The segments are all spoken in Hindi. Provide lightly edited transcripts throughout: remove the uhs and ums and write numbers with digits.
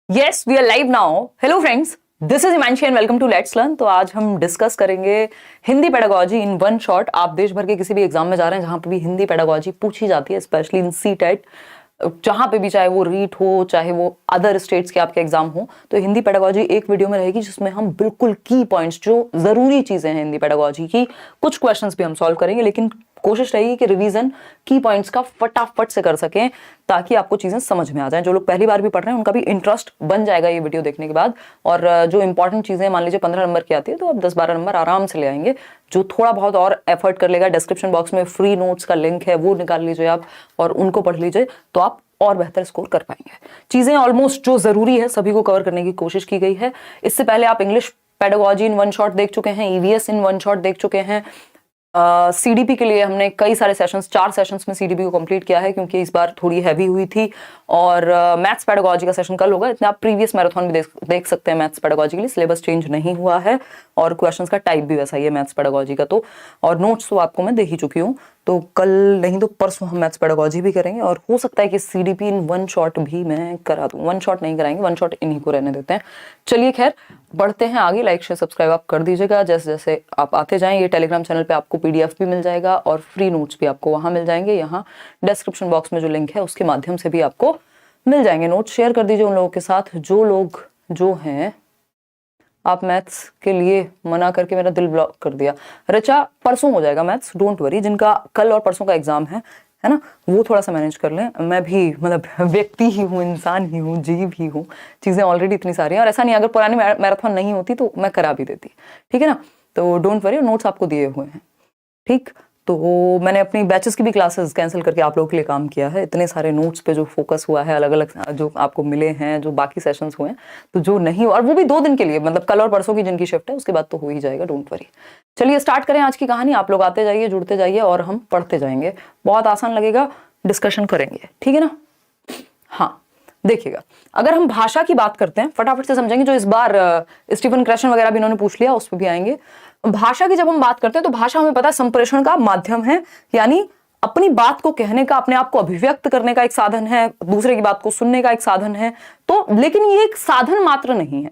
Yes we are live now. Hello friends, this is Himanshi and welcome to let's learn. तो आज हम डिस्कस करेंगे Hindi pedagogy in one shot. आप देश भर के किसी भी एग्जाम में जा रहे हैं जहां पे भी हिंदी पेडागोजी पूछी जाती है, स्पेशली इन सीटेट, जहां पे भी, चाहे वो रीट हो चाहे वो अदर स्टेट्स के आपके एग्जाम हो, तो हिंदी पेडागोजी एक वीडियो में रहेगी जिसमें हम बिल्कुल की पॉइंट्स, जो जरूरी चीजें हैं हिंदी पेडागोजी की, कुछ क्वेश्चंस भी हम सॉल्व करेंगे, लेकिन कोशिश रहेगी कि रिवीजन की पॉइंट्स का फटाफट से कर सकें ताकि आपको चीजें समझ में आ जाएं। जो लोग पहली बार भी पढ़ रहे हैं उनका भी इंटरेस्ट बन जाएगा ये वीडियो देखने के बाद। और जो इंपॉर्टेंट चीजें मान लीजिए 15 नंबर की आती है तो आप 10-12 नंबर आराम से ले आएंगे। जो थोड़ा बहुत और एफर्ट कर लेगा, डिस्क्रिप्शन बॉक्स में फ्री नोट्स का लिंक है, वो निकाल लीजिए आप और उनको पढ़ लीजिए तो आप और बेहतर स्कोर कर पाएंगे। चीजें ऑलमोस्ट जो जरूरी है सभी को कवर करने की कोशिश की गई है। इससे पहले आप English pedagogy in one shot देख चुके हैं, ईवीएस इन वन शॉट देख चुके हैं। सीडीपी के लिए हमने कई सारे सेशंस, 4 सेशंस में सीडीपी को कंप्लीट किया है क्योंकि इस बार थोड़ी हैवी हुई थी। और मैथ्स पेडागोजी का सेशन कल होगा। इतने आप प्रीवियस मैराथन भी देख सकते हैं मैथ्स पेडागोजी के लिए। सिलेबस चेंज नहीं हुआ है और क्वेश्चंस का टाइप भी वैसा ही है मैथ्स पेडागोजी का। तो और नोट्स तो आपको मैं दे ही चुकी हूँ, तो कल नहीं तो परसों हम मैथ्स पेडागोजी भी करेंगे और हो सकता है कि सीडीपी इन वन शॉट भी मैं करा दूं। वन शॉट नहीं कराएंगे, वन शॉट इन्हीं को रहने देते हैं। चलिए खैर बढ़ते हैं आगे। लाइक शेयर सब्सक्राइब आप कर दीजिएगा जैसे जैसे आप आते जाएं। ये टेलीग्राम चैनल पे आपको पीडीएफ भी मिल जाएगा और फ्री नोट्स भी आपको वहां मिल जाएंगे। यहाँ डिस्क्रिप्शन बॉक्स में जो लिंक है उसके माध्यम से भी आपको मिल जाएंगे। नोट्स शेयर कर दीजिए उन लोगों के साथ जो लोग जो हैं। आप मैथ्स के लिए मना करके मेरा दिल ब्लॉक कर दिया। रचा परसों हो जाएगा मैथ्स, डोंट वरी। जिनका कल और परसों का एग्जाम है ना, वो थोड़ा सा मैनेज कर लें। मैं भी मतलब व्यक्ति ही हूँ, इंसान ही हूँ, जीव ही हूँ। चीजें ऑलरेडी इतनी सारी हैं और ऐसा नहीं, अगर पुरानी मैराथन नहीं होती तो मैं करा भी देती, ठीक है ना। तो डोंट वरी, नोट्स आपको दिए हुए हैं, ठीक। तो मैंने अपनी बैचेस की भी क्लासेस कैंसिल करके आप लोगों के लिए काम किया है। इतने सारे नोट्स पे जो फोकस हुआ है, अलग अलग जो आपको मिले हैं, जो बाकी सेशंस हुए हैं, तो जो नहीं, और वो भी 2 दिन के लिए, मतलब कल और परसों की जिनकी शिफ्ट है उसके बाद तो हो ही जाएगा, डोंट वरी। चलिए स्टार्ट करें आज की कहानी। आप लोग आते जाइए, जुड़ते जाइए और हम पढ़ते जाएंगे। बहुत आसान लगेगा, डिस्कशन करेंगे, ठीक है ना। हाँ देखिएगा, अगर हम भाषा की बात करते हैं, फटाफट से समझेंगे। जो इस बार स्टीफन क्रेशन वगैरह भी इन्होंने पूछ लिया, उस पर भी आएंगे। भाषा की जब हम बात करते हैं तो भाषा हमें पता है संप्रेषण का माध्यम है, यानी अपनी बात को कहने का, अपने आप को अभिव्यक्त करने का एक साधन है, दूसरे की बात को सुनने का एक साधन है। तो लेकिन ये एक साधन मात्र नहीं है।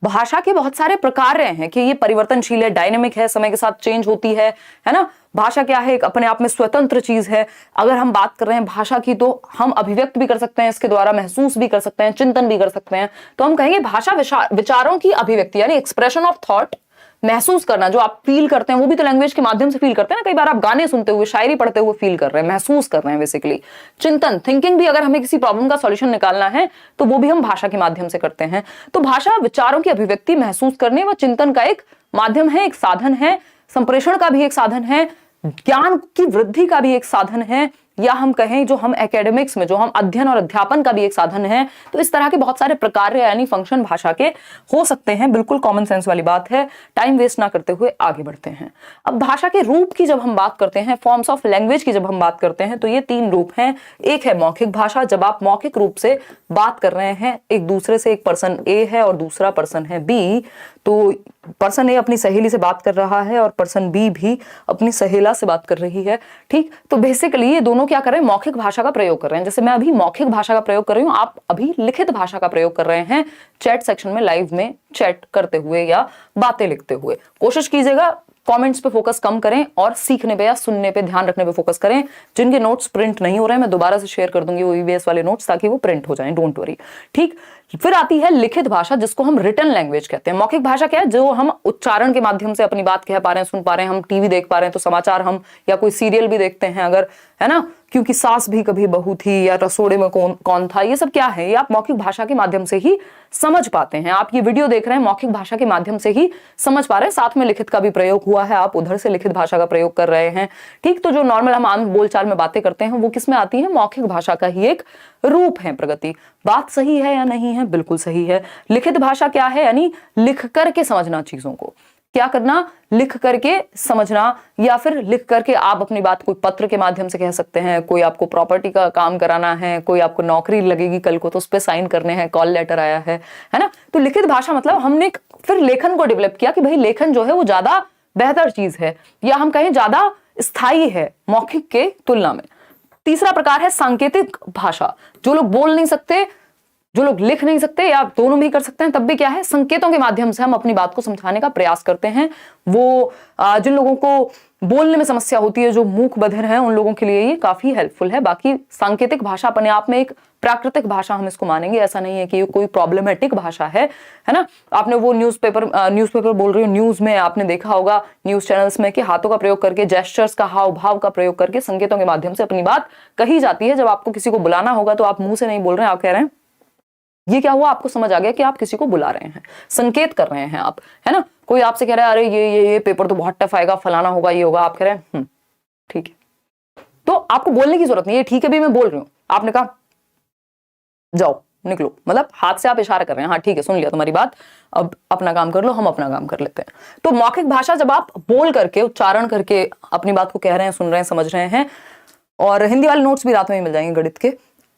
भाषा के बहुत सारे प्रकार हैं कि ये परिवर्तनशील है, डायनेमिक है, समय के साथ चेंज होती है ना। भाषा क्या है, एक अपने आप में स्वतंत्र चीज है। अगर हम बात कर रहे हैं भाषा की तो हम अभिव्यक्त भी कर सकते हैं इसके द्वारा, महसूस भी कर सकते हैं, चिंतन भी कर सकते हैं। तो हम कहेंगे भाषा विचारों की अभिव्यक्ति, यानी एक्सप्रेशन ऑफ थॉट। महसूस करना, जो आप फील करते हैं वो भी तो लैंग्वेज के माध्यम से फील करते हैं ना। कई बार आप गाने सुनते हुए, शायरी पढ़ते हुए फील कर रहे हैं, महसूस कर रहे हैं बेसिकली। चिंतन, थिंकिंग भी, अगर हमें किसी प्रॉब्लम का सॉल्यूशन निकालना है तो वो भी हम भाषा के माध्यम से करते हैं। तो भाषा विचारों की अभिव्यक्ति, महसूस करने व चिंतन का एक माध्यम है, एक साधन है। संप्रेषण का भी एक साधन है, ज्ञान की वृद्धि का भी एक साधन है, या हम कहें जो हम एकेडमिक्स में, जो हम अध्ययन और अध्यापन का भी एक साधन है। तो इस तरह के बहुत सारे प्रकार यानी फंक्शन भाषा के हो सकते हैं। बिल्कुल कॉमन सेंस वाली बात है। टाइम वेस्ट ना करते हुए आगे बढ़ते हैं। अब भाषा के रूप की जब हम बात करते हैं, फॉर्म्स ऑफ लैंग्वेज की जब हम बात करते हैं, तो ये 3 रूप हैं। एक है मौखिक भाषा, जब आप मौखिक रूप से बात कर रहे हैं एक दूसरे से, एक पर्सन ए है और दूसरा पर्सन है बी, तो पर्सन ए अपनी सहेली से बात कर रहा है और पर्सन बी भी अपनी सहेला से बात कर रही है, ठीक। तो बेसिकली ये दोनों क्या कर रहे हैं, मौखिक भाषा का प्रयोग कर रहे हैं। जैसे मैं अभी मौखिक भाषा का प्रयोग कर रही हूं, आप अभी लिखित भाषा का प्रयोग कर रहे हैं चैट सेक्शन में, लाइव में चैट करते हुए या बातें लिखते हुए। कोशिश कीजिएगा कमेंट्स पे फोकस कम करें और सीखने पे या सुनने पे, ध्यान रखने पे फोकस करें। जिनके नोट्स प्रिंट नहीं हो रहे हैं, मैं दोबारा से शेयर कर दूंगी वो ईवीएस वाले नोट्स, ताकि वो प्रिंट हो जाएं, डोंट वरी, ठीक। फिर आती है लिखित भाषा, जिसको हम रिटन लैंग्वेज कहते हैं। मौखिक भाषा क्या है, जो हम उच्चारण के माध्यम से अपनी बात कह पा रहे हैं, सुन पा रहे हैं। हम टीवी देख पा रहे हैं तो समाचार हम, या कोई सीरियल भी देखते हैं अगर, है ना, क्योंकि सास भी कभी बहू थी, या रसोड़े में कौन कौन था, ये सब क्या है, ये आप मौखिक भाषा के माध्यम से ही समझ पाते हैं। आप ये वीडियो देख रहे हैं मौखिक भाषा के माध्यम से ही समझ पा रहे हैं। साथ में लिखित का भी प्रयोग हुआ है, आप उधर से लिखित भाषा का प्रयोग कर रहे हैं, ठीक। तो जो नॉर्मल हम आम बोलचाल में बातें करते हैं वो किस में आती है, मौखिक भाषा का ही एक रूप है। प्रगति, बात सही है या नहीं है, बिल्कुल सही है। लिखित भाषा क्या है, यानी लिख करके समझना चीजों को। क्या करना, लिख करके समझना, या फिर लिख करके आप अपनी बात कोई पत्र के माध्यम से कह सकते हैं। कोई आपको प्रॉपर्टी का काम कराना है, कोई आपको नौकरी लगेगी कल को तो उस पर साइन करने हैं, कॉल लेटर आया है ना। तो लिखित भाषा मतलब हमने फिर लेखन को डेवलप किया कि भाई लेखन जो है वो ज्यादा बेहतर चीज है, या हम कहें ज्यादा स्थायी है मौखिक के तुलना में। तीसरा प्रकार है सांकेतिक भाषा। जो लोग बोल नहीं सकते जो लोग लिख नहीं सकते या दोनों भी कर सकते हैं, तब भी क्या है, संकेतों के माध्यम से हम अपनी बात को समझाने का प्रयास करते हैं। वो जिन लोगों को बोलने में समस्या होती है, जो मूक बधिर हैं, उन लोगों के लिए ये काफी हेल्पफुल है। बाकी सांकेतिक भाषा अपने आप में एक प्राकृतिक भाषा हम इसको मानेंगे, ऐसा नहीं है कि ये कोई प्रॉब्लमेटिक भाषा है ना। आपने वो न्यूज़पेपर बोल रही हूँ, न्यूज में आपने देखा होगा, न्यूज चैनल्स में, कि हाथों का प्रयोग करके, जेस्चर्स का, हाव भाव का प्रयोग करके, संकेतों के माध्यम से अपनी बात कही जाती है। जब आपको किसी को बुलाना होगा तो आप मुंह से नहीं बोल रहे हैं, आप कह रहे हैं, ये क्या हुआ, आपको समझ आ गया कि आप किसी को बुला रहे हैं, संकेत कर रहे हैं आप, है ना। कोई आपसे कह रहा है, अरे ये पेपर तो बहुत टफ आएगा, फलाना होगा, ये होगा, आप कह रहे हैं ठीक है। तो आपको बोलने की जरूरत नहीं है, ठीक है भी मैं बोल रही हूं, आपने कहा जाओ निकलो, मतलब हाथ से आप इशारा कर रहे हैं, हाँ ठीक है सुन लिया तुम्हारी बात, अब अपना काम कर लो, हम अपना काम कर लेते हैं। तो मौखिक भाषा जब आप बोल करके, उच्चारण करके अपनी बात को कह रहे हैं, सुन रहे हैं, समझ रहे हैं, और हिंदी वाले नोट्स भी रात में ही मिल जाएंगे गणित के।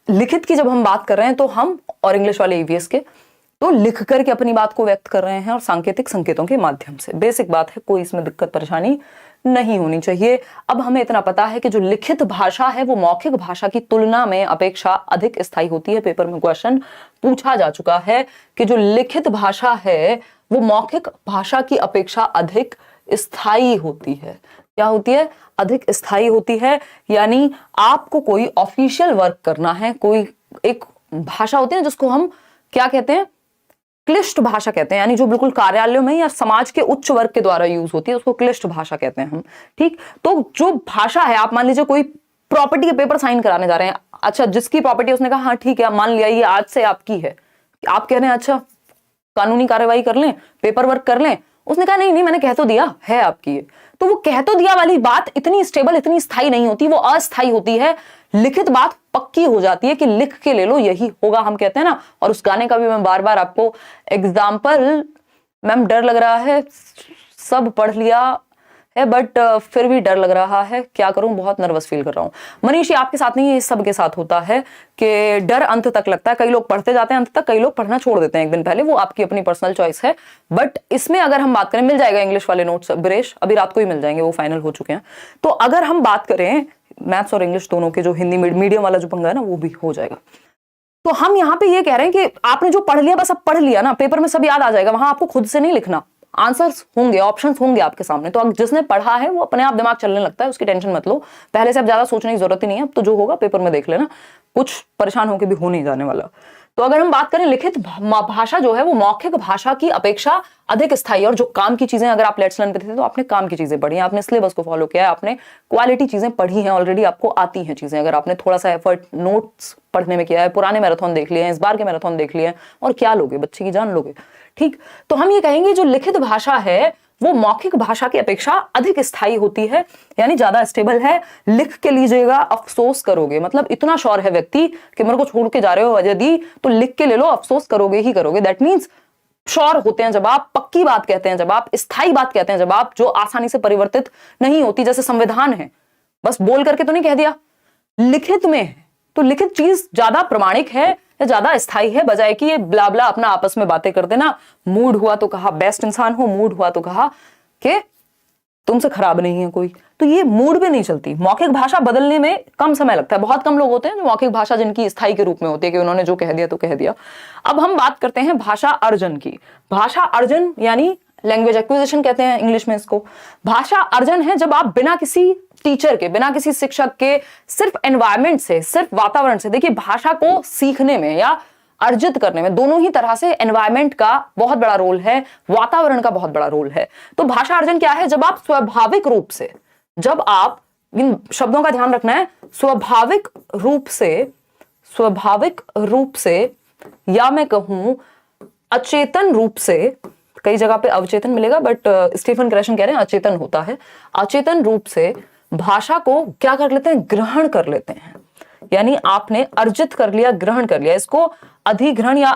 लिखित की जब हम बात कर रहे हैं तो हम, और इंग्लिश वाले ईवीएस के, तो लिख करके अपनी बात को व्यक्त कर रहे हैं, और सांकेतिक संकेतों के माध्यम से। बेसिक बात है, कोई इसमें दिक्कत परेशानी नहीं होनी चाहिए। अब हमें इतना पता है कि जो लिखित भाषा है वो मौखिक भाषा की तुलना में अपेक्षा अधिक स्थायी होती है। पेपर में क्वेश्चन पूछा जा चुका है कि जो लिखित भाषा है वो मौखिक भाषा की अपेक्षा अधिक स्थायी होती है। क्या होती है? अधिक स्थायी होती है। यानी आपको कोई ऑफिशियल वर्क करना है, कोई एक भाषा होती है जिसको हम क्या कहते हैं, क्लिष्ट भाषा कहते हैं, यानी जो बिल्कुल कार्यालयों में या समाज के उच्च वर्ग के द्वारा यूज होती है, उसको क्लिष्ट भाषा कहते हैं हम। ठीक, तो जो भाषा है, आप मान लीजिए कोई प्रॉपर्टी के पेपर साइन कराने जा रहे हैं, अच्छा जिसकी प्रॉपर्टी, उसने कहा हाँ ठीक है मान लिया ये आज से आपकी है, आप कह रहे हैं अच्छा कानूनी कार्रवाई कर लें, पेपर वर्क कर लें, उसने कहा नहीं नहीं मैंने कह तो दिया है आपकी है। तो वो कह तो दिया वाली बात इतनी स्टेबल, इतनी स्थायी नहीं होती, वो अस्थायी होती है। लिखित बात पक्की हो जाती है कि लिख के ले लो यही होगा, हम कहते हैं ना। और उस गाने का भी मैं बार बार आपको एग्जाम्पल, मैम डर लग रहा है, सब पढ़ लिया है बट फिर भी डर लग रहा है, क्या करूं, बहुत नर्वस फील कर रहा हूं। मनीषी आपके साथ नहीं, ये सबके साथ होता है कि डर अंत तक लगता है। कई लोग पढ़ते जाते हैं अंत तक, कई लोग पढ़ना छोड़ देते हैं एक दिन पहले, वो आपकी अपनी पर्सनल चॉइस है। बट इसमें अगर हम बात करें, मिल जाएगा इंग्लिश वाले नोट्स ब्रेश, अभी रात को ही मिल जाएंगे, वो फाइनल हो चुके हैं। तो अगर हम बात करें मैथ्स और इंग्लिश दोनों के, जो हिंदी मीडियम वाला जो पंगा है ना, वो भी हो जाएगा। तो हम यहाँ पे ये कह रहे हैं कि आपने जो पढ़ लिया बस अब पढ़ लिया ना, पेपर में सब याद आ जाएगा, वहां आपको खुद से नहीं लिखना, आंसर्स होंगे, ऑप्शंस होंगे आपके सामने। तो अब जिसने पढ़ा है वो अपने आप दिमाग चलने लगता है, उसकी टेंशन मत लो, पहले से अब ज्यादा सोचने की जरूरत ही नहीं है। अब तो जो होगा पेपर में देख लेना, कुछ परेशान होकर भी हो नहीं जाने वाला। तो अगर हम बात करें लिखित भाषा जो है वो मौखिक भाषा की अपेक्षा अधिक स्थायी, और जो काम की चीजें, अगर आप लेट्स लर्न पे थे तो आपने काम की चीजें पढ़ी हैं, आपने सिलेबस को फॉलो किया है, आपने क्वालिटी चीजें पढ़ी हैं ऑलरेडी, आपको आती हैं चीजें। अगर आपने थोड़ा सा एफर्ट नोट्स पढ़ने में किया है, पुराने मैराथन देख लिए हैं, इस बार के मैराथन देख लिए हैं, और क्या लोगे, बच्चे की जान लोगे। ठीक, तो हम ये कहेंगे जो लिखित भाषा है वो मौखिक भाषा की अपेक्षा अधिक स्थायी होती है, यानी ज्यादा स्टेबल है। लिख के लीजिएगा, अफसोस करोगे, मतलब इतना श्योर है व्यक्ति कि मेरे को छोड़ के जा रहे हो वजह दी, तो लिख के ले लो, अफसोस करोगे ही करोगे। दैट मीन्स श्योर होते हैं जब आप, पक्की बात कहते हैं जब आप, स्थायी बात कहते हैं जब आप, जो आसानी से परिवर्तित नहीं होती। जैसे संविधान है, बस बोल करके तो नहीं कह दिया, लिखित में है, तो लिखित चीज ज्यादा प्रमाणिक है, ज्यादा स्थायी है, बजाय कि ये ब्ला ब्ला अपना आपस में बातें कर देना। मूड हुआ तो कहा बेस्ट इंसान हो, मूड हुआ तो कहा कि तुमसे खराब नहीं है कोई, तो ये मूड पे नहीं चलती। मौखिक भाषा बदलने में कम समय लगता है, बहुत कम लोग होते हैं जो मौखिक भाषा जिनकी स्थायी के रूप में होती है कि उन्होंने जो कह दिया तो कह दिया। अब हम बात करते हैं भाषा अर्जन की। भाषा अर्जन यानी लैंग्वेज एक्विजिशन कहते हैं इंग्लिश में इसको। भाषा अर्जन है जब आप बिना किसी टीचर के, बिना किसी शिक्षक के, सिर्फ एनवायरमेंट से, सिर्फ वातावरण से, देखिए भाषा को सीखने में या अर्जित करने में दोनों ही तरह से एनवायरमेंट का बहुत बड़ा रोल है, वातावरण का बहुत बड़ा रोल है। तो भाषा अर्जन क्या है? जब आप स्वाभाविक रूप से, जब आप, इन शब्दों का ध्यान रखना है, स्वाभाविक रूप से या मैं कहूं अचेतन रूप से, कई जगह पे अवचेतन मिलेगा बट स्टीफन ग्रेशन कह रहे हैं अचेतन होता है, अचेतन रूप से भाषा को क्या कर लेते हैं? ग्रहण कर लेते हैं। यानी आपने अर्जित कर लिया, ग्रहण कर लिया। इसको अधिग्रहण या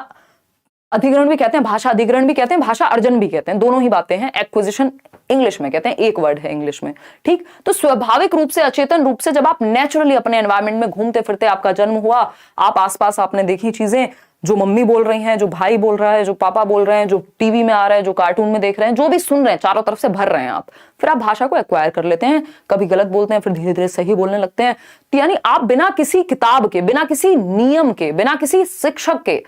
अधिग्रहण भी कहते हैं, भाषा अधिग्रहण भी कहते हैं, भाषा अर्जन भी कहते हैं, दोनों ही बातें हैं। एक्विजिशन इंग्लिश में कहते हैं, एक वर्ड है इंग्लिश में। ठीक, तो स्वाभाविक रूप से, अचेतन रूप से, जब आप नेचुरली अपने एनवायरमेंट में घूमते फिरते, आपका जन्म हुआ, आप आसपास आपने देखी चीजें, जो मम्मी बोल रही हैं, जो भाई बोल रहा है, जो पापा बोल रहे हैं, जो टीवी में आ रहा है, जो कार्टून में देख रहे हैं, जो भी सुन रहे हैं, चारों तरफ से भर रहे हैं आप, फिर आप भाषा को एक्वायर कर लेते हैं। कभी गलत बोलते हैं, फिर धीरे धीरे सही बोलने लगते हैं। तो यानी आप बिना किसी किताब के, बिना किसी नियम के, बिना किसी शिक्षक के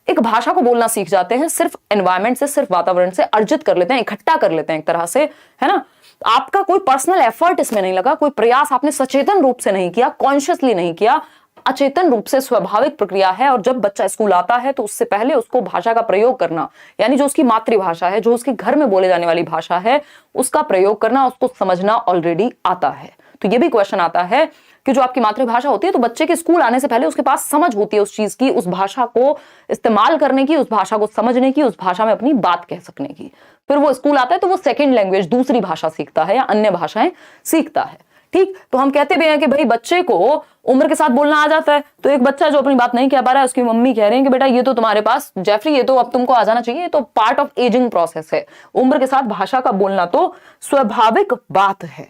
एक भाषा को बोलना सीख जाते हैं, सिर्फ एनवायरमेंट से, सिर्फ वातावरण से अर्जित कर लेते हैं, इकट्ठा कर लेते हैं एक तरह से, है ना। आपका कोई पर्सनल एफर्ट इसमें नहीं लगा, कोई प्रयास आपने सचेतन रूप से नहीं किया, कॉन्शियसली नहीं किया, अचेतन रूप से स्वाभाविक प्रक्रिया है। और जब बच्चा स्कूल आता है तो उससे पहले उसको भाषा का प्रयोग करना, यानी जो उसकी मातृभाषा है, जो उसके घर में बोले जाने वाली भाषा है, उसका प्रयोग करना, उसको समझना ऑलरेडी आता है। तो ये भी क्वेश्चन आता है कि जो आपकी मातृभाषा होती है, तो बच्चे के स्कूल आने से पहले उसके पास समझ होती है उस चीज की, उस भाषा को इस्तेमाल करने की, उस भाषा को समझने की, उस भाषा में अपनी बात कह सकने की। फिर वो स्कूल आता है तो वो सेकेंड लैंग्वेज, दूसरी भाषा सीखता है या अन्य भाषाएं सीखता है। ठीक, तो हम कहते भी हैं कि भाई बच्चे को उम्र के साथ बोलना आ जाता है। तो एक बच्चा जो अपनी बात नहीं कह पा रहा है, उसकी मम्मी कह रही है कि बेटा ये तो तुम्हारे पास, जेफरी ये तो अब तुमको आ जाना चाहिए, ये तो पार्ट ऑफ एजिंग प्रोसेस है। उम्र के साथ भाषा का बोलना तो स्वाभाविक बात है।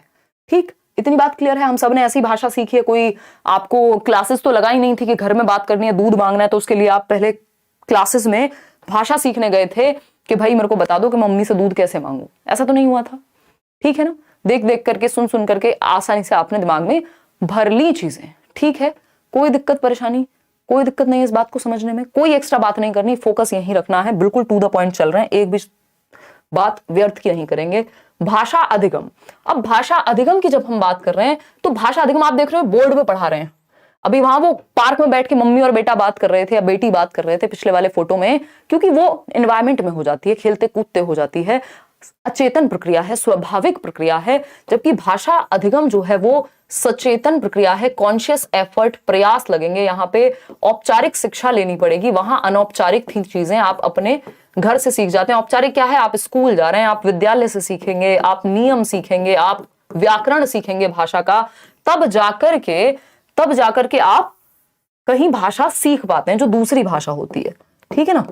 ठीक, इतनी बात क्लियर है। हम सब ने ऐसी भाषा सीखी है, कोई आपको क्लासेस तो लगाई नहीं थी कि घर में बात करनी है, दूध मांगना है तो उसके लिए आप पहले क्लासेस में भाषा सीखने गए थे कि भाई मेरे को बता दो कि मम्मी से दूध कैसे मांगू। ऐसा तो नहीं हुआ था, ठीक है ना। देख देख करके, सुन सुन करके आसानी से आपने दिमाग में भर ली चीजें। ठीक है, कोई दिक्कत परेशानी, कोई दिक्कत नहीं है इस बात को समझने में, कोई एक्स्ट्रा बात नहीं करनी, फोकस यहीं रखना है, बिल्कुल टू द पॉइंट चल रहे हैं, एक भी बात व्यर्थ की नहीं करेंगे। भाषा अधिगम। अब भाषा अधिगम की जब हम बात कर रहे हैं तो भाषा अधिगम आप देख रहे हो बोर्ड पे पढ़ा रहे हैं। अभी वहां वो पार्क में बैठ के मम्मी और बेटा बात कर रहे थे या बेटी बात कर रहे थे पिछले वाले फोटो में, क्योंकि वो एनवायरमेंट में हो जाती है, खेलते कूदते हो जाती है, अचेतन प्रक्रिया है, स्वाभाविक प्रक्रिया है। जबकि भाषा अधिगम जो है वो सचेतन प्रक्रिया है, कॉन्शियस एफर्ट, प्रयास लगेंगे, यहाँ पे औपचारिक शिक्षा लेनी पड़ेगी। वहां अनौपचारिक थी चीजें, आप अपने घर से सीख जाते हैं। औपचारिक क्या है, आप स्कूल जा रहे हैं, आप विद्यालय से सीखेंगे, आप नियम सीखेंगे, आप व्याकरण सीखेंगे भाषा का, तब जाकर के आप कहीं भाषा सीख पाते हैं जो दूसरी भाषा होती है। ठीक है ना,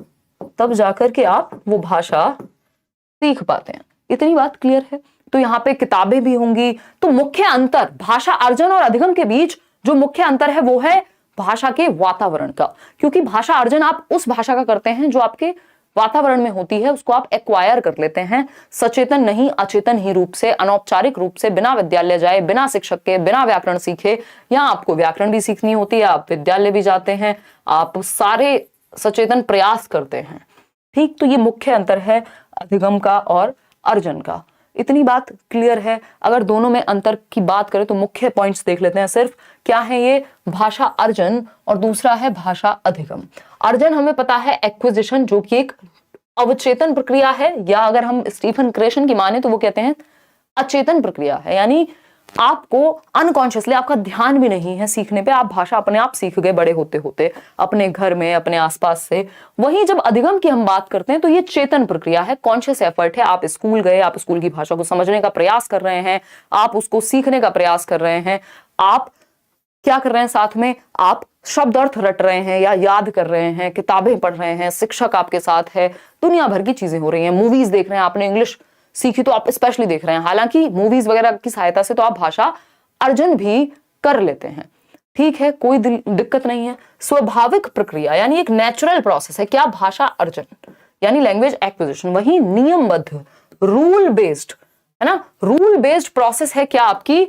तब जाकर के आप वो भाषा सीख पाते हैं। इतनी बात क्लियर है। तो यहाँ पे किताबें भी होंगी। तो मुख्य अंतर भाषा अर्जन और अधिगम के बीच जो मुख्य अंतर है वो है भाषा के वातावरण का, क्योंकि भाषा अर्जन आप उस भाषा का करते हैं जो आपके वातावरण में होती है, उसको आप एक्वायर कर लेते हैं, सचेतन नहीं अचेतन ही रूप से, अनौपचारिक रूप से, बिना विद्यालय जाए, बिना शिक्षक के, बिना व्याकरण सीखे। यहाँ आपको व्याकरण भी सीखनी होती है, आप विद्यालय भी जाते हैं, आप सारे सचेतन प्रयास करते हैं। ठीक, तो ये मुख्य अंतर है अधिगम का और अर्जन का। इतनी बात क्लियर है। अगर दोनों में अंतर की बात करें तो मुख्य पॉइंट्स देख लेते हैं सिर्फ। क्या है ये, भाषा अर्जन और दूसरा है भाषा अधिगम। अर्जन हमें पता है एक्विजिशन, जो कि एक अवचेतन प्रक्रिया है, या अगर हम स्टीफन क्रेशन की माने तो वो कहते हैं अचेतन प्रक्रिया है, यानी आपको अनकॉन्शियसली, आपका ध्यान भी नहीं है सीखने पे, आप भाषा अपने आप सीख गए बड़े होते होते अपने घर में, अपने आसपास से। वहीं जब अधिगम की हम बात करते हैं तो ये चेतन प्रक्रिया है, कॉन्शियस एफर्ट है। आप स्कूल गए, आप स्कूल की भाषा को समझने का प्रयास कर रहे हैं, आप उसको सीखने का प्रयास कर रहे हैं, आप क्या कर रहे हैं, साथ में आप शब्द अर्थ रट रहे हैं या याद कर रहे हैं, किताबें पढ़ रहे हैं, शिक्षक आपके साथ है, दुनिया भर की चीजें हो रही हैं, मूवीज देख रहे हैं, आपने इंग्लिश सीखी तो आप स्पेशली देख रहे हैं। हालांकि मूवीज वगैरह की सहायता से तो आप भाषा अर्जन भी कर लेते हैं। ठीक है, कोई दिक्कत नहीं है। स्वाभाविक प्रक्रिया यानी एक नेचुरल प्रोसेस है क्या, भाषा अर्जन यानी लैंग्वेज एक्विजिशन। वही नियमबद्ध, रूल बेस्ड, है ना, रूल बेस्ड प्रोसेस है क्या आपकी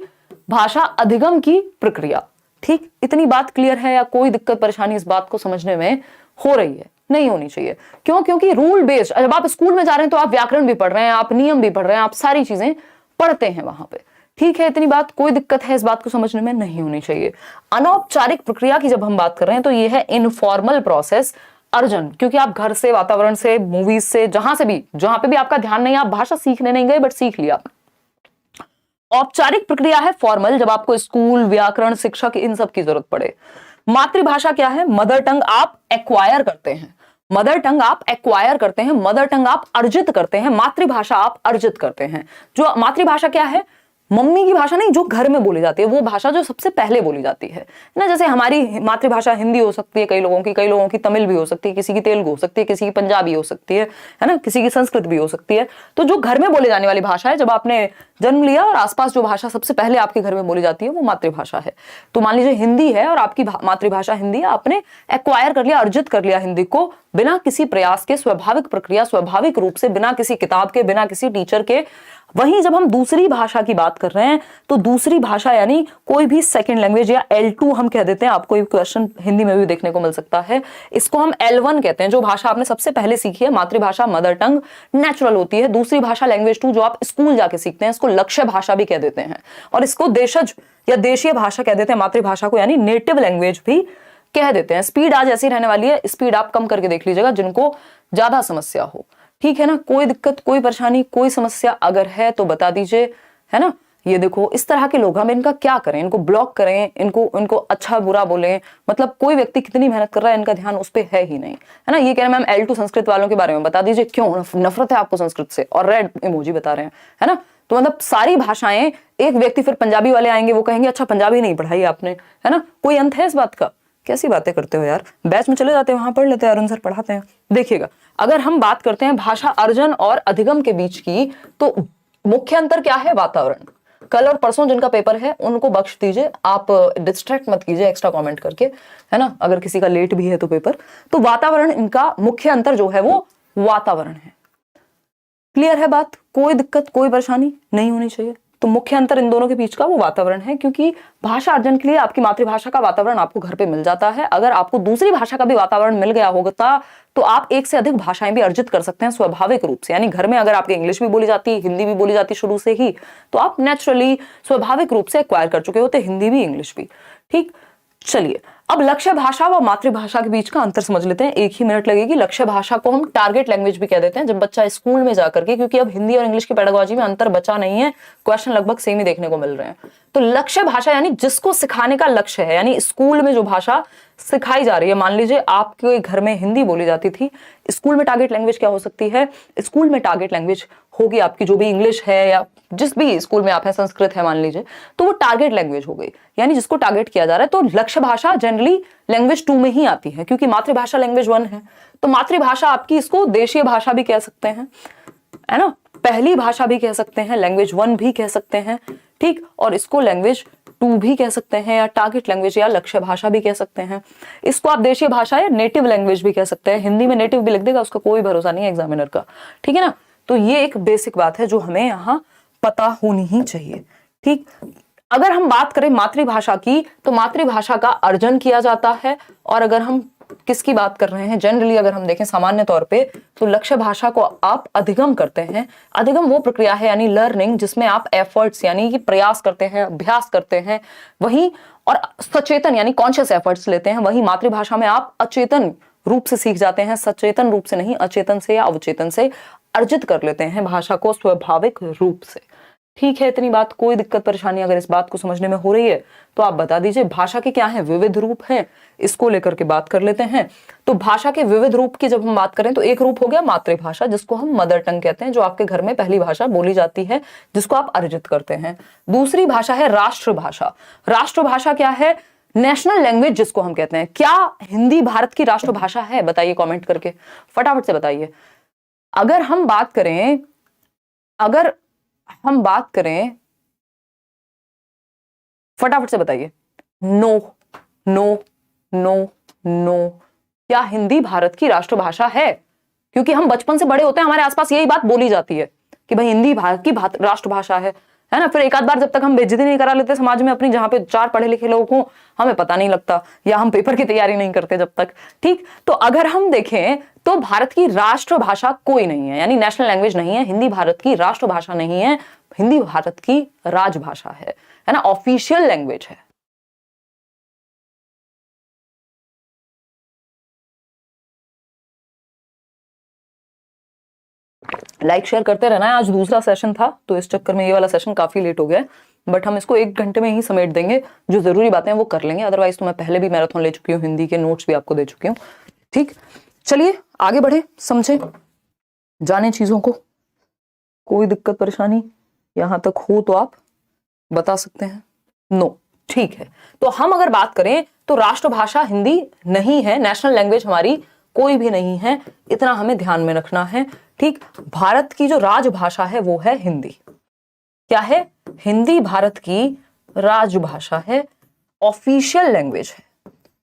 भाषा अधिगम की प्रक्रिया। ठीक, इतनी बात क्लियर है या कोई दिक्कत परेशानी इस बात को समझने में हो रही है? नहीं होनी चाहिए। क्यों? क्योंकि रूल बेस्ड, जब आप स्कूल में जा रहे हैं तो आप व्याकरण भी पढ़ रहे हैं, आप नियम भी पढ़ रहे हैं, आप सारी चीजें पढ़ते हैं वहां पे। ठीक है, इतनी बात, कोई दिक्कत है इस बात को समझने में नहीं होनी चाहिए। अनौपचारिक प्रक्रिया की जब हम बात कर रहे हैं तो ये है इनफॉर्मल प्रोसेस अर्जन, क्योंकि आप घर से, वातावरण से, मूवीज से, जहां से भी, जहां पे भी आपका ध्यान नहीं, आप भाषा सीखने नहीं गए बट सीख लिया। औपचारिक प्रक्रिया है फॉर्मल, जब आपको स्कूल, व्याकरण, शिक्षक, इन सब की जरूरत पड़े। मातृभाषा क्या है, मदर टंग आप एक्वायर करते हैं, मदर टंग आप एक्वायर करते हैं, मदर टंग आप अर्जित करते हैं, मातृभाषा आप अर्जित करते हैं। जो मातृभाषा क्या है, मम्मी की भाषा नहीं, जो घर में बोली जाती है, वो भाषा जो सबसे पहले बोली जाती है ना। जैसे हमारी मातृभाषा हिंदी हो सकती है कई लोगों की तमिल भी हो सकती है, किसी की तेलुगु हो सकती है, किसी की पंजाबी हो सकती है ना, किसी की संस्कृत भी हो सकती है। तो जो घर में बोले जाने वाली भाषा है, जब आपने जन्म लिया और आसपास जो भाषा सबसे पहले आपके घर में बोली जाती है वो मातृभाषा है। तो मान लीजिए हिंदी है और आपकी मातृभाषा हिंदी है, आपने एक्वायर कर लिया, अर्जित कर लिया हिंदी को बिना किसी प्रयास के, स्वाभाविक प्रक्रिया, स्वाभाविक रूप से, बिना किसी किताब के, बिना किसी टीचर के। वहीं जब हम दूसरी भाषा की बात कर रहे हैं तो दूसरी भाषा यानी कोई भी सेकंड लैंग्वेज या L2 हम कह देते हैं, आपको एक क्वेश्चन हिंदी में भी देखने को मिल सकता है, इसको हम L1 कहते हैं। जो भाषा आपने सबसे पहले सीखी है, मातृभाषा मदर टंग नेचुरल होती है। दूसरी भाषा लैंग्वेज 2 जो आप स्कूल जाके सीखते हैं, इसको लक्ष्य भाषा भी कह देते हैं और इसको देशज या देशीय भाषा कह देते हैं मातृभाषा को, यानी नेटिव लैंग्वेज भी कह देते हैं। स्पीड आज ऐसी रहने वाली है, स्पीड आप कम करके देख लीजिएगा जिनको ज्यादा समस्या हो, ठीक है ना। कोई दिक्कत, कोई परेशानी, कोई समस्या अगर है तो बता दीजिए, है ना। ये देखो इस तरह के लोग, हम इनका क्या करें, इनको ब्लॉक करें, इनको अच्छा बुरा बोलें, मतलब कोई व्यक्ति कितनी मेहनत कर रहा है इनका ध्यान उस पर है ही नहीं, है ना। ये कह रहे हैं मैम L2 संस्कृत वालों के बारे में बता दीजिए, क्यों नफरत है आपको संस्कृत से, और रेड इमोजी बता रहे हैं, है ना। तो मतलब सारी भाषाएं, एक व्यक्ति, फिर पंजाबी वाले आएंगे वो कहेंगे अच्छा पंजाबी नहीं पढ़ाई आपने, है ना। कोई अंत है इस बात का? कैसी बातें करते हो यार, बैच में चले जाते हैं, वहां पढ़ लेते हैं, अरुण सर पढ़ाते हैं। देखिएगा अगर हम बात करते हैं भाषा अर्जन और अधिगम के बीच की, तो मुख्य अंतर क्या है? वातावरण। कल और परसों जिनका पेपर है उनको बख्श दीजिए, आप डिस्ट्रैक्ट मत कीजिए एक्स्ट्रा कमेंट करके, है ना। अगर किसी का लेट भी है तो पेपर, तो वातावरण, इनका मुख्य अंतर जो है वो वातावरण है। क्लियर है बात? कोई दिक्कत, कोई परेशानी नहीं होनी चाहिए। तो मुख्य अंतर इन दोनों के बीच का वो वातावरण है, क्योंकि भाषा अर्जन के लिए आपकी मातृभाषा का वातावरण आपको घर पे मिल जाता है। अगर आपको दूसरी भाषा का भी वातावरण मिल गया होगा तो आप एक से अधिक भाषाएं भी अर्जित कर सकते हैं स्वाभाविक रूप से। यानी घर में अगर आपकी इंग्लिश भी बोली जाती है, हिंदी भी बोली जाती है शुरू से ही, तो आप नेचुरली स्वाभाविक रूप से एक्वायर कर चुके होते, हिंदी भी इंग्लिश भी। ठीक, चलिए अब लक्ष्य भाषा व मातृभाषा के बीच का अंतर समझ लेते हैं, एक ही मिनट लगेगी। लक्ष्य भाषा को हम टारगेट लैंग्वेज भी कह देते हैं जब बच्चा स्कूल में जाकर के, क्योंकि अब हिंदी और इंग्लिश की पेडागोजी में अंतर बचा नहीं है, क्वेश्चन लगभग सेम ही देखने को मिल रहे हैं। तो लक्ष्य भाषा यानी जिसको सिखाने का लक्ष्य है, यानी स्कूल में जो भाषा सिखाई जा रही है। मान लीजिए आपके घर में हिंदी बोली जाती थी, स्कूल में टारगेट लैंग्वेज क्या हो सकती है? स्कूल में टारगेट लैंग्वेज होगी आपकी जो भी इंग्लिश है, या जिस भी स्कूल में आप हैं, संस्कृत है मान लीजिए, तो वो टारगेट लैंग्वेज हो गई, यानी जिसको टारगेट किया जा रहा है। तो लक्ष्य भाषा जनरली लैंग्वेज 2 में ही आती है, क्योंकि मातृभाषा लैंग्वेज 1 है। तो मातृभाषा आपकी, इसको देशीय भाषा भी कह सकते हैं, है ना, पहली भाषा भी कह सकते हैं, लैंग्वेज 1 भी कह सकते हैं, ठीक, और इसको लैंग्वेज 2 भी कह सकते हैं, या टारगेट लैंग्वेज या लक्ष्य भाषा भी कह सकते हैं। इसको आप देशीय भाषा या नेटिव लैंग्वेज भी कह सकते हैं। हिंदी में नेटिव भी लिख देगा, उसका कोई भरोसा नहीं है एग्जामिनर का, ठीक है ना। तो ये एक बेसिक बात है जो हमें यहाँ पता होनी ही चाहिए, ठीक। अगर हम बात करें मातृभाषा की, तो मातृभाषा का अर्जन किया जाता है, और अगर हम किसकी बात कर रहे हैं जनरली, अगर हम देखें सामान्य तौर पे, तो लक्ष्य भाषा को आप अधिगम करते हैं। अधिगम वो प्रक्रिया है यानी लर्निंग जिसमें आप एफर्ट्स यानी कि प्रयास करते हैं, अभ्यास करते हैं, वहीं और सचेतन यानी कॉन्शियस एफर्ट्स लेते हैं। वहीं मातृभाषा में आप अचेतन रूप से सीख जाते हैं, सचेतन रूप से नहीं, अचेतन से या अवचेतन से अर्जित कर लेते हैं भाषा को स्वाभाविक रूप से। ठीक है, इतनी बात, कोई दिक्कत परेशानी अगर इस बात को समझने में हो रही है तो आप बता दीजिए। भाषा के क्या है? विविध रूप हैं, इसको लेकर के बात कर लेते हैं। तो भाषा के विविध रूप की जब हम बात करें तो एक रूप हो गया मातृभाषा, जिसको हम मदर टंग कहते हैं, जो आपके घर में पहली भाषा बोली जाती है, जिसको आप अर्जित करते हैं। दूसरी भाषा है राष्ट्रभाषा। राष्ट्रभाषा क्या है? नेशनल लैंग्वेज जिसको हम कहते हैं। क्या हिंदी भारत की राष्ट्रभाषा है? बताइए कॉमेंट करके, फटाफट से बताइए। अगर हम बात करें फटाफट से बताइए। No no no no. क्या हिंदी भारत की राष्ट्रभाषा है? क्योंकि हम बचपन से बड़े होते हैं, हमारे आसपास यही बात बोली जाती है कि भाई हिंदी भारत की राष्ट्रभाषा है ना। फिर एक आध बार जब तक हम बेइज्जती नहीं करा लेते समाज में अपनी, जहां पे 4 पढ़े लिखे लोग हों, हमें पता नहीं लगता, या हम पेपर की तैयारी नहीं करते जब तक, ठीक। तो अगर हम देखें तो भारत की राष्ट्रभाषा कोई नहीं है, यानी नेशनल लैंग्वेज नहीं है। हिंदी भारत की राष्ट्रभाषा नहीं है, हिंदी भारत की राजभाषा है ना, ऑफिशियल लैंग्वेज है। लाइक शेयर करते रहना है। आज दूसरा सेशन था तो इस चक्कर में ये वाला सेशन काफी लेट हो गया, बट हम इसको 1 घंटे में ही समेट देंगे। जो जरूरी बातें हैं वो कर लेंगे, अदरवाइज तो मैं पहले भी मैराथन ले चुकी हूँ, हिंदी के नोट्स भी आपको दे चुकी हूँ, ठीक। चलिए आगे बढ़े, समझे, जाने चीजों को। कोई दिक्कत परेशानी यहां तक हो तो आप बता सकते हैं। नो, ठीक है। तो हम अगर बात करें तो राष्ट्रभाषा हिंदी नहीं है, नेशनल लैंग्वेज हमारी कोई भी नहीं है, इतना हमें ध्यान में रखना है, ठीक। भारत की जो राजभाषा है वो है हिंदी। क्या है? हिंदी भारत की राजभाषा है, ऑफिशियल लैंग्वेज है।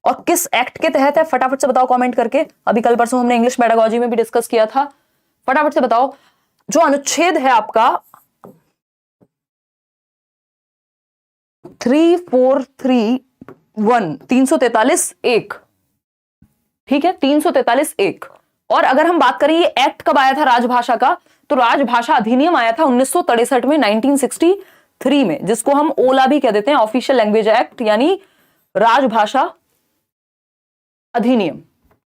और किस एक्ट के तहत है? फटाफट से बताओ कमेंट करके। अभी कल परसों हमने इंग्लिश पेडागोजी में भी डिस्कस किया था, फटाफट से बताओ। जो अनुच्छेद है आपका 3431, 343(1), ठीक है, 343(1). और अगर हम बात करें ये एक्ट कब आया था राजभाषा का, तो राजभाषा अधिनियम आया था 1963 में, 1963 में, जिसको हम ओला भी कह देते हैं, ऑफिशियल लैंग्वेज एक्ट, यानी राजभाषा अधिनियम।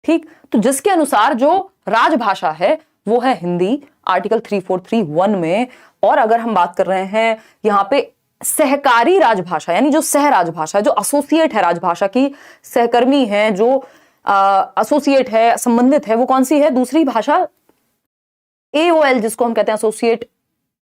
ठीक, तो जिसके अनुसार जो राजभाषा है वो है हिंदी, आर्टिकल 3431 में। और अगर हम बात कर रहे हैं यहां पे सहकारी राजभाषा, यानी जो सह राजभाषा, जो एसोसिएट है राजभाषा की, सहकर्मी है, जो एसोसिएट है, संबंधित है, वो कौन सी है? दूसरी भाषा AOL, जिसको हम कहते हैं एसोसिएट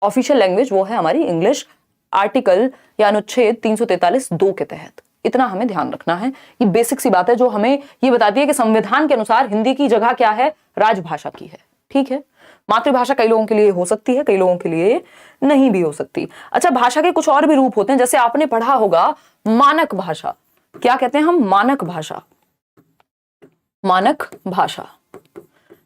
ऑफिशियल लैंग्वेज, वो है हमारी इंग्लिश, आर्टिकल या अनुच्छेद 343(2) के तहत। इतना हमें ध्यान रखना है। ये बेसिक सी बात है जो हमें ये बताती है कि संविधान के अनुसार हिंदी की जगह क्या है? राजभाषा की है। ठीक है, मातृभाषा कई लोगों के लिए हो सकती है, कई लोगों के लिए नहीं भी हो सकती। अच्छा, भाषा के कुछ और भी रूप होते हैं, जैसे आपने पढ़ा होगा मानक भाषा। क्या कहते हैं हम? मानक भाषा। मानक भाषा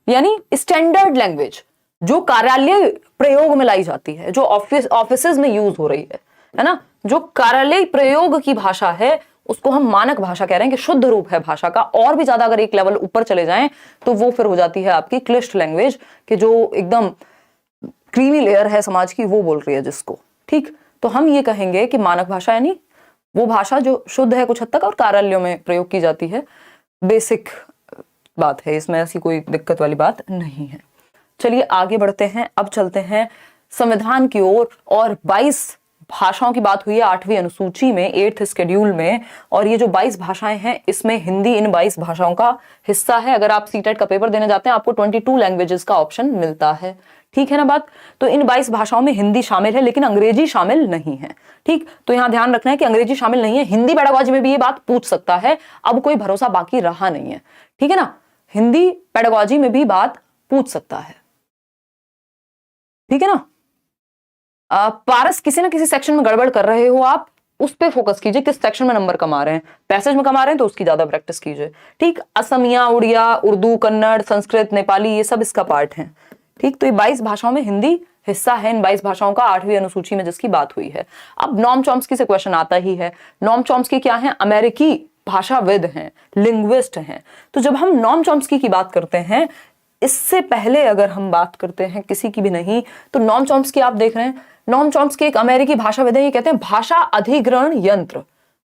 यानी स्टैंडर्ड लैंग्वेज, जो कार्यालय प्रयोग में लाई जाती है, जो ऑफिसेज में यूज हो रही है ना, जो कार्यालय प्रयोग की भाषा है, उसको हम मानक भाषा कह रहे हैं कि शुद्ध रूप है भाषा का। और भी ज्यादा अगर एक लेवल ऊपर चले जाएं तो वो फिर हो जाती है आपकी क्लिष्ट लैंग्वेज, कि जो एकदम क्रीमी लेयर है समाज की, वो बोल रही है जिसको। ठीक, तो हम ये कहेंगे कि मानक भाषा यानी वो भाषा जो शुद्ध है कुछ हद तक और कार्यालयों में प्रयोग की जाती है। बेसिक बात है, इसमें ऐसी कोई दिक्कत वाली बात नहीं है। चलिए आगे बढ़ते हैं, अब चलते हैं संविधान की ओर। और 22 भाषाओं की बात हुई है 8वीं अनुसूची में, 8th शेड्यूल में। और ये जो 22 भाषाएं हैं, इसमें हिंदी इन 22 भाषाओं का हिस्सा है। अगर आप सीटेट का पेपर देने जाते हैं, आपको 22 लैंग्वेजेस का ऑप्शन मिलता है। ठीक है ना बात? तो इन 22 भाषाओं में हिंदी शामिल है, लेकिन अंग्रेजी शामिल नहीं है। ठीक, तो यहां ध्यान रखना है कि अंग्रेजी शामिल नहीं है। हिंदी पेडागोजी में भी ये बात पूछ सकता है, अब कोई भरोसा बाकी रहा नहीं है। ठीक है ना, हिंदी पेडागोजी में भी बात पूछ सकता है। ठीक है ना? पारस, किसी ना किसी सेक्शन में गड़बड़ कर रहे हो आप, उस पे फोकस कीजिए, किस सेक्शन में नंबर कमा रहे हैं। पैसेज में कमा रहे हैं तो उसकी ज्यादा प्रैक्टिस कीजिए। ठीक, असमिया, उड़िया, उर्दू, कन्नड़, संस्कृत, नेपाली, ये सब इसका पार्ट है। ठीक, तो ये 22 भाषाओं में हिंदी हिस्सा है, इन 22 भाषाओं का 8वीं अनुसूची में जिसकी बात हुई है। अब नॉम चॉम्स्की से क्वेश्चन आता ही है। नॉम चॉम्स्की क्या है? अमेरिकी भाषाविद हैं, लिंग्विस्ट हैं। तो जब हम नॉम चॉम्स्की की बात करते हैं, इससे पहले अगर हम बात करते हैं किसी की भी नहीं, तो नॉम चॉम्स्की आप देख रहे हैं, नॉम चॉम्स्की एक अमेरिकी भाषाविद है। ये कहते हैं भाषा अधिग्रहण यंत्र,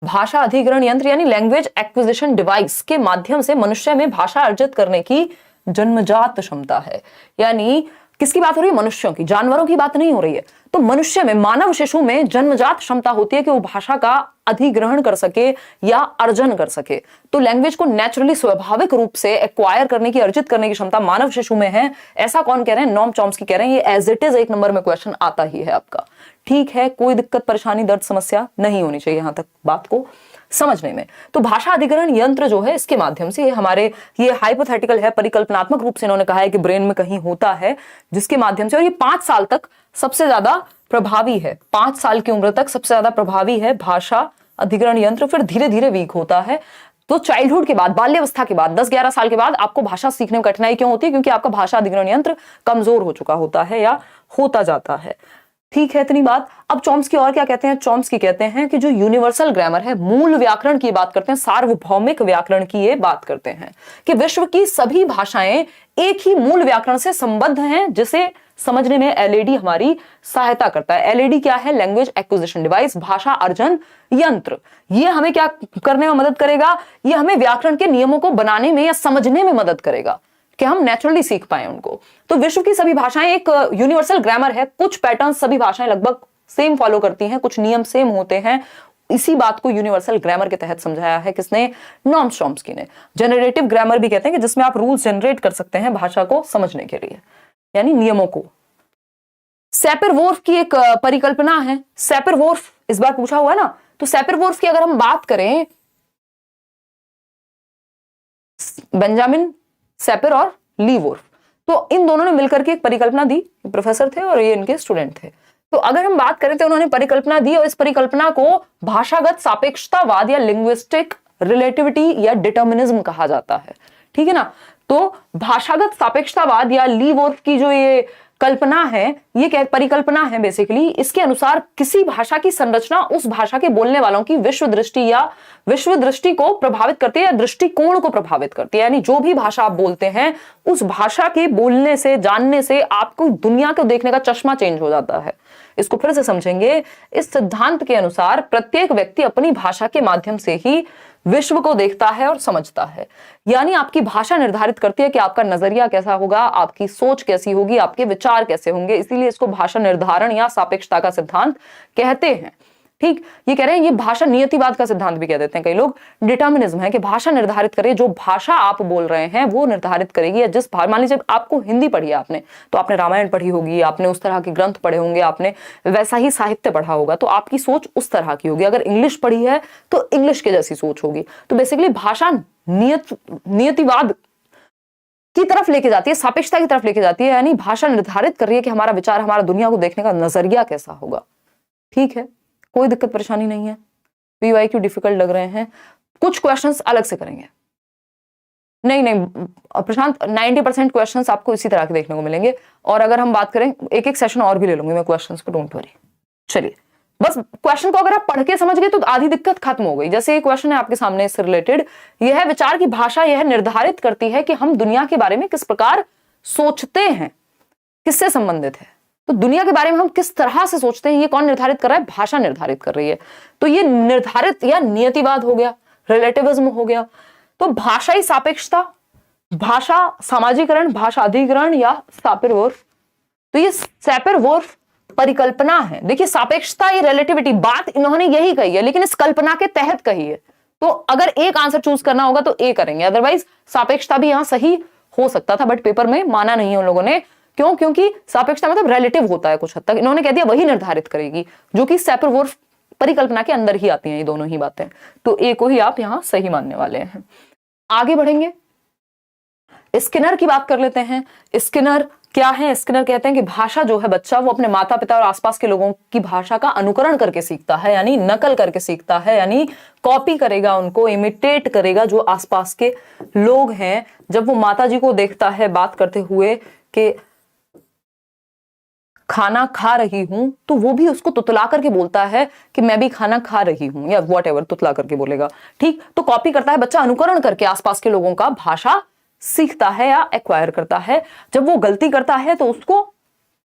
भाषा अधिग्रहण यंत्र यानी लैंग्वेज एक्विजिशन डिवाइस के माध्यम से मनुष्य में भाषा अर्जित करने की जन्मजात क्षमता है। यानी किसकी बात हो रही है? मनुष्यों की, जानवरों की बात नहीं हो रही है। तो मनुष्य में, मानव शिशु में जन्मजात क्षमता होती है कि वो भाषा का अधिग्रहण कर सके या अर्जन कर सके। तो लैंग्वेज को नेचुरली, स्वाभाविक रूप से एक्वायर करने की, अर्जित करने की क्षमता मानव शिशु में है। ऐसा कौन कह रहे हैं? नॉम चॉम्स्की कह रहे हैं। ये एज इट इज 1 नंबर में क्वेश्चन आता ही है आपका। ठीक है, कोई दिक्कत, परेशानी, दर्द, समस्या नहीं होनी चाहिए यहां तक बात को समझने में। तो भाषा अधिग्रहण यंत्र जो है, इसके माध्यम से हमारे, ये हाइपोथेटिकल है, परिकल्पनात्मक रूप से इन्होंने कहा है कि ब्रेन में कहीं होता है, जिसके माध्यम से, और ये 5 साल तक सबसे ज्यादा प्रभावी है, 5 साल की उम्र तक सबसे ज्यादा प्रभावी है भाषा अधिग्रहण यंत्र। फिर धीरे धीरे वीक होता है। तो चाइल्डहुड के बाद, बाल्यावस्था के बाद, 10-11 साल के बाद आपको भाषा सीखने में कठिनाई क्यों होती है? क्योंकि आपका भाषा अधिग्रहण यंत्र कमजोर हो चुका होता है या होता जाता है। ठीक है, इतनी बात। अब चॉम्स्की और क्या कहते हैं? चॉम्स्की कहते हैं कि जो यूनिवर्सल ग्रामर है, मूल व्याकरण की बात करते हैं, सार्वभौमिक व्याकरण की ये बात करते हैं कि विश्व की सभी भाषाएं एक ही मूल व्याकरण से संबद्ध हैं, जिसे समझने में एलएडी हमारी सहायता करता है। एलएडी क्या है? लैंग्वेज एक्विजिशन डिवाइस, भाषा अर्जन यंत्र। ये हमें क्या करने में मदद करेगा? ये हमें व्याकरण के नियमों को बनाने में या समझने में मदद करेगा कि हम नेचुरली सीख पाए उनको। तो विश्व की सभी भाषाएं एक यूनिवर्सल ग्रामर है, कुछ पैटर्न सभी भाषाएं लगभग सेम फॉलो करती हैं, कुछ नियम सेम होते हैं। इसी बात को यूनिवर्सल ग्रामर के तहत समझाया है किसने? नॉम चॉम्स्की ने। जनरेटिव ग्रामर भी कहते हैं कि जिसमें आप रूल्स जनरेट कर सकते हैं भाषा को समझने के लिए, यानी नियमों को। सैपर-वोल्फ की एक परिकल्पना है। सैपर-वोल्फ इस बार पूछा हुआ है ना, तो सैपर-वोल्फ की अगर हम बात करें, बेंजामिन सैपर और ली वोल्फ, तो इन दोनों ने मिलकर के एक परिकल्पना दी। प्रोफेसर थे और ये इनके स्टूडेंट थे। तो अगर हम बात करें तो उन्होंने परिकल्पना दी और इस परिकल्पना को भाषागत सापेक्षतावाद या लिंग्विस्टिक रिलेटिविटी या डिटर्मिनिज्म कहा जाता है। ठीक है ना। तो भाषागत सापेक्षतावाद या लीवोर्फ की जो ये कल्पना है, ये क्या परिकल्पना है बेसिकली, इसके अनुसार किसी भाषा की संरचना उस भाषा के बोलने वालों की विश्व दृष्टि को प्रभावित करती है या दृष्टिकोण को प्रभावित करती है। यानी जो भी भाषा आप बोलते हैं उस भाषा के बोलने से, जानने से आपको दुनिया को देखने का चश्मा चेंज हो जाता है। इसको फिर से समझेंगे। इस सिद्धांत के अनुसार प्रत्येक व्यक्ति अपनी भाषा के माध्यम से ही विश्व को देखता है और समझता है। यानी आपकी भाषा निर्धारित करती है कि आपका नजरिया कैसा होगा, आपकी सोच कैसी होगी, आपके विचार कैसे होंगे। इसीलिए इसको भाषा निर्धारण या सापेक्षता का सिद्धांत कहते हैं। ठीक, ये कह रहे हैं, ये भाषा नियतिवाद का सिद्धांत भी कह देते हैं कई लोग। डिटर्मिनिज्म है कि भाषा निर्धारित करे, जो भाषा आप बोल रहे हैं वो निर्धारित करेगी। या जिस मान लीजिए आपको हिंदी पढ़ी है आपने, तो आपने रामायण पढ़ी होगी, आपने उस तरह के ग्रंथ पढ़े होंगे, आपने वैसा ही साहित्य पढ़ा होगा, तो आपकी सोच उस तरह की होगी। अगर इंग्लिश पढ़ी है तो इंग्लिश के जैसी सोच होगी। तो बेसिकली भाषा नियतिवाद की तरफ लेके जाती है, सापेक्षता की तरफ लेके जाती है। यानी भाषा निर्धारित कर रही है कि हमारा विचार, हमारा दुनिया को देखने का नजरिया कैसा होगा। ठीक है, कोई दिक्कत परेशानी नहीं है। पीवाईक्यू डिफिकल्ट लग रहे हैं, कुछ क्वेश्चंस अलग से करेंगे। नहीं प्रशांत, 90% क्वेश्चंस आपको इसी तरह के देखने को मिलेंगे। और अगर हम बात करें, एक एक सेशन और भी ले लूंगी मैं क्वेश्चंस को, डोंट वरी। चलिए, बस क्वेश्चन को अगर आप पढ़ के समझ गए तो आधी दिक्कत खत्म हो गई। जैसे ये क्वेश्चन है आपके सामने इससे रिलेटेड, यह है विचार की भाषा यह निर्धारित करती है कि हम दुनिया के बारे में किस प्रकार सोचते हैं। किससे संबंधित है? तो दुनिया के बारे में हम किस तरह से सोचते हैं, ये कौन निर्धारित कर रहा है? भाषा निर्धारित कर रही है। तो ये निर्धारित या नियतिवाद हो गया, रिलेटिविज्म हो गया। तो भाषाई सापेक्षता, भाषा सामाजिकरण, भाषा अधिग्रहण या सैपर-वुर्फ। तो ये सैपर-वुर्फ परिकल्पना है। देखिए, सापेक्षता, ये रिलेटिविटी, बात इन्होंने यही कही है, लेकिन इस कल्पना के तहत कही है। तो अगर एक आंसर चूज करना होगा तो ए करेंगे, अदरवाइज सापेक्षता भी यहां सही हो सकता था, बट पेपर में माना नहीं है उन लोगों ने। क्यों? क्योंकि सापेक्षता मतलब रिलेटिव होता है कुछ हद तक। इन्होंने कह दिया वही निर्धारित करेगी, जो कि सैपर-वुर्फ परिकल्पना के अंदर ही आती हैं ये दोनों ही बातें। तो ए को ही आप यहां सही मानने वाले हैं। आगे बढ़ेंगे, स्किनर की बात कर लेते हैं। स्किनर क्या है? स्किनर कहते हैं कि भाषा जो है, बच्चा वो अपने माता पिता और आसपास के लोगों की भाषा का अनुकरण करके सीखता है, यानी नकल करके सीखता है, यानी कॉपी करेगा, उनको इमिटेट करेगा जो आसपास के लोग हैं। जब वो माता जी को देखता है बात करते हुए कि खाना खा रही हूं, तो वो भी उसको तुतला करके बोलता है कि मैं भी खाना खा रही हूं, या व्हाटएवर तुतला करके बोलेगा। ठीक, तो कॉपी करता है बच्चा, अनुकरण करके आसपास के लोगों का भाषा सीखता है या एक्वायर करता है। जब वो गलती करता है तो उसको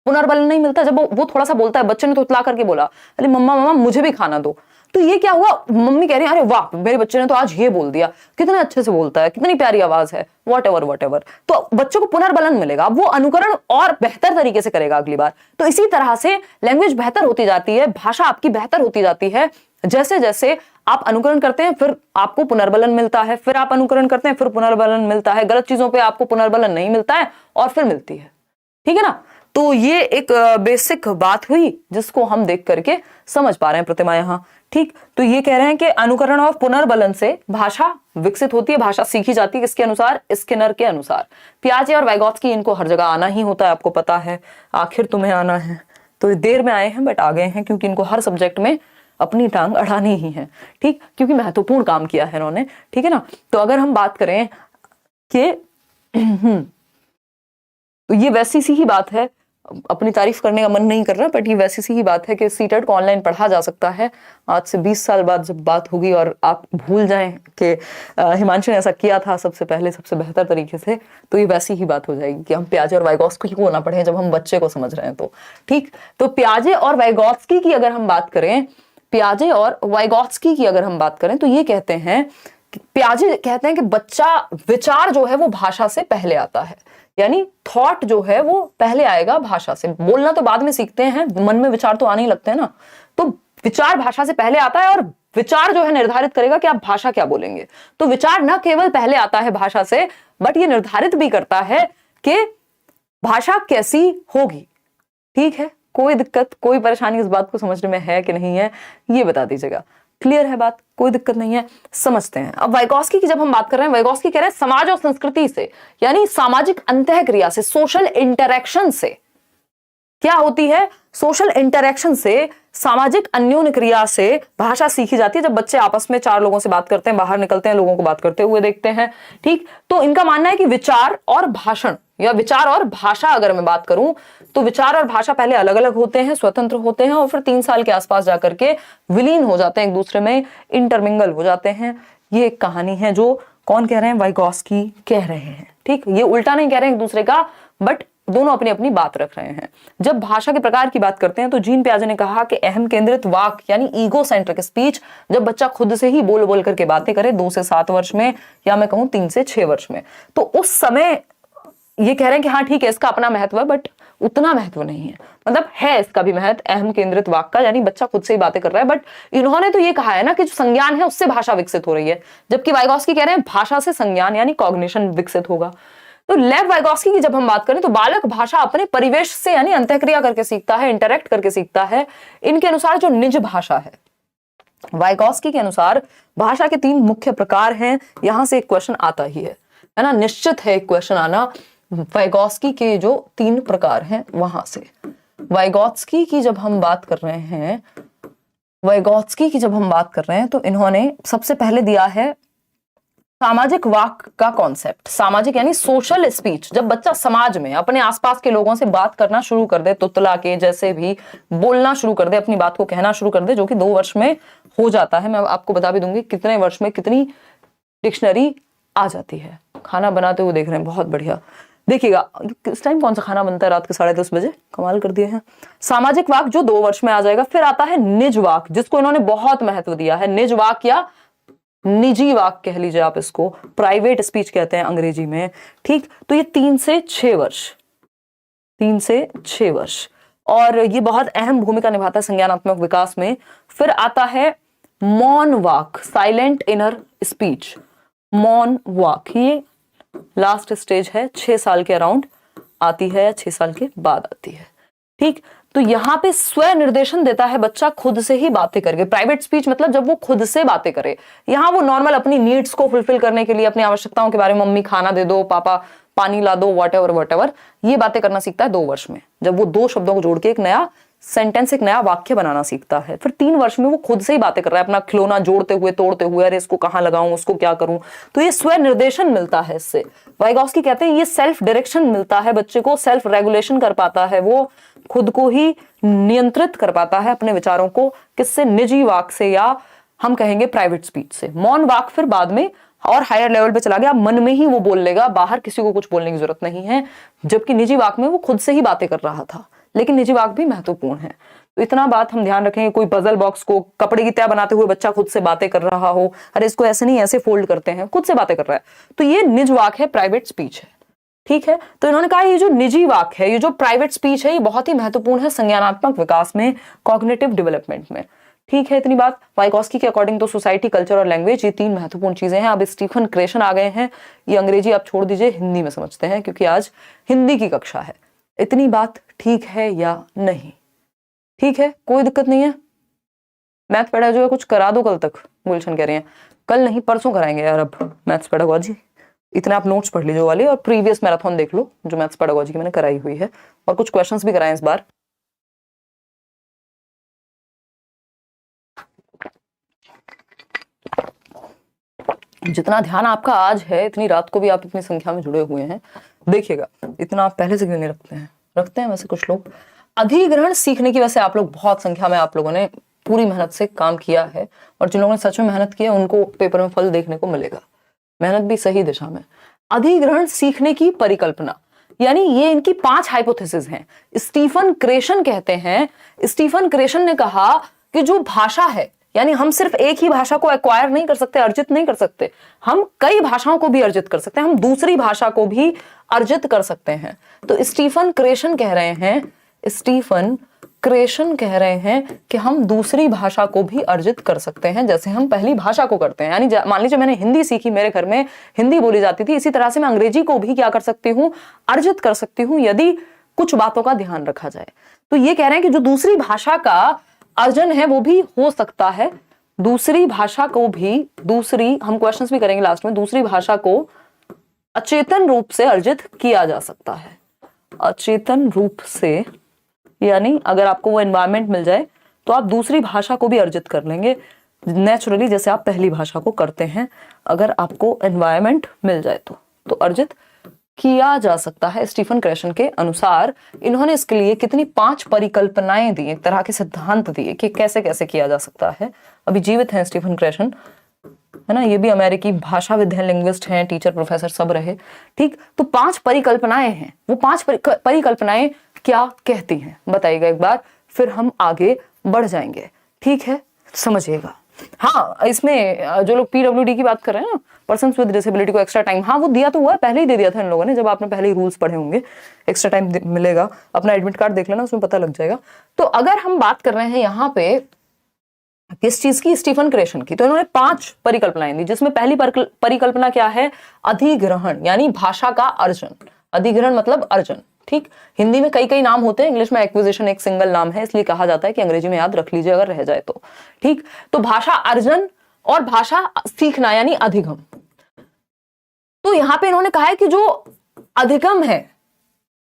पुनर्बल नहीं मिलता। जब वो थोड़ा सा बोलता है, बच्चे ने तुतला करके बोला, अरे मम्मा मम्मा मुझे भी खाना दो, तो ये क्या हुआ? मम्मी कह रही है, अरे वाह मेरे बच्चे ने तो आज ये बोल दिया, कितना अच्छे से बोलता है, कितनी प्यारी आवाज है, व्हाटएवर। तो बच्चों को पुनर्बलन मिलेगा, वो अनुकरण और बेहतर तरीके से करेगा अगली बार। तो इसी तरह से लैंग्वेज बेहतर होती जाती है, भाषा आपकी बेहतर होती जाती है। जैसे जैसे आप अनुकरण करते हैं, फिर आपको पुनर्बलन मिलता है, फिर आप अनुकरण करते हैं, फिर पुनर्बलन मिलता है। गलत चीजों पे आपको पुनर्बलन नहीं मिलता है और फिर मिलती है। ठीक है ना। तो ये एक बेसिक बात हुई जिसको हम देख करके समझ पा रहे हैं प्रतिमा यहाँ। ठीक, तो ये कह रहे हैं कि अनुकरण और पुनर्बलन से भाषा विकसित होती है, भाषा सीखी जाती है। किसके अनुसार? स्किनर के अनुसार। पियाजे और वाइगोत्स्की, इनको हर जगह आना ही होता है, आपको पता है। आखिर तुम्हें आना है, तो देर में आए हैं बट आ गए हैं, क्योंकि इनको हर सब्जेक्ट में अपनी टांग अड़ानी ही है। ठीक, क्योंकि महत्वपूर्ण काम किया है इन्होंने। ठीक है ना। तो अगर हम बात करें कि तो ये वैसी सी ही बात है, अपनी तारीफ करने का मन नहीं कर रहा, बट ये वैसी सी ही बात है कि सीटेट को ऑनलाइन पढ़ा जा सकता है। आज से 20 साल बाद जब बात होगी और आप भूल जाएं कि हिमांशु ने ऐसा किया था सबसे पहले सबसे बेहतर तरीके से, तो ये वैसी ही बात हो जाएगी कि हम पियाजे और वाइगोत्स्की को ना पढ़ें जब हम बच्चे को समझ रहे हैं। तो ठीक, तो पियाजे और वाइगोत्स्की की अगर हम बात करें, पियाजे और वाइगोत्स्की की अगर हम बात करें, तो ये कहते हैं, पियाजे कहते हैं कि बच्चा विचार जो है वो भाषा से पहले आता है। यानी थॉट जो है वो पहले आएगा भाषा से। बोलना तो बाद में सीखते हैं, मन में विचार तो आने ही लगते हैं ना। तो विचार भाषा से पहले आता है और विचार जो है निर्धारित करेगा कि आप भाषा क्या बोलेंगे। तो विचार न केवल पहले आता है भाषा से, बट ये निर्धारित भी करता है कि भाषा कैसी होगी। ठीक है, कोई दिक्कत, कोई परेशानी इस बात को समझने में है कि नहीं है, ये बता दीजिएगा। क्लियर है बात? कोई दिक्कत नहीं है, समझते हैं। अब वाइगोत्स्की की जब हम बात कर रहे हैं, वाइगोत्स्की कह रहे हैं समाज और संस्कृति से, यानी सामाजिक अंतःक्रिया से, सोशल इंटरेक्शन से क्या होती है? सोशल इंटरेक्शन से, सामाजिक अन्योन्य क्रिया से भाषा सीखी जाती है। जब बच्चे आपस में चार लोगों से बात करते हैं, बाहर निकलते हैं, लोगों को बात करते हुए देखते हैं, ठीक। तो इनका मानना है कि विचार और भाषण या विचार और भाषा, अगर मैं बात करूं तो विचार और भाषा पहले अलग अलग होते हैं, स्वतंत्र होते हैं, और फिर 3 साल के आसपास जाकर के विलीन हो जाते हैं, एक दूसरे में इंटरमिंगल हो जाते हैं। ये एक कहानी है जो कौन कह रहे हैं? वाइगॉस्की कह रहे हैं, ठीक। ये उल्टा नहीं कह रहे हैं एक दूसरे का, बट दोनों अपनी अपनी बात रख रहे हैं। जब भाषा के प्रकार की बात करते हैं तो जीन पियाजे ने कहा कि अहम केंद्रित वाक यानी ईगो सेंट्रिक स्पीच, जब बच्चा खुद से ही बोल बोल करके बातें करे 2 से 7 वर्ष में, या मैं कहूं 3 से 6 वर्ष में, तो उस समय ये कह रहे हैं कि हाँ ठीक है, इसका अपना महत्व है, बट उतना महत्व नहीं है। मतलब है इसका भी महत्व अहम केंद्रित वाक का, यानी बच्चा खुद से ही बातें कर रहा है, बट इन्होंने तो ये कहा है ना कि जो संज्ञान है उससे भाषा विकसित हो रही है, जबकि वाइगॉस्की कह रहे हैं भाषा से संज्ञान यानी कॉग्निशन विकसित होगा। तो लेव वाइगॉस्की की जब हम बात करें तो बालक भाषा अपने परिवेश से यानी अंतःक्रिया करके सीखता है, इंटरेक्ट करके सीखता है। इनके अनुसार जो निज भाषा है, वाइगॉस्की के अनुसार भाषा के 3 मुख्य प्रकार हैं। यहां से एक क्वेश्चन आता ही है ना, निश्चित है एक क्वेश्चन आना। वाइगॉस्की के जो 3 प्रकार हैं वहां से, वाइगॉत्स्की की जब हम बात कर रहे हैं, वाइगॉत्स्की की जब हम बात कर रहे हैं तो इन्होंने सबसे पहले दिया है सामाजिक वाक का कॉन्सेप्ट। सामाजिक यानी सोशल स्पीच, जब बच्चा समाज में अपने आसपास के लोगों से बात करना शुरू कर दे, तुतला के जैसे भी बोलना शुरू कर दे, अपनी बात को कहना शुरू कर दे, जो कि 2 वर्ष में हो जाता है। मैं आपको बता भी दूंगी कितने वर्ष में कितनी डिक्शनरी आ जाती है। खाना बनाते हुए देख रहे हैं, बहुत बढ़िया। देखिएगा इस टाइम कौन सा खाना बनता है, रात के 10:30 बजे, कमाल कर दिए हैं। सामाजिक वाक जो 2 वर्ष में आ जाएगा। फिर आता है निज वाक, जिसको इन्होंने बहुत महत्व दिया है। निज वाक या निजी वाक कह लीजिए आप, इसको प्राइवेट स्पीच कहते हैं अंग्रेजी में, ठीक। तो ये 3 से 6 वर्ष, 3 से 6 वर्ष, और ये बहुत अहम भूमिका निभाता है संज्ञानात्मक विकास में। फिर आता है मौन वाक, साइलेंट इनर स्पीच, मौन वाक, ये लास्ट स्टेज है, 6 साल के अराउंड आती है, 6 साल के बाद आती है, ठीक। तो यहां पे स्व निर्देशन देता है बच्चा, खुद से ही बातें करके। प्राइवेट स्पीच मतलब जब वो खुद से बातें करे, यहां वो नॉर्मल अपनी नीड्स को फुलफिल करने के लिए, अपनी आवश्यकताओं के बारे में, मम्मी खाना दे दो, पापा पानी ला दो, वॉट एवर, ये बातें करना सीखता है 2 वर्ष में, जब वो 2 शब्दों को जोड़ के एक नया सेंटेंस, एक नया वाक्य बनाना सीखता है। फिर 3 वर्ष में वो खुद से ही बातें कर रहा है, अपना खिलौना जोड़ते हुए, तोड़ते हुए, अरे इसको कहां लगाऊं, उसको क्या करूं। तो ये स्व निर्देशन मिलता है इससे। वाइगॉस्की कहते हैं ये सेल्फ डायरेक्शन मिलता है बच्चे को, सेल्फ रेगुलेशन कर पाता है, वो खुद को ही नियंत्रित कर पाता है अपने विचारों को। किससे? निजी वाक से, या हम कहेंगे प्राइवेट स्पीच से। मौन वाक फिर बाद में और हायर लेवल पे चला गया, मन में ही वो बोल लेगा, बाहर किसी को कुछ बोलने की जरूरत नहीं है। जबकि निजी वाक में वो खुद से ही बातें कर रहा था, लेकिन निजी वाक भी महत्वपूर्ण है। तो इतना बात हम ध्यान रखेंगे। कोई पजल बॉक्स को कपड़े की तह बनाते हुए बच्चा खुद से बातें कर रहा हो, अरे इसको ऐसे नहीं ऐसे फोल्ड करते हैं, खुद से बातें कर रहा है, तो ये निज वाक है, प्राइवेट स्पीच है, ठीक है। तो इन्होंने कहा ये जो निजी वाक है, ये जो प्राइवेट स्पीच है, ये बहुत ही महत्वपूर्ण है संज्ञानात्मक विकास में, कॉग्निटिव डेवलपमेंट में, ठीक है। इतनी बात। वाइगॉस्की के अकॉर्डिंग तो सोसाइटी, कल्चर और लैंग्वेज, ये 3 महत्वपूर्ण चीजें हैं। अब स्टीफन क्रेशन आ गए हैं, ये अंग्रेजी आप छोड़ दीजिए, हिंदी में समझते हैं, क्योंकि आज हिंदी की कक्षा है। इतनी बात ठीक है या नहीं? ठीक है, कोई दिक्कत नहीं है। मैथ पढ़ा जो है कुछ करा दो कल तक, गुलशन कह रही हैं। कल नहीं, परसों कराएंगे यार अब मैथ्स पेडागोजी। इतने आप नोट्स पढ़ लीजिए वाले, और प्रीवियस मैराथन देख लो जो मैथ्स पेडागोजी की मैंने कराई हुई है, और कुछ क्वेश्चंस भी कराए इस बार। जितना ध्यान आपका आज है, इतनी रात को भी आप इतनी संख्या में जुड़े हुए हैं, देखिएगा इतना आप पहले से क्यों नहीं रखते हैं? रखते हैं वैसे कुछ लोग। अधिग्रहण सीखने की, वैसे आप लोग बहुत संख्या में, आप लोगों ने पूरी मेहनत से काम किया है, और जिन लोगों ने सच में मेहनत की है उनको पेपर में फल देखने को मिलेगा, मेहनत भी सही दिशा में। अधिग्रहण सीखने की परिकल्पना, यानी ये इनकी 5 हाइपोथेसिस हैं। स्टीफन क्रेशन कहते हैं, स्टीफन क्रेशन ने कहा कि जो भाषा है, यानी हम सिर्फ एक ही भाषा को एक्वायर नहीं कर सकते, अर्जित नहीं कर सकते, हम कई भाषाओं को भी अर्जित कर सकते हैं, हम दूसरी भाषा को भी अर्जित कर सकते हैं। तो स्टीफन क्रेशन कह रहे हैं, स्टीफन क्रेशन कह रहे हैं कि हम दूसरी भाषा को भी अर्जित कर सकते हैं, जैसे हम पहली भाषा को करते हैं। यानी मान लीजिए मैंने हिंदी सीखी, मेरे घर में हिंदी बोली जाती थी, इसी तरह से मैं अंग्रेजी को भी क्या कर सकती हूँ? अर्जित कर सकती हूँ, यदि कुछ बातों का ध्यान रखा जाए। तो ये कह रहे हैं कि जो दूसरी भाषा का अर्जन है वो भी हो सकता है, दूसरी भाषा को भी, दूसरी, हम क्वेश्चंस भी करेंगे लास्ट में, दूसरी भाषा को अचेतन रूप से अर्जित किया जा सकता है, अचेतन रूप से यानी अगर आपको वो एनवायरनमेंट मिल जाए तो आप दूसरी भाषा को भी अर्जित कर लेंगे नेचुरली, जैसे आप पहली भाषा को करते हैं। अगर आपको एनवायरनमेंट मिल जाए तो अर्जित किया जा सकता है। स्टीफन क्रेशन के अनुसार इन्होंने इसके लिए कितनी 5 परिकल्पनाएं दी, एक तरह के सिद्धांत दिए कि कैसे कैसे किया जा सकता है। अभी जीवित हैं स्टीफन क्रेशन, है ना, ये भी अमेरिकी भाषा विद्वान लिंग्विस्ट हैं, टीचर प्रोफेसर सब रहे। ठीक, तो 5 परिकल्पनाएं हैं। वो 5 परिकल्पनाएं क्या कहती हैं बताइएगा एक बार, फिर हम आगे बढ़ जाएंगे। ठीक है, समझिएगा। हाँ, इसमें जो लोग पीडब्ल्यूडी की बात कर रहे हैं ना, पर्सन विद डिसेबिलिटी को एक्स्ट्रा टाइम, हाँ वो दिया तो हुआ है, पहले ही दे दिया था इन लोगों ने, जब आपने पहले ही रूल्स पढ़े होंगे। एक्स्ट्रा टाइम मिलेगा, अपना एडमिट कार्ड देख लेना, उसमें पता लग जाएगा। तो अगर हम बात कर रहे हैं यहाँ पे किस चीज की, स्टीफन क्रेशन की, तो इन्होंने 5 परिकल्पनाएं दी, जिसमें पहली परिकल्पना क्या है, अधिग्रहण, यानी भाषा का अर्जन। अधिग्रहण मतलब अर्जन। ठीक, हिंदी में कई कई नाम होते हैं, इंग्लिश में एक्विजिशन एक सिंगल नाम है, इसलिए कहा जाता है कि अंग्रेजी में याद रख लीजिए अगर रह जाए तो। ठीक, तो भाषा अर्जन और भाषा सीखना यानी अधिगम। तो यहां पे इन्होंने कहा है कि जो अधिगम है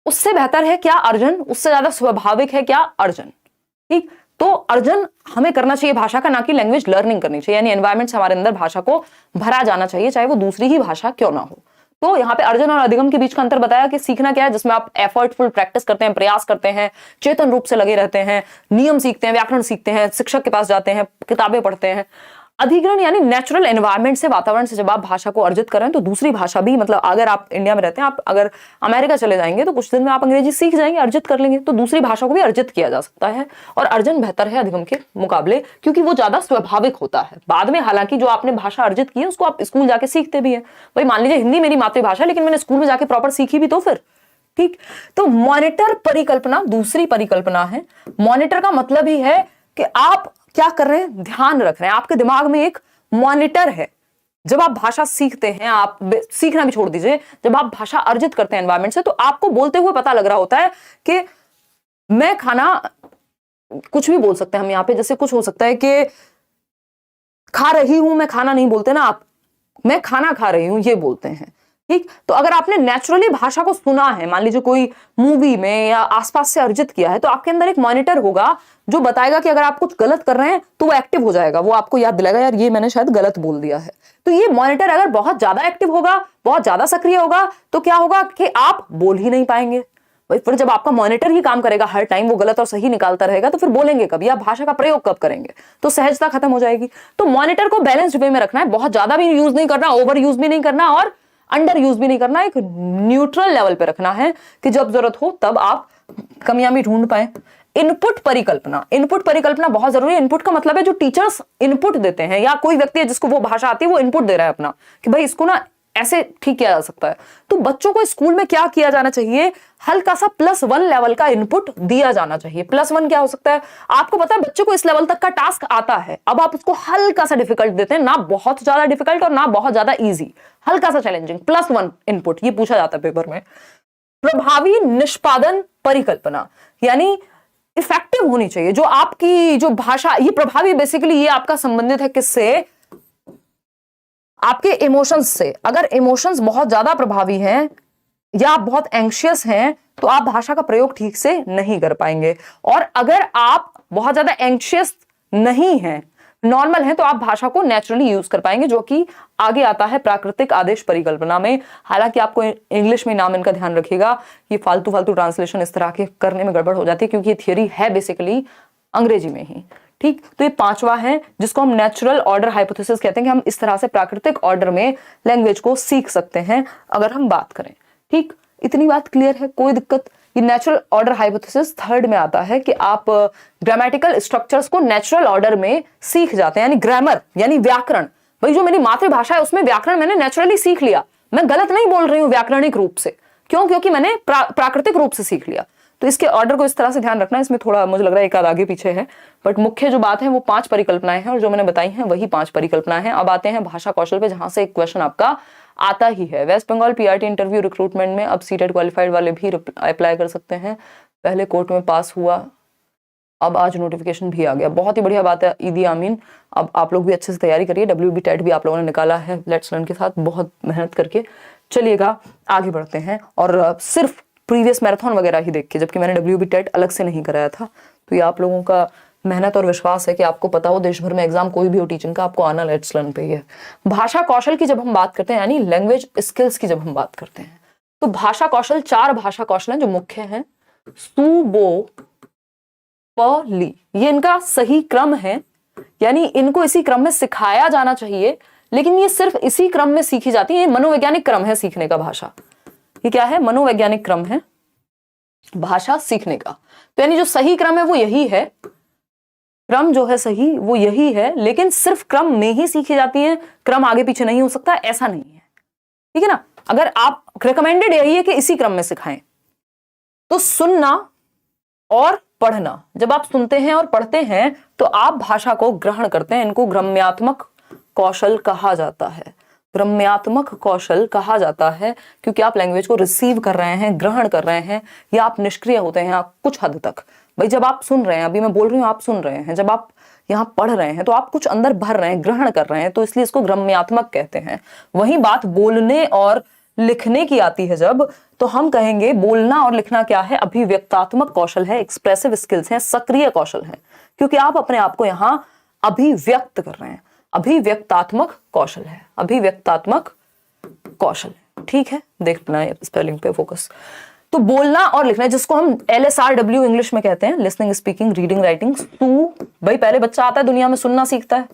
उससे बेहतर है क्या अर्जन, उससे ज्यादा स्वाभाविक है क्या अर्जन। ठीक, तो अर्जन हमें करना चाहिए भाषा का, ना कि लैंग्वेज लर्निंग करनी चाहिए, यानी एनवायरमेंट से हमारे अंदर भाषा को भरा जाना चाहिए, चाहे वो दूसरी ही भाषा क्यों ना हो। तो यहाँ पे अर्जन और अधिगम के बीच का अंतर बताया कि सीखना क्या है, जिसमें आप एफर्टफुल प्रैक्टिस करते हैं, प्रयास करते हैं, चेतन रूप से लगे रहते हैं, नियम सीखते हैं, व्याकरण सीखते हैं, शिक्षक के पास जाते हैं, किताबें पढ़ते हैं। अधिग्रहण यानी नेचुरल एनवायरनमेंट से, वातावरण से जब आप भाषा को अर्जित करें तो दूसरी भाषा भी, मतलब अगर आप इंडिया में रहते हैं, आप अगर अमेरिका चले जाएंगे तो कुछ दिन में आप अंग्रेजी सीख जाएंगे, अर्जित कर लेंगे, तो दूसरी भाषा को भी अर्जित किया जा सकता है। और अर्जन बेहतर है अधिगम के मुकाबले, क्योंकि वो ज्यादा स्वाभाविक होता है। बाद में हालांकि जो आपने भाषा अर्जित की है उसको आप स्कूल जाके सीखते भी है। भाई मान लीजिए हिंदी मेरी मातृभाषा, लेकिन मैंने स्कूल में जाके प्रॉपर सीखी भी तो फिर। ठीक, तो मॉनिटर परिकल्पना दूसरी परिकल्पना है। मॉनिटर का मतलब ही है कि आप क्या कर रहे हैं, ध्यान रख रहे हैं, आपके दिमाग में एक मॉनिटर है। जब आप भाषा सीखते हैं, आप सीखना भी छोड़ दीजिए, जब आप भाषा अर्जित करते हैं एनवायरनमेंट से, तो आपको बोलते हुए पता लग रहा होता है कि मैं खाना, कुछ भी बोल सकते हैं हम यहाँ पे, जैसे कुछ हो सकता है कि खा रही हूं, मैं खाना नहीं बोलते ना आप, मैं खाना खा रही हूं ये बोलते हैं। ठीक, तो अगर आपने नेचुरली भाषा को सुना है, मान लीजिए कोई मूवी में या आसपास से अर्जित किया है, तो आपके अंदर एक मॉनिटर होगा जो बताएगा कि अगर आप कुछ गलत कर रहे हैं तो वो एक्टिव हो जाएगा, वो आपको याद दिलाएगा यार ये मैंने शायद गलत बोल दिया है। तो ये मॉनिटर अगर बहुत ज्यादा एक्टिव होगा, बहुत ज्यादा सक्रिय होगा, तो क्या होगा कि आप बोल ही नहीं पाएंगे। फिर जब आपका मॉनिटर ही काम करेगा हर टाइम, वो गलत और सही निकालता रहेगा, तो फिर बोलेंगे कभी, आप भाषा का प्रयोग कब करेंगे, तो सहजता खत्म हो जाएगी। तो मॉनिटर को बैलेंस्ड वे में रखना है, बहुत ज्यादा भी यूज नहीं करना, ओवर यूज भी नहीं करना और अंडर यूज भी नहीं करना, एक न्यूट्रल लेवल पे रखना है कि जब जरूरत हो तब आप कमियां भी ढूंढ पाए। इनपुट परिकल्पना, इनपुट परिकल्पना बहुत जरूरी है। इनपुट का मतलब है जो टीचर्स इनपुट देते हैं, या कोई व्यक्ति है जिसको वो भाषा आती है, वो इनपुट दे रहा है अपना कि भाई इसको ना ऐसे ठीक किया जा सकता है। तो बच्चों को स्कूल में क्या किया जाना चाहिए, हल्का सा +1 लेवल का इनपुट दिया जाना चाहिए। +1 क्या हो सकता है, आपको पता है बच्चे को इस लेवल तक का टास्क आता है, अब आप उसको हल्का सा डिफिकल्ट देते हैं, ना बहुत ज्यादा डिफिकल्ट और ना बहुत ज्यादा इजी, हल्का सा चैलेंजिंग, +1 इनपुट, ये पूछा जाता है पेपर में। प्रभावी निष्पादन परिकल्पना यानी इफेक्टिव होनी चाहिए जो आपकी जो भाषा, ये प्रभावी बेसिकली ये आपका संबंधित है किससे, आपके इमोशंस से। अगर इमोशंस बहुत ज्यादा प्रभावी हैं या आप बहुत एंग्शियस हैं तो आप भाषा का प्रयोग ठीक से नहीं कर पाएंगे, और अगर आप बहुत ज्यादा एंग्शियस नहीं हैं, नॉर्मल है, तो आप भाषा को नेचुरली यूज कर पाएंगे, जो कि आगे आता है प्राकृतिक आदेश परिकल्पना में। हालांकि आपको इंग्लिश में नाम इनका ध्यान रखिएगा, ये फालतू फालतू ट्रांसलेशन इस तरह के करने में गड़बड़ हो जाती है, क्योंकि ये थियरी है बेसिकली अंग्रेजी में ही। ठीक, तो ये 5वां है जिसको हम नेचुरल ऑर्डर हाइपोथेसिस कहते हैं कि हम इस तरह से प्राकृतिक ऑर्डर में लैंग्वेज को सीख सकते हैं अगर हम बात करें। ठीक, इतनी बात क्लियर है, कोई दिक्कत। ये नेचुरल ऑर्डर हाइपोथेसिस 3rd में आता है कि आप ग्रामेटिकल स्ट्रक्चर्स को नेचुरल ऑर्डर में सीख जाते हैं, यानी ग्रामर यानी व्याकरण। भाई जो मेरी मातृभाषा है उसमें व्याकरण मैंने नेचुरली सीख लिया, मैं गलत नहीं बोल रही हूं व्याकरणिक रूप से, क्यों, क्योंकि मैंने प्राकृतिक रूप से सीख लिया। तो इसके ऑर्डर को इस तरह से ध्यान रखना, इसमें थोड़ा मुझे लग रहा है एक आध आगे पीछे है, बट मुख्य जो बात है वो 5 परिकल्पनाएं हैं, और जो मैंने बताई हैं वही 5 परिकल्पनाएं हैं। अब आते हैं भाषा कौशल पे, जहां से एक क्वेश्चन आपका आता ही है। West Bengal PRT interview recruitment में अब सीटेट क्वालिफाइड वाले भी अप्लाई कर सकते हैं। पहले कोर्ट में पास हुआ, अब आज नोटिफिकेशन भी आ गया, बहुत ही बढ़िया बात है ईदी आमीन। अब आप लोग भी अच्छे से तैयारी करिए, WB टेट भी आप लोगों ने निकाला है लेट्स लर्न के साथ बहुत मेहनत करके। चलिएगा आगे बढ़ते हैं, और सिर्फ प्रीवियस मैराथन वगैरह ही देख के, जबकि मैंने WB टेट अलग से नहीं कराया था। तो ये आप लोगों का मेहनत और विश्वास है कि आपको पता हो, देश भर में एग्जाम कोई भी हो टीचिंग का, आपको आना लेट्स लर्न पे ही है। भाषा कौशल की जब हम बात करते हैं, यानी लैंग्वेज स्किल्स की जब हम बात करते हैं, तो भाषा कौशल 4 भाषा कौशल हैं जो मुख्य हैं। सु, बो, प, ली, ये इनका सही क्रम है, यानी इनको इसी क्रम में सिखाया जाना चाहिए, लेकिन ये सिर्फ इसी क्रम में सीखी जाती है। ये मनोवैज्ञानिक क्रम है सीखने का भाषा। ये क्या है? मनोवैज्ञानिक क्रम है भाषा सीखने का। तो यानी जो सही क्रम है वो यही है, क्रम जो है सही वो यही है, लेकिन सिर्फ क्रम में ही सीखी जाती है, क्रम आगे पीछे नहीं हो सकता, ऐसा नहीं है, ठीक है ना। अगर आप रिकमेंडेड यही है कि इसी क्रम में सिखाएं। तो सुनना और पढ़ना, जब आप सुनते हैं और पढ़ते हैं तो आप भाषा को ग्रहण करते हैं। इनको ग्राम्यात्मक कौशल कहा जाता है। ग्राम्यात्मक कौशल कहा जाता है क्योंकि आप लैंग्वेज को रिसीव कर रहे हैं, ग्रहण कर रहे हैं, या आप निष्क्रिय होते हैं आप कुछ हद तक। भाई जब आप सुन रहे हैं, अभी मैं बोल रही हूं आप सुन रहे हैं, जब आप यहाँ पढ़ रहे हैं तो आप कुछ अंदर भर रहे हैं, ग्रहण कर रहे हैं, तो इसलिए इसको ग्राम्यात्मक कहते हैं। वही बात बोलने और लिखने की आती है जब, तो हम कहेंगे बोलना और लिखना क्या है? अभिव्यक्तात्मक कौशल है, एक्सप्रेसिव स्किल्स हैं, सक्रिय कौशल है, क्योंकि आप अपने आप को यहां अभिव्यक्त कर रहे हैं। अभिव्यक्तात्मक कौशल है, अभिव्यक्तात्मक कौशल, ठीक है। देखना है स्पेलिंग पे फोकस। तो बोलना और लिखना, जिसको हम LSRW इंग्लिश में कहते हैं, लिसनिंग, स्पीकिंग, रीडिंग, राइटिंग। भाई पहले बच्चा आता है दुनिया में सुनना सीखता है,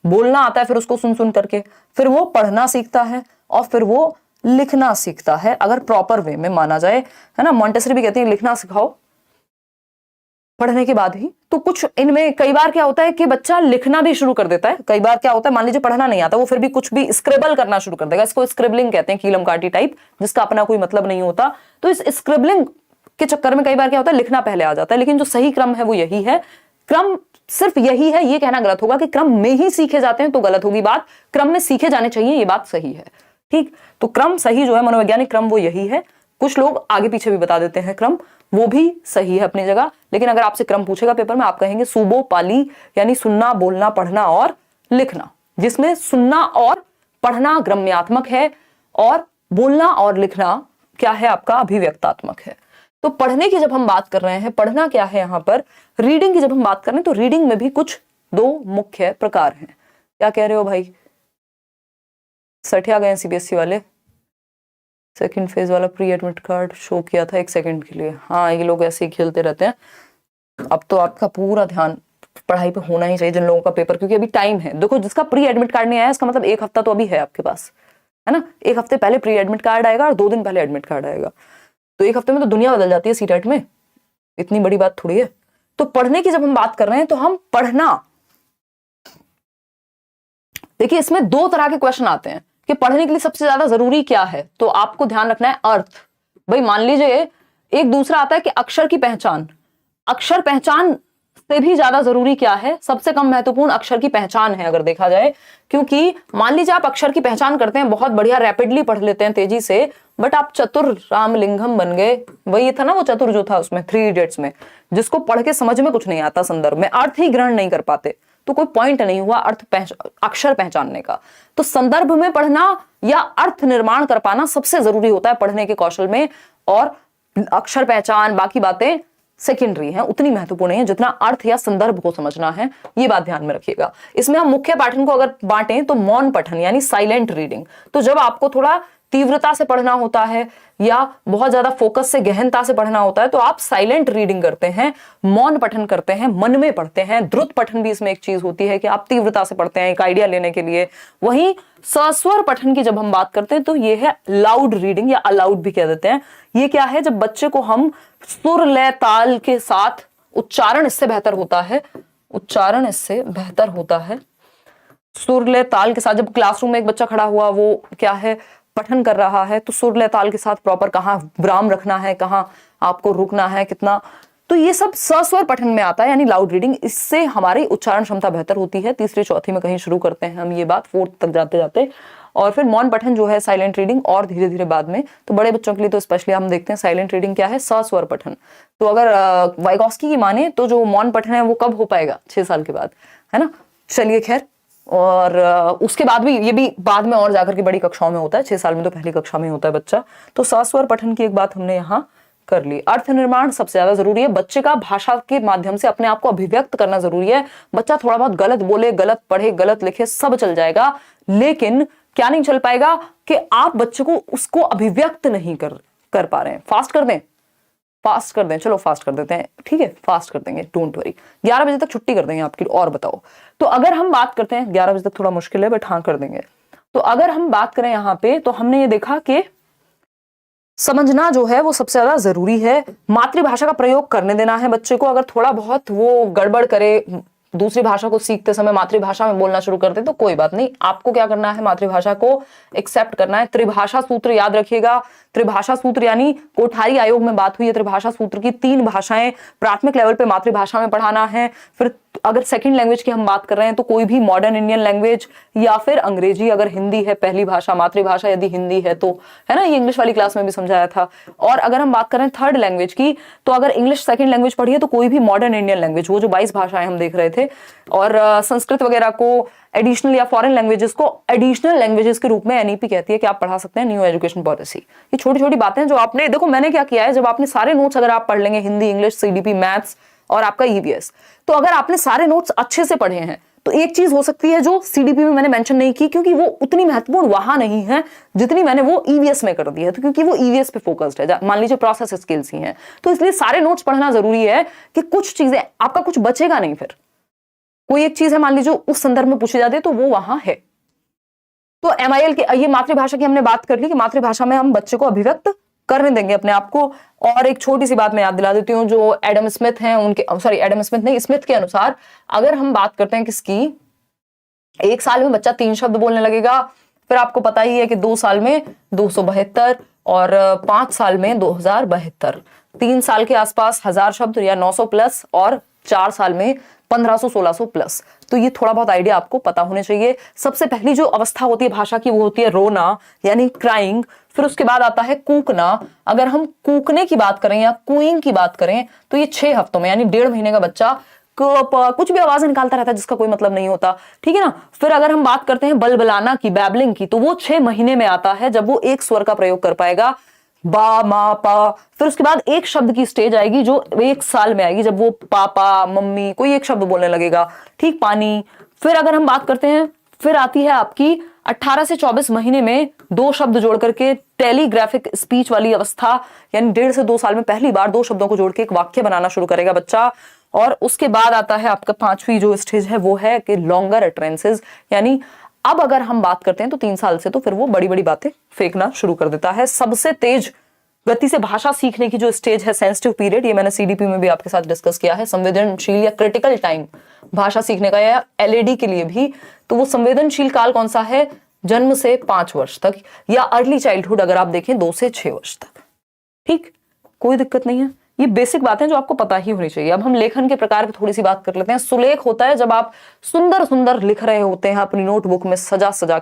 बोलना आता है, फिर उसको सुन सुन करके, फिर वो पढ़ना सीखता है, और फिर वो लिखना सीखता है, अगर प्रॉपर वे में माना जाए, है ना। मॉन्टेसरी भी कहती है लिखना सिखाओ पढ़ने के बाद ही। तो कुछ इनमें कई बार क्या होता है कि बच्चा लिखना भी शुरू कर देता है। कई बार क्या होता है, मान लीजिए पढ़ना नहीं आता, वो फिर भी कुछ भी स्क्रिबल करना शुरू कर देगा। इसको स्क्रिबलिंग कहते हैं, कीलम काटी टाइप, जिसका अपना कोई मतलब नहीं होता। तो इस स्क्रिबलिंग के चक्कर में कई बार क्या होता है, लिखना पहले आ जाता है। लेकिन जो सही क्रम है वो यही है। क्रम सिर्फ यही है, ये कहना गलत होगा कि क्रम में ही सीखे जाते हैं, तो गलत होगी बात। क्रम में सीखे जाने चाहिए, ये बात सही है, ठीक। तो क्रम सही जो है, मनोवैज्ञानिक क्रम वो यही है। कुछ लोग आगे पीछे भी बता देते हैं क्रम, वो भी सही है अपनी जगह। लेकिन अगर आपसे क्रम पूछेगा पेपर में, आप कहेंगे सुबो पाली, यानी सुनना, बोलना, पढ़ना और लिखना, जिसमें सुनना और पढ़ना ग्राम्यात्मक है, और बोलना और लिखना क्या है आपका? अभिव्यक्तात्मक है। तो पढ़ने की जब हम बात कर रहे हैं, पढ़ना क्या है यहाँ पर, रीडिंग की जब हम बात कर रहे हैं, तो रीडिंग में भी कुछ 2 मुख्य प्रकार हैं। क्या कह रहे हो भाई? सठिया गए CBSE वाले? सेकंड फेज वाला प्री एडमिट कार्ड शो किया था 1 सेकंड के लिए। हाँ, ये लोग ऐसे ही खेलते रहते हैं। अब तो आपका पूरा ध्यान पढ़ाई पे होना ही चाहिए, जिन लोगों का पेपर, क्योंकि अभी टाइम है। देखो, जिसका प्री एडमिट कार्ड नहीं आया, इसका मतलब 1 हफ्ता तो अभी है आपके पास, है ना। 1 हफ्ते पहले प्री एडमिट कार्ड आएगा और 2 दिन पहले एडमिट कार्ड आएगा। तो 1 हफ्ते में तो दुनिया बदल जाती है CTET में, इतनी बड़ी बात थोड़ी है। तो पढ़ने की जब हम बात कर रहे हैं, तो हम पढ़ना, देखिए इसमें 2 तरह के क्वेश्चन आते हैं कि पढ़ने के लिए सबसे ज्यादा जरूरी क्या है। तो आपको ध्यान रखना है अर्थ। भाई मान लीजिए एक दूसरा आता है कि अक्षर की पहचान। अक्षर पहचान से भी ज्यादा जरूरी क्या है? सबसे कम महत्वपूर्ण अक्षर की पहचान है, अगर देखा जाए। क्योंकि मान लीजिए आप अक्षर की पहचान करते हैं, बहुत बढ़िया, रैपिडली पढ़ लेते हैं, तेजी से, बट आप चतुर रामलिंगम बन गए। वही था ना वो चतुर जो था उसमें 3 इडियट्स में, जिसको पढ़ के समझ में कुछ नहीं आता, संदर्भ में अर्थ ही ग्रहण नहीं कर पाते, तो कोई पॉइंट नहीं हुआ अक्षर पहचानने का। तो संदर्भ में पढ़ना या अर्थ निर्माण कर पाना सबसे जरूरी होता है पढ़ने के कौशल में, और अक्षर पहचान बाकी बातें सेकेंडरी हैं, उतनी महत्वपूर्ण नहीं है जितना अर्थ या संदर्भ को समझना है। ये बात ध्यान में रखिएगा। इसमें हम मुख्य पाठन को अगर बांटें तो मौन पठन यानी साइलेंट रीडिंग। तो जब आपको थोड़ा तीव्रता से पढ़ना होता है या बहुत ज्यादा फोकस से, गहनता से पढ़ना होता है, तो आप साइलेंट रीडिंग करते हैं, मौन पठन करते हैं, मन में पढ़ते हैं। द्रुत पठन भी इसमें एक चीज होती है कि आप तीव्रता से पढ़ते हैं एक आइडिया लेने के लिए। वहीं सस्वर पठन की जब हम बात करते हैं तो ये है लाउड रीडिंग या अलाउड भी कह देते हैं। ये क्या है? जब बच्चे को हम सुर लय ताल के साथ, उच्चारण इससे बेहतर होता है, उच्चारण इससे बेहतर होता है, सुर लय ताल के साथ। जब क्लासरूम में एक बच्चा खड़ा हुआ, वो क्या है, पठन कर रहा है, तो सुर लय ताल के साथ प्रॉपर कहाँ विराम रखना है, कहाँ आपको रुकना है, कितना, तो ये सब सस्वर पठन में आता है, यानी लाउड रीडिंग। इससे हमारी उच्चारण क्षमता बेहतर होती है। तीसरी चौथी में कहीं शुरू करते हैं हम ये बात, 4th तक जाते जाते। और फिर मौन पठन जो है साइलेंट रीडिंग, और धीरे धीरे बाद में। तो बड़े बच्चों के लिए तो स्पेशली हम देखते हैं साइलेंट रीडिंग क्या है, सस्वर पठन। तो अगर वाइगॉस्की की माने तो जो मौन पठन है वो कब हो पाएगा? 6 साल के बाद, है ना। चलिए खैर, और उसके बाद भी, ये भी बाद में और जाकर के बड़ी कक्षाओं में होता है, 6 साल में तो पहली कक्षा में होता है बच्चा। तो सस्वर पठन की एक बात हमने यहाँ कर ली। अर्थ निर्माण सबसे ज्यादा जरूरी है। बच्चे का भाषा के माध्यम से अपने आप को अभिव्यक्त करना जरूरी है। बच्चा थोड़ा बहुत गलत बोले, गलत पढ़े, गलत लिखे, सब चल जाएगा, लेकिन क्या नहीं चल पाएगा कि आप बच्चे को उसको अभिव्यक्त नहीं कर पा रहे हैं। फास्ट कर दें, फास्ट कर दें, चलो फास्ट कर देते हैं, ठीक है, फास्ट कर देंगे, डोंट वरी। 11 बजे तक छुट्टी कर देंगे आपकी। और बताओ, तो अगर हम बात करते हैं, 11 बजे तक थोड़ा मुश्किल है बट हाँ कर देंगे। तो अगर हम बात करें यहां पे, तो हमने ये देखा कि समझना जो है वो सबसे ज्यादा जरूरी है। मातृभाषा का प्रयोग करने देना है बच्चे को। अगर थोड़ा बहुत वो गड़बड़ करे, दूसरी भाषा को सीखते समय मातृभाषा में बोलना शुरू कर दे तो कोई बात नहीं, आपको क्या करना है, मातृभाषा को एक्सेप्ट करना है। त्रिभाषा सूत्र याद रखिएगा। त्रिभाषा सूत्र यानी कोठारी आयोग में बात हुई है त्रिभाषा सूत्र की। 3 भाषाएं प्राथमिक लेवल पे मातृभाषा में पढ़ाना है। फिर अगर सेकंड लैंग्वेज की हम बात कर रहे हैं तो कोई भी मॉडर्न इंडियन लैंग्वेज या फिर अंग्रेजी, अगर हिंदी है पहली भाषा, मातृभाषा यदि हिंदी है तो, है ना, ये इंग्लिश वाली क्लास में भी समझाया था। और अगर हम बात करें थर्ड लैंग्वेज की, तो अगर इंग्लिश सेकंड लैंग्वेज पढ़ी है तो कोई भी मॉडर्न इंडियन लैंग्वेज, वो जो 22 भाषाएं हम देख रहे थे, और संस्कृत वगैरह को एडिशनल या फॉरेन लैंग्वेजेस को एडिशनल लैंग्वेजेस के रूप में एनईपी कहती है कि आप पढ़ा सकते हैं, न्यू एजुकेशन पॉलिसी। ये छोटी छोटी बातें जो आपने, देखो मैंने क्या किया है, जब आपने सारे नोट्स अगर आप पढ़ लेंगे, हिंदी, इंग्लिश, सीडीपी, मैथ्स और आपका ईवीएस, तो अगर आपने सारे नोट्स अच्छे से पढ़े हैं तो एक चीज हो सकती है जो सीडीपी में मैंने मेंशन नहीं की, क्योंकि वो उतनी महत्वपूर्ण वहां नहीं है जितनी मैंने वो ईवीएस में कर दी है, तो क्योंकि वो ईवीएस पे फोकस्ड है, मान लीजिए प्रोसेस स्किल्स ही हैं, तो इसलिए सारे नोट्स पढ़ना जरूरी है कि कुछ चीजें आपका कुछ बचेगा नहीं। फिर कोई एक चीज है मान लीजिए उस संदर्भ में पूछी जाती है तो वो वहां है। तो एमआईएल की ये मातृभाषा की हमने बात कर ली कि मातृभाषा में हम बच्चे को अभिव्यक्त करने देंगे अपने आप को। और एक छोटी सी बात मैं याद दिला देती हूँ, जो एडम स्मिथ हैं उनके, सॉरी एडम स्मिथ नहीं, स्मिथ के अनुसार अगर हम बात करते हैं किसकी, 1 साल में बच्चा 3 शब्द बोलने लगेगा, फिर आपको पता ही है कि 2 साल में 272 और 5 साल में 2072, 3 साल के आसपास 1000 शब्द या 900 प्लस, और 4 साल में 1500-1600 प्लस। तो ये थोड़ा बहुत आइडिया आपको पता होने चाहिए। सबसे पहली जो अवस्था होती है भाषा की वो होती है रोना यानी क्राइंग। फिर उसके बाद आता है कूकना। अगर हम कूकने की बात करें या कूइंग की बात करें तो ये 6 हफ्तों में यानी 1.5 महीने का बच्चा कुछ भी आवाज निकालता रहता है जिसका कोई मतलब नहीं होता, ठीक है ना। फिर अगर हम बात करते हैं बलबलाना की, बैबलिंग की, तो वो 6 महीने में आता है जब वो एक स्वर का प्रयोग कर पाएगा, बा, मा, पा। फिर उसके बाद एक शब्द की स्टेज आएगी जो 1 साल में आएगी, जब वो पापा, मम्मी, कोई एक शब्द बोलने लगेगा, ठीक, पानी। फिर अगर हम बात करते हैं, फिर आती है आपकी 18 से 24 महीने में 2 शब्द जोड़ करके टेलीग्राफिक स्पीच वाली अवस्था, यानी 1.5 से 2 साल में पहली बार 2 शब्दों को जोड़ के एक वाक्य बनाना शुरू करेगा बच्चा। और उसके बाद आता है आपका 5वीं जो स्टेज है वो है कि लॉन्गर अटरेंसेस, यानी अब अगर हम बात करते हैं तो 3 साल से तो फिर वो बड़ी बड़ी बातें फेंकना शुरू कर देता है। सबसे तेज गति से भाषा सीखने की जो स्टेज है सेंसिटिव पीरियड, ये मैंने सीडीपी में भी आपके साथ डिस्कस किया है, संवेदनशील या क्रिटिकल टाइम भाषा सीखने का, या एलएडी के लिए भी। तो वो संवेदनशील काल कौन सा है, जन्म से 5 वर्ष तक, या अर्ली चाइल्डहुड अगर आप देखें 2 से 6 वर्ष तक, ठीक, कोई दिक्कत नहीं है। ये बेसिक बातें जो आपको पता ही होनी चाहिए। अब हम लेखन के प्रकार पे थोड़ी सी बात कर लेते हैं। सुलेख होता है जब आप सुंदर सुंदर लिख रहे होते हैं अपनी नोटबुक में सजा सजा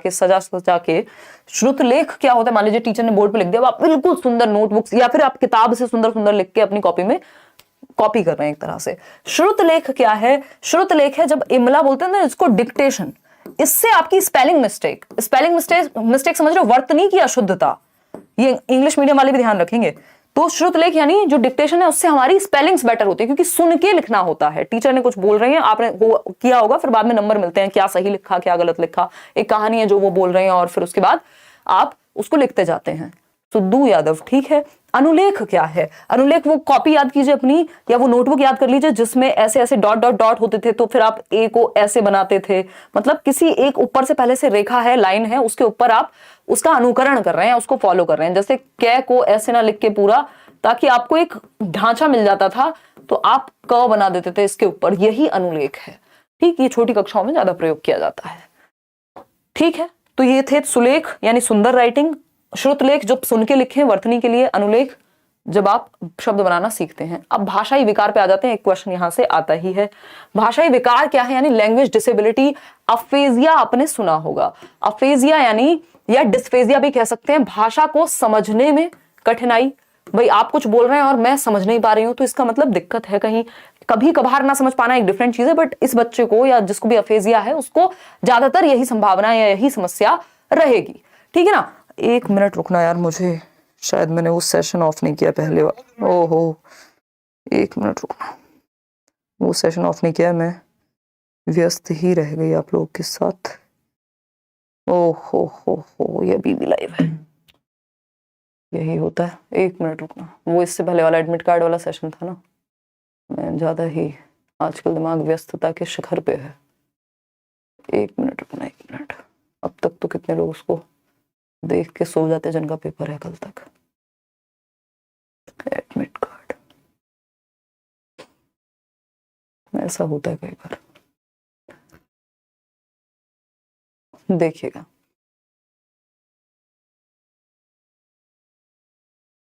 के। श्रुतलेख क्या होता है, मान लीजिए टीचर ने बोर्ड पे लिख दिया, आप बिल्कुल सुंदर नोटबुक या फिर आप किताब से सुंदर सुंदर लिख के अपनी कॉपी में कॉपी कर रहे हैं एक तरह से। श्रुतलेख क्या है, श्रुतलेख है जब इमला बोलते हैं ना इसको, डिक्टेशन, इससे आपकी स्पेलिंग मिस्टेक समझ रहे हो, वर्तनी की अशुद्धता, ये इंग्लिश मीडियम वाले भी ध्यान रखेंगे। तो श्रुतलेख यानी जो डिक्टेशन है उससे हमारी स्पेलिंग्स बेटर होती है, क्योंकि सुन के लिखना होता है। टीचर ने कुछ बोल रहे हैं, आपने वो किया होगा, फिर बाद में नंबर मिलते हैं, क्या सही लिखा क्या गलत लिखा, एक कहानी है जो वो बोल रहे हैं और फिर उसके बाद आप उसको लिखते जाते हैं। सुद्धू यादव, ठीक है। अनुलेख क्या है, अनुलेख वो कॉपी याद कीजिए अपनी, या वो नोटबुक याद कर लीजिए जिसमें ऐसे ऐसे डॉट डॉट डॉट होते थे, तो फिर आप ए को ऐसे बनाते थे, मतलब किसी एक ऊपर से पहले से रेखा है, लाइन है, उसके ऊपर आप उसका अनुकरण कर रहे हैं, उसको फॉलो कर रहे हैं। जैसे कै को ऐसे ना लिख के पूरा, ताकि आपको एक ढांचा मिल जाता था, तो आप क बना देते थे इसके ऊपर, यही अनुलेख है, ठीक। ये छोटी कक्षाओं में ज्यादा प्रयोग किया जाता है, ठीक है। तो ये थे सुलेख यानी सुंदर राइटिंग, श्रुतलेख जब सुन के लिखे वर्तनी के लिए, अनुलेख जब आप शब्द बनाना सीखते हैं। अब भाषाई विकार पे आ जाते हैं, एक क्वेश्चन यहां से आता ही है, भाषाई विकार क्या है, यानी लैंग्वेज डिसेबिलिटी। अफेजिया आपने सुना होगा, अफेजिया यानी या डिस्फेजिया भी कह सकते हैं, भाषा को समझने में कठिनाई। भाई आप कुछ बोल रहे हैं और मैं समझ नहीं पा रही हूं, तो इसका मतलब दिक्कत है कहीं। कभी कभार ना समझ पाना एक डिफरेंट चीज है, बट इस बच्चे को या जिसको भी अफेजिया है उसको ज्यादातर यही संभावना या यही समस्या रहेगी, ठीक है ना। 1 मिनट रुकना यार, मुझे शायद मैंने वो सेशन ऑफ नहीं किया पहले वाला। ओहो, 1 मिनट रुकना, वो सेशन ऑफ नहीं किया, मैं व्यस्त ही रह गई आप लोगों के साथ। ओहो, ये अभी भी लाइव है, यही होता है। 1 मिनट रुकना, वो इससे पहले वाला एडमिट कार्ड वाला सेशन था ना, मैं ज्यादा ही आजकल दिमाग व्यस्तता के शिखर पे है। 1 मिनट रुकना, 1 मिनट। अब तक तो कितने लोग उसको देख के सो जाते जिनका पेपर है कल तक। एडमिट कार्ड, ऐसा होता है कई बार, देखिएगा,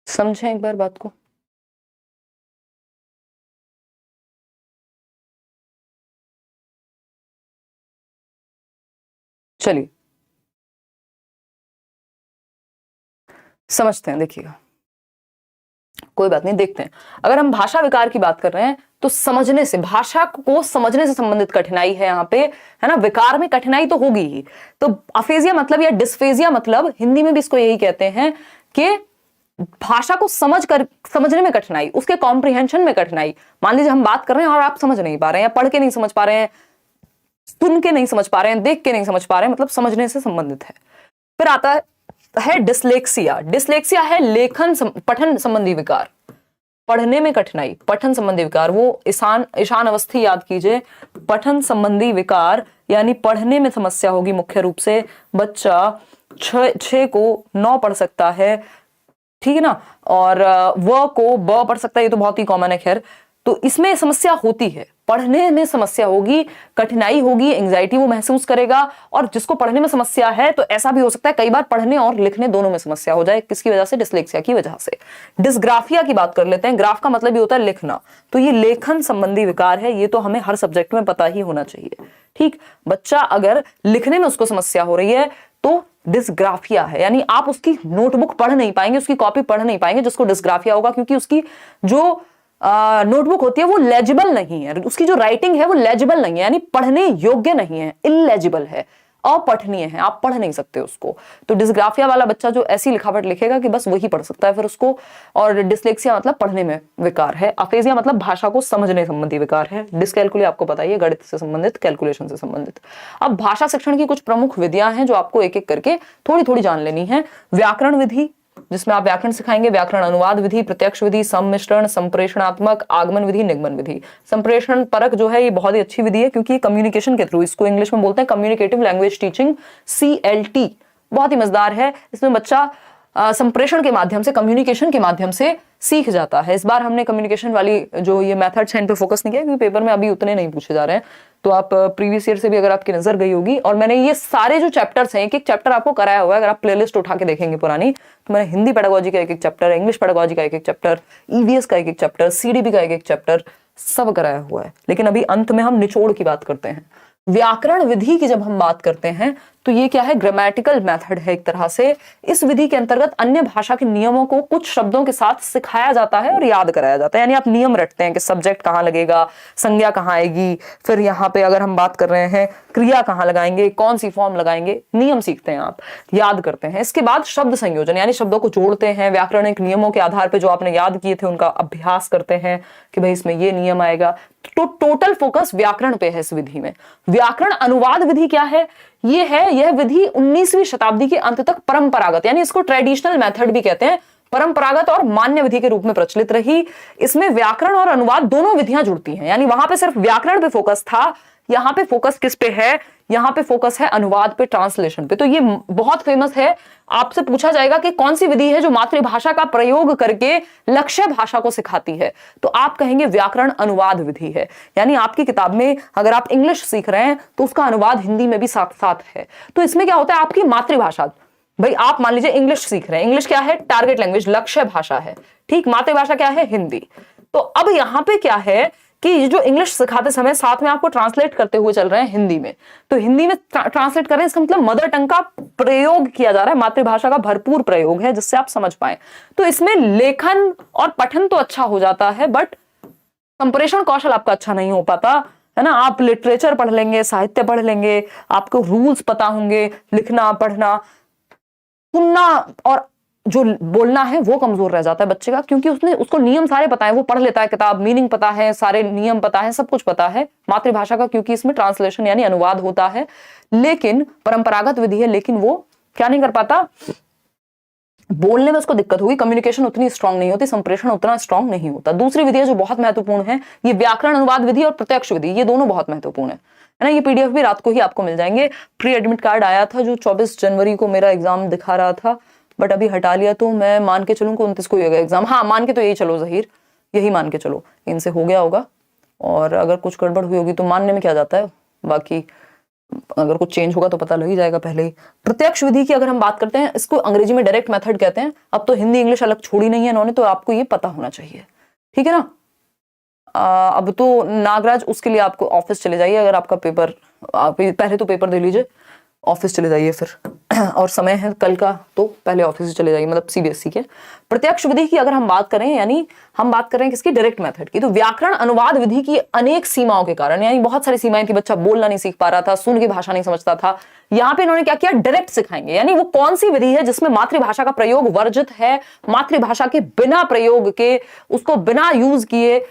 समझें एक बार बात को। चलिए समझते हैं, देखिएगा, कोई बात नहीं, देखते हैं। अगर हम भाषा विकार की बात कर रहे हैं तो समझने से, भाषा को समझने से संबंधित कठिनाई है यहाँ पे, है ना। विकार में कठिनाई तो होगी ही। तो अफेजिया मतलब या डिस्फेजिया मतलब, हिंदी में भी इसको यही कहते हैं कि भाषा को समझने में कठिनाई, उसके कॉम्प्रिहेंशन में कठिनाई। मान लीजिए हम बात कर रहे हैं और आप समझ नहीं पा रहे हैं, पढ़ के नहीं समझ पा रहे हैं, सुन के नहीं समझ पा रहे हैं, देख के नहीं समझ पा रहे हैं, मतलब समझने से संबंधित है। फिर आता है डिसलेक्सिया। डिसलेक्सिया है लेखन पठन संबंधी विकार, पढ़ने में कठिनाई, पठन संबंधी विकार। वो ईशान अवस्थी याद कीजिए, पठन संबंधी विकार यानी पढ़ने में समस्या होगी मुख्य रूप से। बच्चा 6 को 9 पढ़ सकता है, ठीक है ना, और व को ब पढ़ सकता है, ये तो बहुत ही कॉमन है। खैर, तो इसमें समस्या होती है, पढ़ने में समस्या होगी, कठिनाई होगी, एंजाइटी वो महसूस करेगा। और जिसको पढ़ने में समस्या है तो ऐसा भी हो सकता है कई बार पढ़ने और लिखने दोनों में समस्या हो जाए। किसकी वजह से? डिसलेक्सिया की वजह से। डिसग्राफिया की बात कर लेते हैं। ग्राफ का मतलब ये होता है लिखना, तो ये लेखन संबंधी विकार है। ये तो हमें हर सब्जेक्ट में पता ही होना चाहिए, ठीक। बच्चा अगर लिखने में उसको समस्या हो रही है तो डिसग्राफिया है, यानी आप उसकी नोटबुक पढ़ नहीं पाएंगे, उसकी कॉपी पढ़ नहीं पाएंगे, जिसको डिसग्राफिया होगा, क्योंकि उसकी जो नोटबुक होती है वो लेजिबल नहीं है, उसकी जो राइटिंग है वो लेजिबल नहीं है, यानी पढ़ने योग्य नहीं है, इलेजिबल है, अपठनीय है, आप पढ़ नहीं सकते उसको। तो डिसग्राफिया वाला बच्चा जो ऐसी लिखावट लिखेगा कि बस वही पढ़ सकता है फिर उसको। और डिसलेक्सिया मतलब पढ़ने में विकार है। अफेजिया मतलब भाषा को समझने संबंधी विकार है। डिसकैलकुलिया आपको पता ही है, गणित से संबंधित, कैलकुलेशन से संबंधित। अब भाषा शिक्षण की कुछ प्रमुख विधियां हैं जो आपको एक एक करके थोड़ी थोड़ी जान लेनी है। व्याकरण विधि, जिसमें आप व्याकरण सिखाएंगे, व्याकरण अनुवाद विधि, प्रत्यक्ष विधि, सम्मिश्रण, संप्रेषणात्मक, आगमन विधि, निगमन विधि। संप्रेषण परक जो है ये बहुत ही अच्छी विधि है, क्योंकि कम्युनिकेशन के थ्रू, इसको इंग्लिश में बोलते हैं कम्युनिकेटिव लैंग्वेज टीचिंग, CLT, बहुत ही मजेदार है। इसमें बच्चा संप्रेषण के माध्यम से, कम्युनिकेशन के माध्यम से सीख जाता है। इस बार हमने कम्युनिकेशन वाली जो ये मेथड्स हैं इन पे फोकस नहीं किया, क्योंकि पेपर में अभी उतने नहीं पूछे जा रहे हैं। तो आप प्रीवियस ईयर से भी अगर आपकी नजर गई होगी, और मैंने ये सारे जो चैप्टर्स हैं, एक एक चैप्टर आपको कराया हुआ है। अगर आप प्लेलिस्ट उठा के देखेंगे पुरानी, तो मैंने हिंदी पेडागोजी का एक एक चैप्टर, इंग्लिश पेडागोजी का एक एक चैप्टर, EVS का एक एक चैप्टर, CDB का एक एक चैप्टर, सब कराया हुआ है। लेकिन अभी अंत में हम निचोड़ की बात करते हैं। व्याकरण विधि की जब हम बात करते हैं तो ये क्या है? ग्रामेटिकल मेथड है एक तरह से। इस विधि के अंतर्गत अन्य भाषा के नियमों को कुछ शब्दों के साथ सिखाया जाता है और याद कराया जाता है। यानी आप नियम रटते हैं कि सब्जेक्ट कहाँ लगेगा, संज्ञा कहाँ आएगी, फिर यहाँ पे अगर हम बात कर रहे हैं क्रिया कहाँ लगाएंगे, कौन सी फॉर्म लगाएंगे, नियम सीखते हैं आप, याद करते हैं। इसके बाद शब्द संयोजन, यानी शब्दों को जोड़ते हैं, व्याकरणिक नियमों के आधार पर जो आपने याद किए थे उनका अभ्यास करते हैं कि भाई इसमें ये नियम आएगा। तो टोटल फोकस व्याकरण पे है इस विधि में। व्याकरण अनुवाद विधि क्या है? यह विधि 19वीं शताब्दी के अंत तक परंपरागत, यानी इसको ट्रेडिशनल मेथड भी कहते हैं, परंपरागत और मान्य विधि के रूप में प्रचलित रही। इसमें व्याकरण और अनुवाद दोनों विधियां जुड़ती हैं, यानी वहां पे सिर्फ व्याकरण पे फोकस था, यहां पे फोकस किस पे है? यहां पे फोकस है अनुवाद पे, ट्रांसलेशन पे। तो ये बहुत फेमस है। आपसे पूछा जाएगा कि कौन सी विधि है जो मातृभाषा का प्रयोग करके लक्ष्य भाषा को सिखाती है, तो आप कहेंगे व्याकरण अनुवाद विधि है। यानी आपकी किताब में अगर आप इंग्लिश सीख रहे हैं तो उसका अनुवाद हिंदी में भी साथ साथ है। तो इसमें क्या होता है? आपकी मातृभाषा, भाई आप मान लीजिए इंग्लिश सीख रहे हैं, इंग्लिश क्या है? टारगेट लैंग्वेज, लक्ष्य भाषा है, ठीक। मातृभाषा क्या है? हिंदी। तो अब यहां पे क्या है कि जो इंग्लिश सिखाते समय साथ में आपको ट्रांसलेट करते हुए चल रहे हैं हिंदी में, तो हिंदी में ट्रांसलेट कर रहे हैं, इसका मतलब मदर टंग का प्रयोग किया जा रहा है, मातृभाषा का भरपूर प्रयोग है जिससे आप समझ पाए। तो इसमें लेखन और पठन तो अच्छा हो जाता है, बट संप्रेषण कौशल आपका अच्छा नहीं हो पाता, है ना। आप लिटरेचर पढ़ लेंगे, साहित्य पढ़ लेंगे, आपको रूल्स पता होंगे, लिखना, पढ़ना, सुनना और जो बोलना है वो कमजोर रह जाता है बच्चे का, क्योंकि उसको नियम सारे पता है, वो पढ़ लेता है किताब, मीनिंग पता है, सारे नियम पता है, सब कुछ पता है मातृभाषा का, क्योंकि इसमें ट्रांसलेशन यानी अनुवाद होता है। लेकिन परंपरागत विधि है, लेकिन वो क्या नहीं कर पाता, बोलने में उसको दिक्कत होगी, कम्युनिकेशन उतनी स्ट्रांग नहीं होती, संप्रेषण उतना स्ट्रांग नहीं होता। दूसरी विधि जो बहुत महत्वपूर्ण है, ये व्याकरण अनुवाद विधि और प्रत्यक्ष विधि, ये दोनों बहुत महत्वपूर्ण है ना। ये पीडीएफ भी रात को ही आपको मिल जाएंगे। प्री एडमिट कार्ड आया था जो 24 जनवरी को मेरा एग्जाम दिखा रहा था, बट अभी हटा लिया, तो मैं मान के चलूं कि 29 को ही होगा एग्जाम। हाँ, मान के तो यही चलो जहीर, यही मान के चलो, इनसे हो गया होगा, और अगर कुछ गड़बड़ हुई होगी तो मानने में क्या जाता है, बाकी अगर कुछ चेंज होगा तो पता लग ही जाएगा पहले ही। प्रत्यक्ष विधि की अगर हम बात करते हैं, इसको अंग्रेजी में डायरेक्ट मेथड कहते हैं। अब तो हिंदी इंग्लिश अलग छोड़ी नहीं है इन्होंने, तो आपको ये पता होना चाहिए, ठीक है ना। अब तो नागराज, उसके लिए आपको ऑफिस चले जाइए, अगर आपका पेपर, आप पहले तो पेपर दे लीजिए, ऑफिस चले जाइए फिर और समय है कल का, तो पहले ऑफिस चले जाइए, मतलब सीबीएसई के। प्रत्यक्ष विधि की अगर हम बात करें, यानी हम बात करें किसकी, डायरेक्ट मेथड की, तो व्याकरण अनुवाद विधि की अनेक सीमाओं के कारण, यानी बहुत सारी सीमाएं थी, बच्चा बोलना नहीं सीख पा रहा था, सुन की भाषा नहीं समझता था, यहाँ पे इन्होंने क्या किया, डायरेक्ट सिखाएंगे। यानी वो कौन सी विधि है जिसमें मातृभाषा का प्रयोग वर्जित है, मातृभाषा के बिना प्रयोग के, उसको बिना यूज किए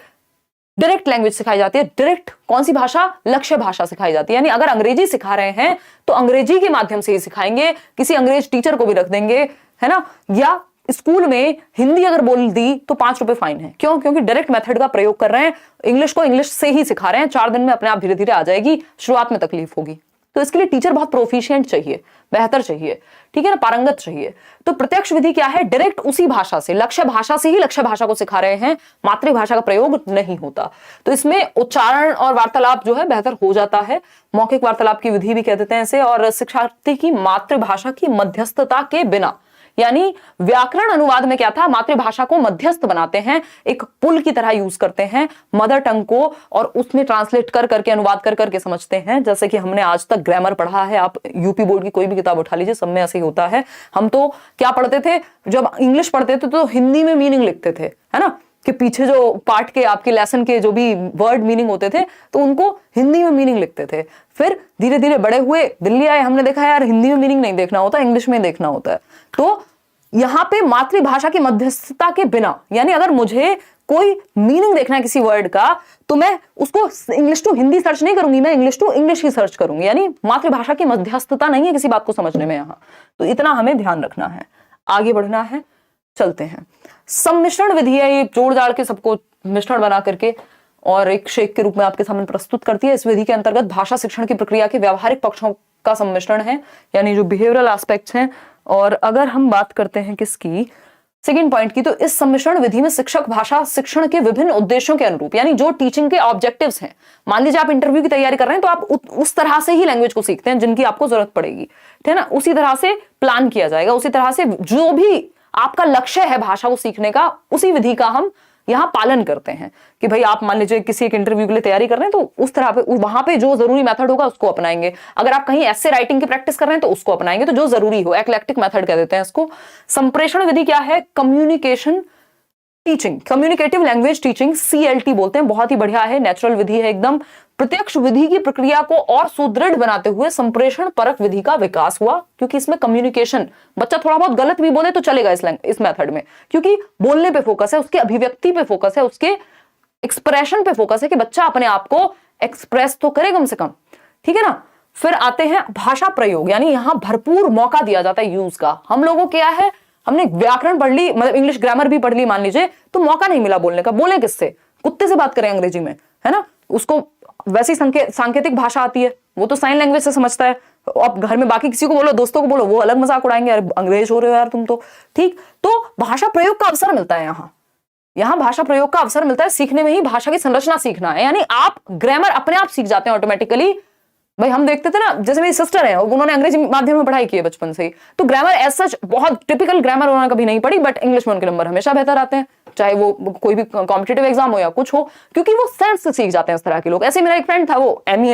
डायरेक्ट लैंग्वेज सिखाई जाती है। डायरेक्ट कौन सी भाषा, लक्ष्य भाषा सिखाई जाती है। यानी अगर अंग्रेजी सिखा रहे हैं तो अंग्रेजी के माध्यम से ही सिखाएंगे, किसी अंग्रेज टीचर को भी रख देंगे, है ना। या स्कूल में हिंदी अगर बोल दी तो 5 रुपए फाइन है, क्यों, क्योंकि डायरेक्ट मेथड का प्रयोग कर रहे हैं, इंग्लिश को इंग्लिश से ही सिखा रहे हैं, 4 दिन में अपने आप धीरे धीरे आ जाएगी, शुरुआत में तकलीफ होगी, तो इसके लिए टीचर बहुत प्रोफिशिएंट चाहिए, बेहतर चाहिए, ठीक है ना, पारंगत चाहिए। तो प्रत्यक्ष विधि क्या है, डायरेक्ट उसी भाषा से, लक्ष्य भाषा से ही लक्ष्य भाषा को सिखा रहे हैं, मातृभाषा का प्रयोग नहीं होता, तो इसमें उच्चारण और वार्तालाप जो है बेहतर हो जाता है। मौखिक वार्तालाप की विधि भी कह देते हैं इसे, और शिक्षार्थी की मातृभाषा की मध्यस्थता के बिना, यानी व्याकरण अनुवाद में क्या था, मातृभाषा को मध्यस्थ बनाते हैं, एक पुल की तरह यूज करते हैं मदर टंग को, और उसमें ट्रांसलेट कर करके, अनुवाद कर करके समझते हैं। जैसे कि हमने आज तक ग्रामर पढ़ा है, आप यूपी बोर्ड की कोई भी किताब उठा लीजिए, सब में ऐसे ही होता है। हम तो क्या पढ़ते थे, जब इंग्लिश पढ़ते थे तो हिंदी में मीनिंग लिखते थे, है ना, कि पीछे जो पार्ट के आपके लेसन के जो भी वर्ड मीनिंग होते थे तो उनको हिंदी में मीनिंग लिखते थे। फिर धीरे धीरे बड़े हुए, दिल्ली आए, हमने देखा यार हिंदी में मीनिंग नहीं देखना होता, इंग्लिश में देखना होता है। तो यहां पे मातृभाषा की मध्यस्थता के बिना, यानी अगर मुझे कोई मीनिंग देखना है किसी वर्ड का, तो मैं उसको इंग्लिश टू हिंदी सर्च नहीं करूंगी, मैं इंग्लिश टू इंग्लिश ही सर्च करूंगी, यानी मातृभाषा की मध्यस्थता नहीं है किसी बात को समझने में यहां। तो इतना हमें ध्यान रखना है, आगे बढ़ना है, चलते हैं। सम्मिश्रण विधि है, ये जोड़ जाड़ के सबको मिश्रण बना करके और एक शेक के रूप में आपके सामने प्रस्तुत करती है। इस विधि के अंतर्गत भाषा शिक्षण की प्रक्रिया के व्यावहारिक पक्षों का सम्मिश्रण है, यानी जो बिहेवियरल एस्पेक्ट्स हैं। और अगर हम बात करते हैं किसकी, सेकेंड पॉइंट की, तो इस सम्मिश्रण विधि में शिक्षक भाषा शिक्षण के विभिन्न उद्देश्यों के अनुरूप, यानी जो टीचिंग के ऑब्जेक्टिव्स हैं, मान लीजिए आप इंटरव्यू की तैयारी कर रहे हैं तो आप उस तरह से ही लैंग्वेज को सीखते हैं जिनकी आपको जरूरत पड़ेगी, ठीक है ना, उसी तरह से प्लान किया जाएगा, उसी तरह से जो भी आपका लक्ष्य है भाषा को सीखने का, उसी विधि का हम यहां पालन करते हैं। कि भाई आप मान लीजिए किसी एक इंटरव्यू के लिए तैयारी कर रहे हैं तो उस तरह पे वहां पे जो जरूरी मेथड होगा उसको अपनाएंगे। अगर आप कहीं ऐसे राइटिंग की प्रैक्टिस कर रहे हैं तो उसको अपनाएंगे, तो जो जरूरी हो, एक्लेक्टिक मेथड कह देते हैं इसको। संप्रेषण विधि क्या है, communication teaching, communicative language teaching, CLT बोलते हैं, बहुत ही बढ़िया है, नेचुरल विधि है एकदम। प्रत्यक्ष विधि की प्रक्रिया को और सुदृढ़ बनाते हुए संप्रेषण परक विधि का विकास हुआ, क्योंकि इसमें कम्युनिकेशन, बच्चा थोड़ा बहुत गलत भी बोले तो चलेगा इस मेथड में, क्योंकि बोलने पे फोकस है, उसके अभिव्यक्ति पे फोकस है, उसके एक्सप्रेशन पे फोकस है कि बच्चा अपने आप को एक्सप्रेस तो करे कम से कम, ठीक है ना। फिर आते हैं भाषा प्रयोग, यानी यहां भरपूर मौका दिया जाता है यूज का। हम लोगों क्या है, हमने व्याकरण पढ़ ली, मतलब इंग्लिश ग्रामर भी पढ़ ली मान लीजिए, तो मौका नहीं मिला बोलने का। बोले किससे, कुत्ते से बात करें अंग्रेजी में, है ना, उसको वैसी सांकेतिक भाषा आती है, वो तो साइन लैंग्वेज से समझता है। अब घर में बाकी किसी को बोलो, दोस्तों को बोलो, वो अलग मजाक उड़ाएंगे, यार अंग्रेज हो रहे हो यार तुम तो, ठीक। तो भाषा प्रयोग का अवसर मिलता है यहाँ भाषा प्रयोग का अवसर मिलता है। सीखने में ही भाषा की संरचना सीखना है, यानी आप ग्रामर अपने आप सीख जाते हैं ऑटोमेटिकली। भाई हम देखते थे ना, जैसे मेरी सिस्टर है, उन्होंने अंग्रेजी माध्यम में पढ़ाई की है बचपन से ही, तो ग्रामर एज सच बहुत टिपिकल ग्रामर उन्होंने कभी नहीं पढ़ी, बट इंग्लिश में उनके नंबर हमेशा बेहतर आते हैं, चाहे वो कोई भी कॉम्पिटिटिव एग्जाम हो या कुछ हो, क्योंकि वो सेंस से सीख जाते हैं इस तरह के लोग। ऐसे मेरा एक फ्रेंड था, वो ME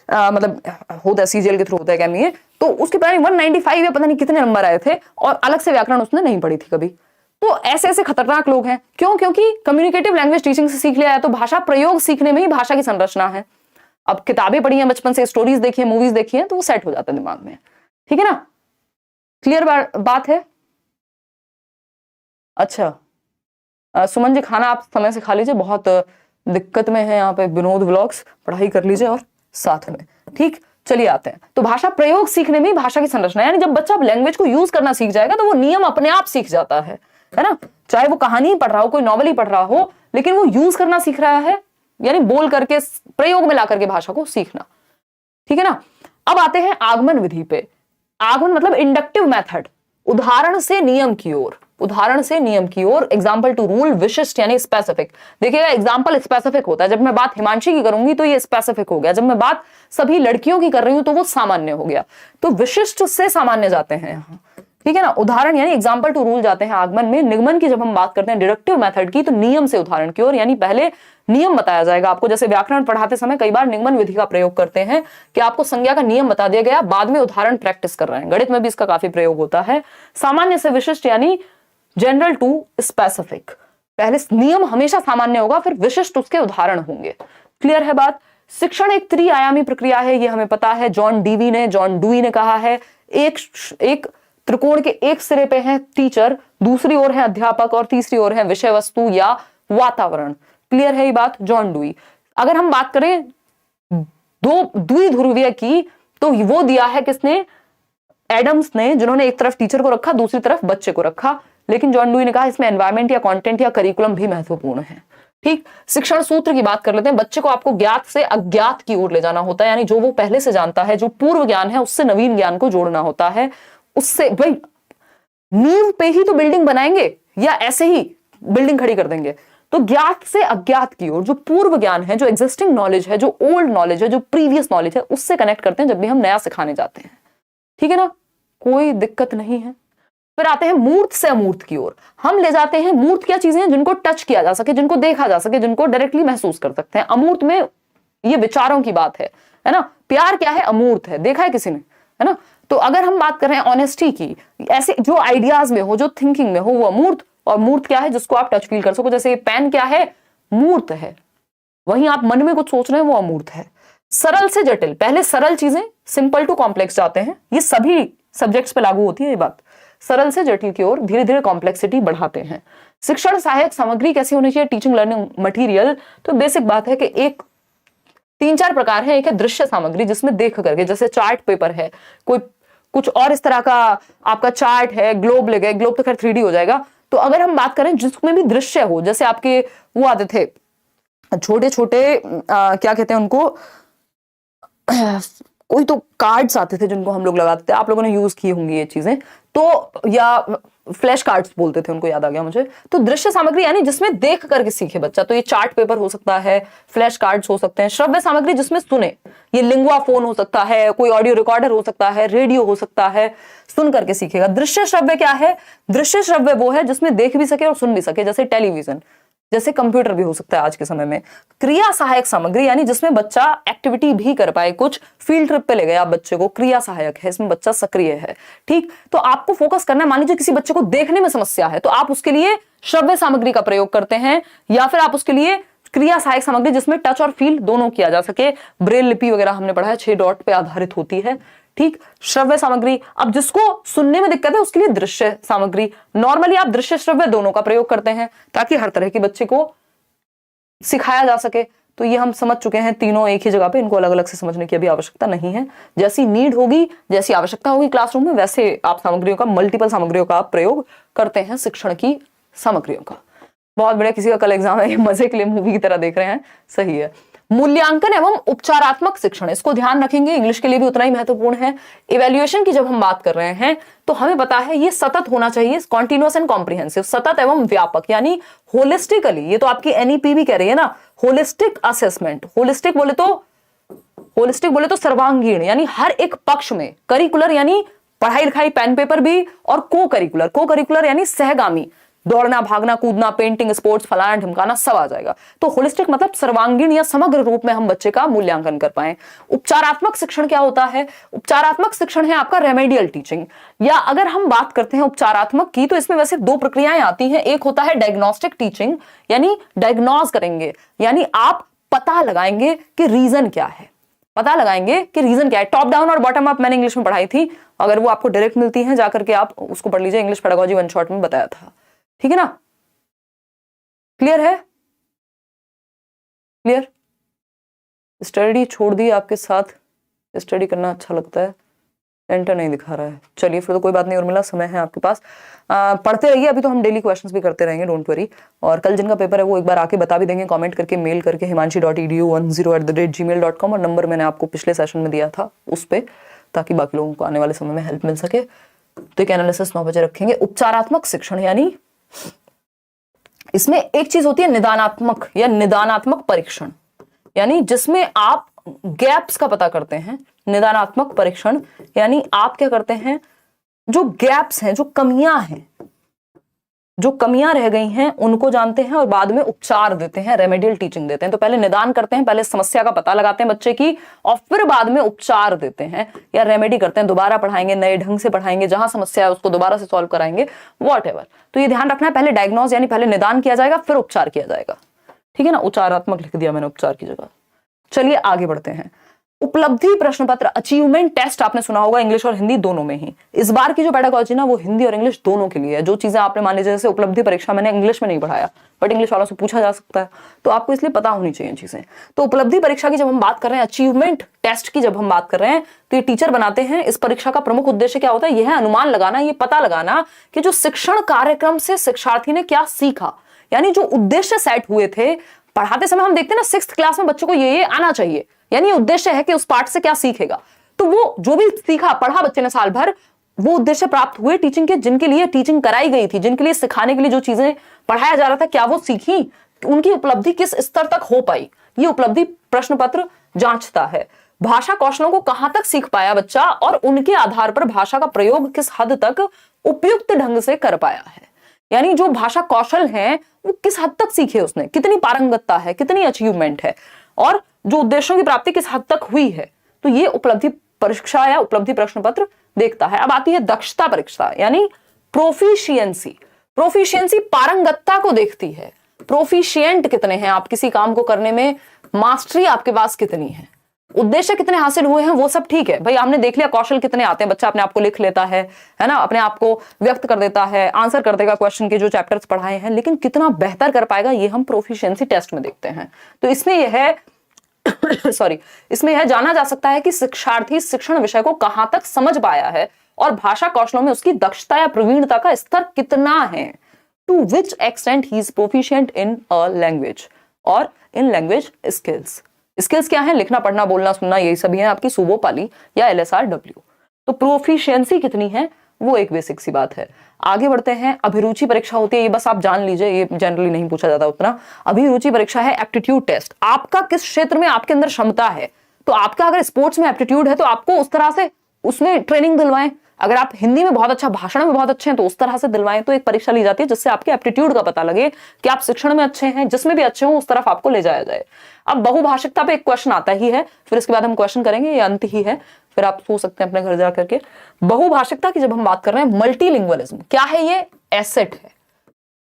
मतलब होता है CGL के थ्रू होता है ME, तो उसके पता नहीं 195 या पता नहीं कितने नंबर आए थे, और अलग से व्याकरण उसने नहीं पढ़ी थी कभी। तो ऐसे ऐसे खतरनाक लोग हैं, क्यों, क्योंकि कम्युनिकेटिव लैंग्वेज टीचिंग से सीख लिया है। तो भाषा प्रयोग सीखने में ही भाषा की संरचना है। अब किताबें पढ़ी हैं बचपन से, स्टोरीज देखी है, मूवीज देखी है, तो वो सेट हो जाता है दिमाग में, ठीक है ना। क्लियर बात है। अच्छा, सुमन जी खाना आप समय से खा लीजिए, बहुत दिक्कत में है यहाँ पे विनोद व्लॉग्स, पढ़ाई कर लीजिए और साथ में। ठीक, चलिए आते हैं। तो भाषा प्रयोग सीखने में भाषा की संरचना, यानी जब बच्चा लैंग्वेज को यूज करना सीख जाएगा तो वो नियम अपने आप सीख जाता है ना। चाहे वो कहानी ही पढ़ रहा हो, कोई नॉवल ही पढ़ रहा हो, लेकिन वो यूज करना सीख रहा है, यानी बोल करके प्रयोग में ला करके भाषा को सीखना। ठीक है ना। अब आते हैं आगमन विधि पे। आगमन मतलब इंडक्टिव मेथड, उदाहरण से नियम की ओर, उदाहरण से नियम की ओर। एग्जाम्पल टू रूल, विशिष्ट यानी स्पेसिफिक। देखिएगा एग्जाम्पल स्पेसिफिक होता है, जब मैं बात हिमांशी की करूंगी तो ये स्पेसिफिक हो गया, जब मैं बात सभी लड़कियों की कर रही हूं तो वो सामान्य हो गया। तो विशिष्ट से सामान्य जाते हैं यहाँ, ठीक है ना। उदाहरण यानी एग्जाम्पल टू रूल जाते हैं आगमन में। निगमन की जब हम बात करते हैं डिडक्टिव मेथड की, तो नियम से उदाहरण की ओर, यानी पहले नियम बताया जाएगा आपको। जैसे व्याकरण पढ़ाते समय कई बार निगमन विधि का प्रयोग करते हैं कि आपको संज्ञा का नियम बता दिया गया, बाद में उदाहरण प्रैक्टिस कर रहे हैं। गणित में भी इसका काफी प्रयोग होता है। सामान्य से विशिष्ट यानी जनरल टू स्पेसिफिक, पहले नियम हमेशा सामान्य होगा, फिर विशिष्ट उसके उदाहरण होंगे। क्लियर है बात। शिक्षण एक त्रिआयामी प्रक्रिया है, ये हमें पता है। जॉन डुई ने कहा है, एक त्रिकोण के एक सिरे पे है टीचर, दूसरी ओर है अध्यापक और तीसरी ओर है विषय वस्तु या वातावरण। क्लियर है ये बात, जॉन डुई। अगर हम बात करें दो द्विध्रुवीय की, तो वो दिया है किसने, एडम्स ने, जिन्होंने एक तरफ टीचर को रखा, दूसरी तरफ बच्चे को रखा। लेकिन जॉन डुई ने कहा इसमें एनवायरमेंट या कंटेंट या करिकुलम भी महत्वपूर्ण है। ठीक, शिक्षण सूत्र की बात कर लेते हैं। बच्चे को आपको ज्ञात से अज्ञात की ओर ले जाना होता है, यानी जो वो पहले से जानता है, जो पूर्व ज्ञान है, उससे नवीन ज्ञान को जोड़ना होता है। उससे भाई नींव पे ही तो बिल्डिंग बनाएंगे या ऐसे ही बिल्डिंग खड़ी कर देंगे। तो ज्ञात से अज्ञात की ओर, जो पूर्व ज्ञान है, जो एग्जिस्टिंग नॉलेज है, जो ओल्ड नॉलेज है, जो प्रीवियस नॉलेज है, उससे कनेक्ट करते हैं जब भी हम नया सिखाने जाते हैं। ठीक है ना, कोई दिक्कत नहीं है। फिर आते हैं मूर्त से अमूर्त की ओर। हम ले जाते हैं, मूर्त क्या चीजें हैं, जिनको टच किया जा सके, जिनको देखा जा सके, जिनको डायरेक्टली महसूस कर सकते हैं। अमूर्त में ये विचारों की बात है ना। प्यार क्या है, अमूर्त है, देखा है किसी ने, है ना। तो अगर हम बात कर रहे हैं ऑनेस्टी की, ऐसे जो आइडियाज में हो, जो थिंकिंग में हो, वो अमूर्त। और मूर्त क्या है, जिसको आप टच फील कर सको। जैसे ये पेन क्या है, मूर्त है। वहीं आप मन में कुछ सोच रहे हैं, वो अमूर्त है। सरल से जटिल, पहले सरल चीजें, सिंपल टू कॉम्प्लेक्स जाते हैं। ये सभी सब्जेक्ट्स पे लागू होती है ये बात। सरल से जटिल की ओर धीरे धीरे कॉम्प्लेक्सिटी बढ़ाते हैं। शिक्षण सहायक सामग्री कैसी होनी चाहिए, टीचिंग लर्निंग मटेरियल। तो बेसिक बात है कि एक 3-4 प्रकार है। एक है दृश्य सामग्री, जिसमें देख करके, जैसे चार्ट पेपर है, कोई कुछ और इस तरह का आपका चार्ट है, ग्लोब ले गए, ग्लोब तो खैर 3D हो जाएगा। तो अगर हम बात करें जिसमें भी दृश्य हो, जैसे आपके वो आते थे छोटे छोटे क्या कहते हैं उनको, कोई तो कार्ड्स आते थे जिनको हम लोग लगाते थे, आप लोगों ने यूज की होंगी ये चीजें, तो या फ्लैश कार्ड्स बोलते थे उनको, याद आ गया मुझे। तो दृश्य सामग्री यानी जिसमें देख करके सीखे बच्चा, तो ये चार्ट पेपर हो सकता है, फ्लैश कार्ड्स हो सकते हैं। श्रव्य सामग्री जिसमें सुने, ये लिंगुआ फोन हो सकता है, कोई ऑडियो रिकॉर्डर हो सकता है, रेडियो हो सकता है, सुन करके सीखेगा। दृश्य श्रव्य क्या है, दृश्य श्रव्य वो है जिसमें देख भी सके और सुन भी सके, जैसे टेलीविजन, जैसे कंप्यूटर भी हो सकता है आज के समय में। क्रिया सहायक सामग्री यानी जिसमें बच्चा एक्टिविटी भी कर पाए, कुछ फील्ड ट्रिप पे ले गए आप बच्चे को, क्रिया सहायक है, इसमें बच्चा सक्रिय है। ठीक, तो आपको फोकस करना है। मान लीजिए किसी बच्चे को देखने में समस्या है, तो आप उसके लिए श्रव्य सामग्री का प्रयोग करते हैं, या फिर आप उसके लिए क्रिया सहायक सामग्री जिसमें टच और फील दोनों किया जा सके। ब्रेल लिपि वगैरह हमने पढ़ा है, 6 डॉट पे आधारित होती है। ठीक, श्रव्य सामग्री। अब जिसको सुनने में दिक्कत है उसके लिए दृश्य सामग्री। नॉर्मली आप दृश्य श्रव्य दोनों का प्रयोग करते हैं ताकि हर तरह के बच्चे को सिखाया जा सके। तो ये हम समझ चुके हैं, तीनों एक ही जगह पे, इनको अलग अलग से समझने की अभी आवश्यकता नहीं है। जैसी नीड होगी, जैसी आवश्यकता होगी क्लासरूम में, वैसे आप सामग्रियों का, मल्टीपल सामग्रियों का आप प्रयोग करते हैं शिक्षण की सामग्रियों का। बहुत बढ़िया, किसी का कल एग्जाम है, मजे के लिए मूवी की तरह देख रहे हैं, सही है। मूल्यांकन एवं उपचारात्मक शिक्षण, इसको ध्यान रखेंगे, इंग्लिश के लिए भी उतना ही महत्वपूर्ण है। इवैल्यूएशन की जब हम बात कर रहे हैं तो हमें पता है ये सतत होना चाहिए, कॉन्टिन्यूअस एंड कॉम्प्रिहेंसिव, सतत एवं व्यापक, यानी होलिस्टिकली। ये तो आपकी एनईपी भी कह रही है ना, होलिस्टिक असेसमेंट। होलिस्टिक बोले तो सर्वांगीण, यानी हर एक पक्ष में। करिकुलर यानी पढ़ाई लिखाई, पेन पेपर भी, और को करिकुलर यानी सहगामी, दौड़ना, भागना, कूदना, पेंटिंग, स्पोर्ट्स, फलाना ढिमकाना, सब आ जाएगा। तो होलिस्टिक मतलब सर्वांगीण या समग्र रूप में हम बच्चे का मूल्यांकन कर पाए। उपचारात्मक शिक्षण क्या होता है, उपचारात्मक शिक्षण है आपका रेमेडियल टीचिंग। या अगर हम बात करते हैं उपचारात्मक की, तो इसमें वैसे 2 प्रक्रियाएं आती हैं। एक होता है डायग्नोस्टिक टीचिंग, यानी डायग्नोज करेंगे, यानी आप पता लगाएंगे कि रीजन क्या है, पता लगाएंगे कि रीजन क्या है। टॉप डाउन और बॉटम अप मैंने इंग्लिश में पढ़ाई थी, अगर वो आपको डायरेक्ट मिलती है जाकर के आप उसको पढ़ लीजिए, इंग्लिश पेडागोजी 1 शॉट में बताया था। ठीक है ना? क्लियर है? क्लियर? स्टडी छोड़ दी आपके साथ, स्टडी करना अच्छा लगता है, एंटर नहीं दिखा रहा है। चलिए फिर तो कोई बात नहीं, और मिला समय है आपके पास, पढ़ते रहिए। अभी तो हम डेली क्वेश्चंस भी करते रहेंगे, डोंट वरी। और कल जिनका पेपर है वो एक बार आके बता भी देंगे, कमेंट करके, मेल करके himanshi.edu10@gmail.com, और नंबर मैंने आपको पिछले सेशन में दिया था उस पे, ताकि बाकी लोगों को आने वाले समय में हेल्प मिल सके। तो एक एनालिसिस 9 बजे रखेंगे। उपचारात्मक शिक्षण, यानी इसमें एक चीज होती है निदानात्मक या निदानात्मक परीक्षण, यानी जिसमें आप गैप्स का पता करते हैं। निदानात्मक परीक्षण यानी आप क्या करते हैं, जो गैप्स हैं, जो कमियां हैं, जो कमियां रह गई हैं उनको जानते हैं और बाद में उपचार देते हैं, रेमेडियल टीचिंग देते हैं। तो पहले निदान करते हैं, पहले समस्या का पता लगाते हैं बच्चे की, और फिर बाद में उपचार देते हैं या रेमेडी करते हैं, दोबारा पढ़ाएंगे, नए ढंग से पढ़ाएंगे, जहां समस्या है उसको दोबारा से सॉल्व कराएंगे, वॉटएवर। तो ये ध्यान रखना है, पहले डायग्नोज यानी पहले निदान किया जाएगा, फिर उपचार किया जाएगा। ठीक है ना? उपचारात्मक लिख दिया मैंने उपचार की जगह। चलिए आगे बढ़ते हैं। उपलब्धि प्रश्न पत्र, अचीवमेंट टेस्ट आपने सुना होगा इंग्लिश और हिंदी दोनों में ही। इस बार की जो पेडागोजी ना वो हिंदी और इंग्लिश दोनों के लिए है। जो चीजें आपने मान लीजिए जैसे उपलब्धि परीक्षा मैंने इंग्लिश में नहीं पढ़ाया, बट इंग्लिश वालों से पूछा जा सकता है, तो आपको इसलिए पता होनी चाहिए चीजें। तो उपलब्धि परीक्षा की जब हम बात कर रहे हैं, अचीवमेंट टेस्ट की जब हम बात कर रहे हैं, तो ये टीचर बनाते हैं। इस परीक्षा का प्रमुख उद्देश्य क्या होता है? यह है अनुमान लगाना, ये पता लगाना कि जो शिक्षण कार्यक्रम से शिक्षार्थी ने क्या सीखा, यानी जो उद्देश्य सेट हुए थे पढ़ाते समय। हम देखते हैं ना 6th क्लास में बच्चों को ये आना चाहिए, यानी उद्देश्य है कि उस पाठ से क्या सीखेगा। तो वो जो भी सीखा पढ़ा बच्चे ने साल भर, वो उद्देश्य प्राप्त हुए टीचिंग के, जिनके लिए टीचिंग कराई गई थी, जिनके लिए सिखाने के लिए जो चीजें पढ़ाया जा रहा था, क्या वो सीखी, उनकी उपलब्धि किस स्तर तक हो पाई, ये उपलब्धि प्रश्न पत्र जांचता है। भाषा कौशलों को कहां तक सीख पाया बच्चा, और उनके आधार पर भाषा का प्रयोग किस हद तक उपयुक्त ढंग से कर पाया है, यानी जो भाषा कौशल है वो किस हद तक सीखे उसने, कितनी पारंगतता है, कितनी अचीवमेंट है, और जो उद्देश्यों की प्राप्ति किस हद तक हुई है। तो ये उपलब्धि परीक्षा या उपलब्धि प्रश्न पत्र देखता है। अब आती है दक्षता परीक्षा, यानी प्रोफिशिएंसी। प्रोफिशिएंसी पारंगतता को देखती है, प्रोफिशिएंट कितने हैं आप किसी काम को करने में, मास्टरी आपके पास कितनी है, उद्देश्य कितने हासिल हुए हैं, वो सब ठीक है भाई। हमने देख लिया कौशल कितने आते हैं, बच्चा अपने आप को लिख लेता है ना, अपने आप को व्यक्त कर देता है, आंसर कर देगा क्वेश्चन के जो चैप्टर्स पढ़ाए हैं, लेकिन कितना बेहतर कर पाएगा ये हम प्रोफिशिएंसी टेस्ट में देखते हैं। तो इसमें यह है इसमें यह जाना जा सकता है कि शिक्षार्थी शिक्षण विषय को कहां तक समझ पाया है और भाषा कौशलों में उसकी दक्षता या प्रवीणता का स्तर कितना है, to which extent he is proficient in a language और इन लैंग्वेज स्किल्स। स्किल्स क्या है? लिखना, पढ़ना, बोलना, सुनना, यही सभी है आपकी सुबो पाली या LSRW। तो प्रोफिशिएंसी कितनी है वो एक बेसिक सी बात है। आगे बढ़ते हैं। अभिरुचि परीक्षा होती है, ये बस आप जान लीजिए, ये जनरली नहीं पूछा जाता उतना। अभिरुचि परीक्षा है एप्टीट्यूड टेस्ट, आपका किस क्षेत्र में आपके अंदर क्षमता है। तो आपका अगर स्पोर्ट्स में एप्टीट्यूड है तो आपको उस तरह से उसमें ट्रेनिंग दिलवाएं, अगर आप हिंदी में बहुत अच्छा, भाषण में बहुत अच्छे हैं तो उस तरह से दिलवाएं। तो एक परीक्षा ली जाती है जिससे आपके एप्टीट्यूड का पता लगे कि आप शिक्षण में अच्छे हैं, जिसमें भी अच्छे हो उस तरफ आपको ले जाया जाए। अब बहुभाषिकता पे एक क्वेश्चन आता ही है, फिर इसके बाद हम क्वेश्चन करेंगे, ये अंत ही है, फिर आप सोच सकते हैं अपने घर जा करके। बहुभाषिकता की जब हम बात कर रहे हैं, मल्टीलिंगुअलिज्म क्या है? ये एसेट है,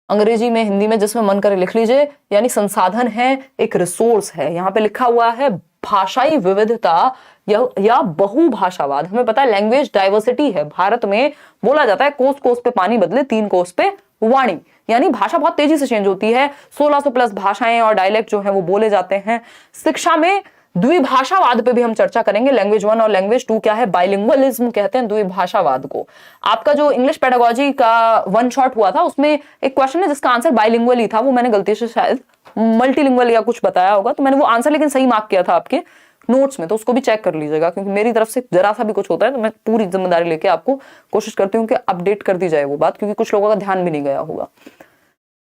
अंग्रेजी में, हिंदी में, जिसमें मन करे लिख लीजिए, यानी संसाधन है, एक रिसोर्स है। यहाँ पे लिखा हुआ है भाषाई विविधता या बहुभाषावाद। हमें पता है लैंग्वेज डाइवर्सिटी है, भारत में बोला जाता है कोस कोस पे पानी बदले, 3 कोस पे वाणी, यानी भाषा बहुत तेजी से चेंज होती है। 1600 प्लस भाषाएं और डायलेक्ट जो है वो बोले जाते हैं। शिक्षा में द्विभाषावाद पे भी हम चर्चा करेंगे। लैंग्वेज 1 और लैंग्वेज 2 क्या है? बाइलिंगुअलिज्म कहते हैं द्विभाषावाद को। आपका जो इंग्लिश पेडागोजी का 1 शॉट हुआ था उसमें एक क्वेश्चन है जिसका आंसर बाइलिंगुअल ही था, वो मैंने गलती से शायद मल्टीलिंगुअल या कुछ बताया होगा, तो मैंने वो आंसर लेकिन सही मार्क किया था आपके नोट्स में, तो उसको भी चेक कर लीजिएगा, क्योंकि मेरी तरफ से जरा सा भी कुछ होता है तो मैं पूरी जिम्मेदारी लेके आपको कोशिश करती हूँ कि अपडेट कर दी जाए वो बात, क्योंकि कुछ लोगों का ध्यान भी नहीं गया होगा।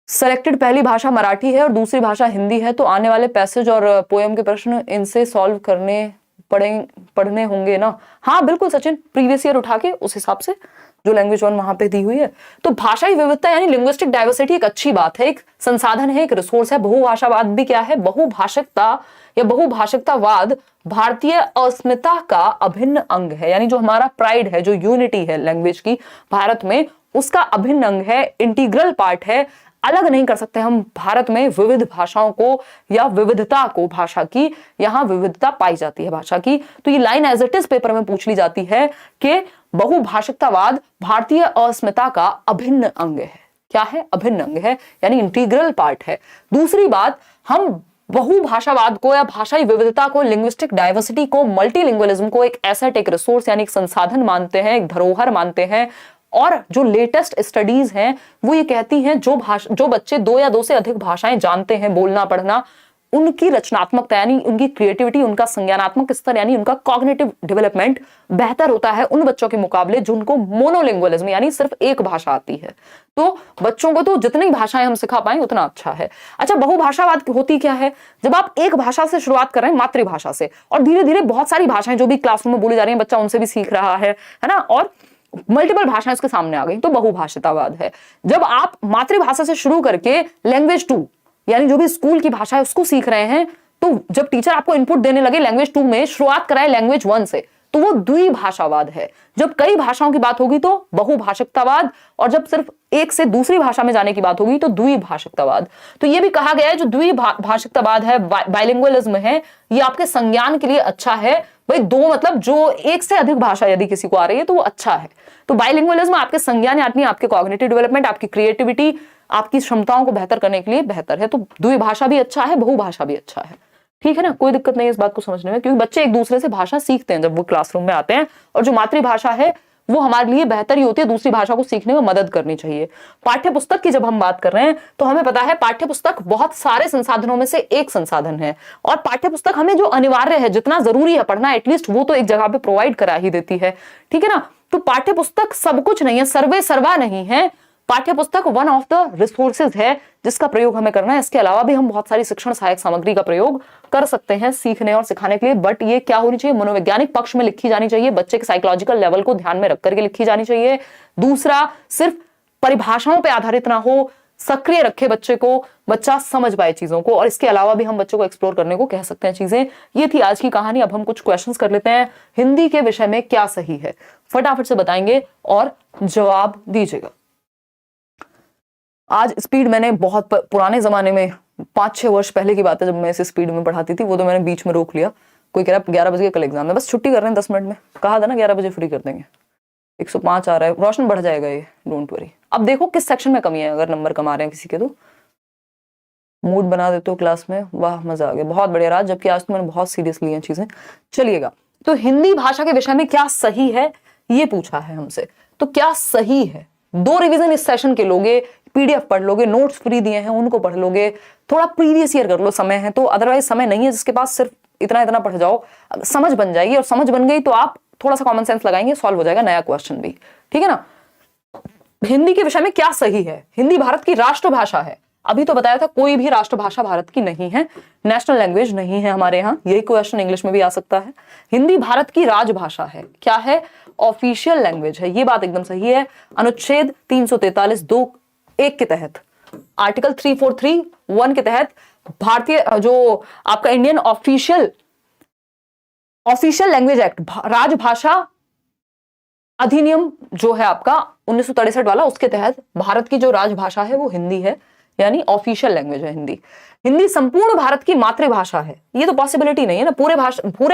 सेलेक्टेड पहली भाषा मराठी है और दूसरी भाषा हिंदी है, तो आने वाले पैसेज और पोएम के प्रश्न इनसे सॉल्व करने पढ़ने होंगे ना? हाँ बिल्कुल सचिन, प्रीवियस ईयर उठा के उस हिसाब से जो लैंग्वेज 1 वहां पे दी हुई है। तो भाषाई विविधता यानी लिंग्विस्टिक डाइवर्सिटी एक अच्छी बात है, एक संसाधन है, एक रिसोर्स है। बहुभाषावाद भी क्या है? बहुभाषिकता या बहुभाषिकतावाद भारतीय अस्मिता का अभिन्न अंग है, यानी जो हमारा प्राइड है, जो यूनिटी है लैंग्वेज की भारत में, उसका अभिन्न अंग है, इंटीग्रल पार्ट है। अलग नहीं कर सकते हम भारत में विविध भाषाओं को या विविधता को, भाषा की, यहां विविधता पाई जाती है भाषा की। तो ये line as it is paper में पूछ ली जाती है कि बहुभाषिकतावाद भारतीय अस्मिता का अभिन्न अंग है। क्या है? अभिन्न अंग है, यानी इंटीग्रल पार्ट है। दूसरी बात, हम बहुभाषावाद को या भाषाई विविधता को, लिंग्विस्टिक डाइवर्सिटी को, मल्टीलिंगुअलिज्म को एक एसेट, एक रिसोर्स यानी एक संसाधन मानते हैं, एक धरोहर मानते हैं। और जो लेटेस्ट स्टडीज हैं वो ये कहती हैं जो बच्चे 2 या 2 से अधिक भाषाएं जानते हैं, बोलना पढ़ना, उनकी रचनात्मकता यानी उनकी क्रिएटिविटी, उनका संज्ञानात्मक स्तर यानी उनका कॉग्निटिव डेवलपमेंट बेहतर होता है उन बच्चों के मुकाबले जिनको मोनोलिंगुअलिज्म यानी सिर्फ एक भाषा आती है। तो बच्चों को तो जितनी भाषाएं हम सिखा पाएं उतना अच्छा है। अच्छा, बहुभाषावाद होती क्या है? जब आप एक भाषा से शुरुआत कर रहे हैं, मातृभाषा से, और धीरे धीरे बहुत सारी भाषाएं जो भी क्लासरूम में बोली जा रही हैं बच्चा उनसे भी सीख रहा है ना, और मल्टीपल भाषाएं उसके सामने आ गई, तो बहुभाषितावाद है। जब आप मातृभाषा से शुरू करके लैंग्वेज 2 यानी जो भी स्कूल की भाषा है उसको सीख रहे हैं, तो जब टीचर आपको इनपुट देने लगे लैंग्वेज 2 में, शुरुआत कराए लैंग्वेज 1 से, तो वो द्विभाषावाद है। जब कई भाषाओं की बात होगी तो बहुभाषिकतावाद, और जब सिर्फ एक से दूसरी भाषा में जाने की बात होगी तो द्विभाषिकतावाद। तो ये भी कहा गया है जो द्विभाषिकतावाद है, बाइलिंगुअलिज्म है, ये आपके संज्ञान के लिए अच्छा है। भाई 2 मतलब जो एक से अधिक भाषा यदि किसी को आ रही है तो वो अच्छा है। तो बाइलिंगुअलिज्म आपके संज्ञान यानी आपके कॉग्निटिव डेवलपमेंट, आपकी क्रिएटिविटी, आपकी क्षमताओं को बेहतर करने के लिए बेहतर है। तो द्विभाषा भी अच्छा है, बहुभाषा भी अच्छा है। ठीक है ना, कोई दिक्कत नहीं है इस बात को समझने में, क्योंकि बच्चे एक दूसरे से भाषा सीखते हैं जब वो क्लासरूम में आते हैं, और जो मातृभाषा है वो हमारे लिए बेहतर ही होती है, दूसरी भाषा को सीखने में मदद करनी चाहिए। पाठ्य पुस्तक की जब हम बात कर रहे हैं तो हमें पता है पाठ्य पुस्तक बहुत सारे संसाधनों में से एक संसाधन है, और पाठ्य पुस्तक हमें जो अनिवार्य है, जितना जरूरी है पढ़ना, एटलीस्ट वो तो एक जगह पे प्रोवाइड करा ही देती है। ठीक है ना, तो पाठ्य पुस्तक सब कुछ नहीं है, सर्वे सर्वा नहीं है। पाठ्य पुस्तक वन ऑफ द रिसोर्सेज है जिसका प्रयोग हमें करना है। इसके अलावा भी हम बहुत सारी शिक्षण सहायक सामग्री का प्रयोग कर सकते हैं सीखने और सिखाने के लिए, बट ये क्या होनी चाहिए? मनोवैज्ञानिक पक्ष में लिखी जानी चाहिए, बच्चे के साइकोलॉजिकल लेवल को ध्यान में रख करके लिखी जानी चाहिए। दूसरा, सिर्फ परिभाषाओं पर आधारित ना हो, सक्रिय रखे बच्चे को, बच्चा समझ पाए चीजों को, और इसके अलावा भी हम बच्चों को एक्सप्लोर करने को कह सकते हैं चीजें। ये थी आज की कहानी। अब हम कुछ क्वेश्चंस कर लेते हैं। हिंदी के विषय में क्या सही है, फटाफट से बताएंगे और जवाब दीजिएगा। आज स्पीड मैंने बहुत पुराने जमाने में 5-6 वर्ष पहले की बात है जब मैं इस स्पीड में पढ़ाती थी, वो तो मैंने बीच में रोक लिया। कोई कह रहा है 11 बजे कल एग्जाम है, बस छुट्टी कर रहे हैं 10 मिनट में, कहा था ना 11 बजे फ्री कर देंगे। 105 आ रहा है, रोशन बढ़ जाएगा ये, डोंट वरी। अब देखो किस सेक्शन में कमी है, अगर नंबर कम आ रहे हैं किसी के तो मूड बना देते हो क्लास में, वाह मजा आ गया, बहुत बढ़िया राज, जबकि आज तो मैंने बहुत सीरियस ली हैं चीजें। चलिएगा, तो हिंदी भाषा के विषय में क्या सही है ये पूछा है हमसे, तो क्या सही है? 2 रिवीजन इस सेशन के लोगे, पीडीएफ पढ़ लोगे, नोट्स फ्री दिए हैं उनको पढ़ लोगे, थोड़ा प्रीवियस ईयर कर लो, समय है तो, अदरवाइज समय नहीं है जिसके पास, सिर्फ इतना इतना पढ़ जाओ, समझ बन जाएगी, और समझ बन गई तो आप थोड़ा सा कॉमन सेंस लगाएंगे, सॉल्व हो जाएगा नया क्वेश्चन भी। ठीक है ना, हिंदी के विषय में क्या सही है? हिंदी भारत की राष्ट्रभाषा है। अभी तो बताया था कोई भी राष्ट्रभाषा भारत की नहीं है, नेशनल लैंग्वेज नहीं है हमारे यहाँ, यही क्वेश्चन इंग्लिश में भी आ सकता है। हिंदी भारत की राजभाषा है, क्या है? ऑफिशियल लैंग्वेज है, ये बात एकदम सही है। अनुच्छेद 343(2)(1) के तहत, आर्टिकल 343(1) के तहत भारतीय जो आपका इंडियन ऑफिशियल लैंग्वेज एक्ट, राजभाषा अधिनियम जो है आपका 1963 वाला, उसके तहत भारत की जो राजभाषा है वो हिंदी है, यानी ऑफिशियल लैंग्वेज है हिंदी। हिंदी संपूर्ण भारत की मातृभाषा है, ये तो पॉसिबिलिटी नहीं है ना, पूरे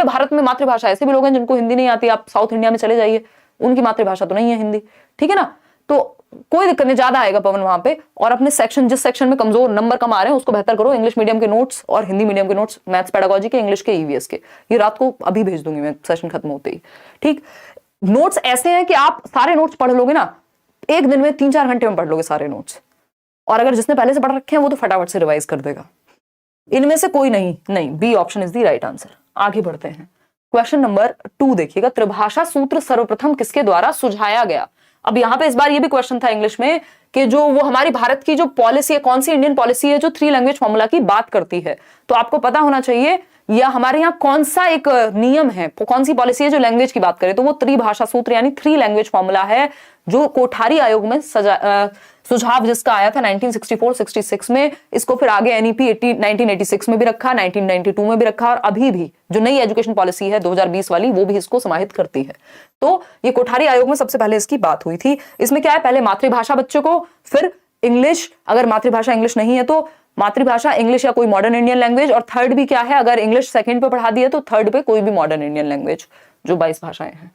भारत में मातृभाषा। ऐसे भी लोग हैं जिनको हिंदी नहीं आती, आप साउथ इंडिया में चले जाइए, उनकी मातृभाषा तो नहीं है हिंदी। ठीक है ना, तो कोई दिक्कत नहीं, ज्यादा आएगा पवन वहां पे। और अपने सेक्शन, जिस सेक्शन में कमजोर नंबर कम आ रहे हैं उसको बेहतर करो। इंग्लिश मीडियम के नोट्स और हिंदी मीडियम के नोट्स, मैथ्स पेडागोजी के, इंग्लिश के, ईवीएस के, ये रात को अभी भेज दूंगी मैं सेशन खत्म होते ही। ठीक, नोट्स ऐसे हैं कि आप सारे नोट्स पढ़ लोगे ना, एक दिन में 3-4 घंटे में पढ़ लोगे सारे नोट्स, और अगर जिसने पहले से पढ़ रखे हैं वो तो फटाफट से रिवाइज कर देगा। इनमें से कोई नहीं, B option is the right answer. आगे बढ़ते हैं, क्वेश्चन नंबर 2 देखिएगा। त्रिभाषा सूत्र सर्वप्रथम किसके द्वारा सुझाया गया? अब यहां पे इस बार ये भी क्वेश्चन था इंग्लिश में कि जो वो हमारी भारत की जो पॉलिसी है, कौन सी इंडियन पॉलिसी है जो 3 लैंग्वेज फॉर्मूला की बात करती है, तो आपको पता होना चाहिए या हमारे यहाँ कौन सा एक नियम है, कौन सी पॉलिसी है जो लैंग्वेज की बात करे, तो वो त्रिभाषा सूत्र यानी 3 लैंग्वेज फॉर्मूला है, जो कोठारी आयोग में सुझाव जिसका आया था 1964-66 में। इसको फिर आगे एनईपी 1986 में भी रखा, 1992 में भी रखा, और अभी भी जो नई एजुकेशन पॉलिसी है 2020 वाली, वो भी इसको समाहित करती है। तो ये कोठारी आयोग में सबसे पहले इसकी बात हुई थी। इसमें क्या है, पहले मातृभाषा बच्चे को, फिर इंग्लिश, अगर मातृभाषा इंग्लिश नहीं है तो मातृभाषा इंग्लिश या कोई मॉडर्न इंडियन लैंग्वेज, और थर्ड भी क्या है, अगर इंग्लिश सेकंड पे पढ़ा दिया तो थर्ड पे कोई भी मॉडर्न इंडियन लैंग्वेज, जो 22 भाषाएं हैं।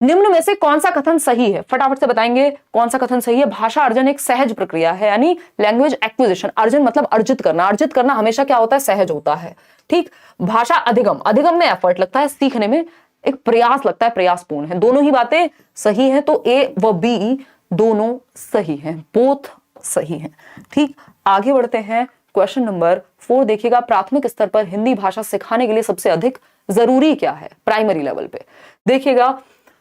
निम्न में से कौन सा कथन सही है? फटाफट से बताएंगे कौन सा कथन सही है। भाषा अर्जन एक सहज प्रक्रिया है, यानी लैंग्वेज एक्विजिशन, अर्जन मतलब अर्जित करना, अर्जित करना हमेशा क्या होता है? सहज होता है। ठीक। भाषा अधिगम, अधिगम में एफर्ट लगता है, सीखने में एक प्रयास लगता है, प्रयासपूर्ण है। दोनों ही बातें सही है, तो ए व बी दोनों सही हैं, बोथ सही हैं। ठीक, आगे बढ़ते हैं। क्वेश्चन नंबर 4 देखिएगा, प्राथमिक स्तर पर हिंदी भाषा सिखाने के लिए सबसे अधिक जरूरी क्या है? प्राइमरी लेवल पे देखिएगा,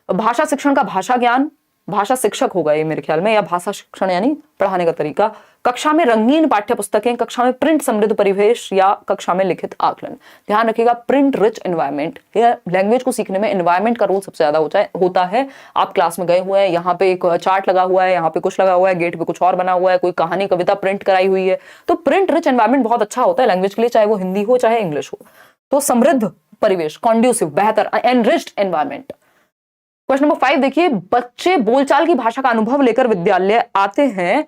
भाषा शिक्षण का भाषा ज्ञान, भाषा शिक्षक होगा ये मेरे ख्याल में, या भाषा शिक्षण यानी पढ़ाने का तरीका, कक्षा में रंगीन पाठ्य पुस्तकें, कक्षा में प्रिंट समृद्ध परिवेश, या कक्षा में लिखित आकलन। ध्यान रखिएगा, प्रिंट रिच एनवायरनमेंट, या लैंग्वेज को सीखने में एनवायरनमेंट का रोल सबसे ज्यादा होता है। आप क्लास में गए हुए हैं, यहाँ पे एक चार्ट लगा हुआ है, यहाँ पे कुछ लगा हुआ है, गेट पे कुछ और बना हुआ है, कोई कहानी कविता प्रिंट कराई हुई है, तो प्रिंट रिच एनवायरनमेंट बहुत अच्छा होता है लैंग्वेज के लिए, चाहे वो हिंदी हो चाहे इंग्लिश हो। तो समृद्ध परिवेश, कॉन्ड्यूसिव, बेहतर, एनरिच्ड एनवायरनमेंट। क्वेश्चन नंबर 5 देखिए, बच्चे बोलचाल की भाषा का अनुभव लेकर विद्यालय आते हैं,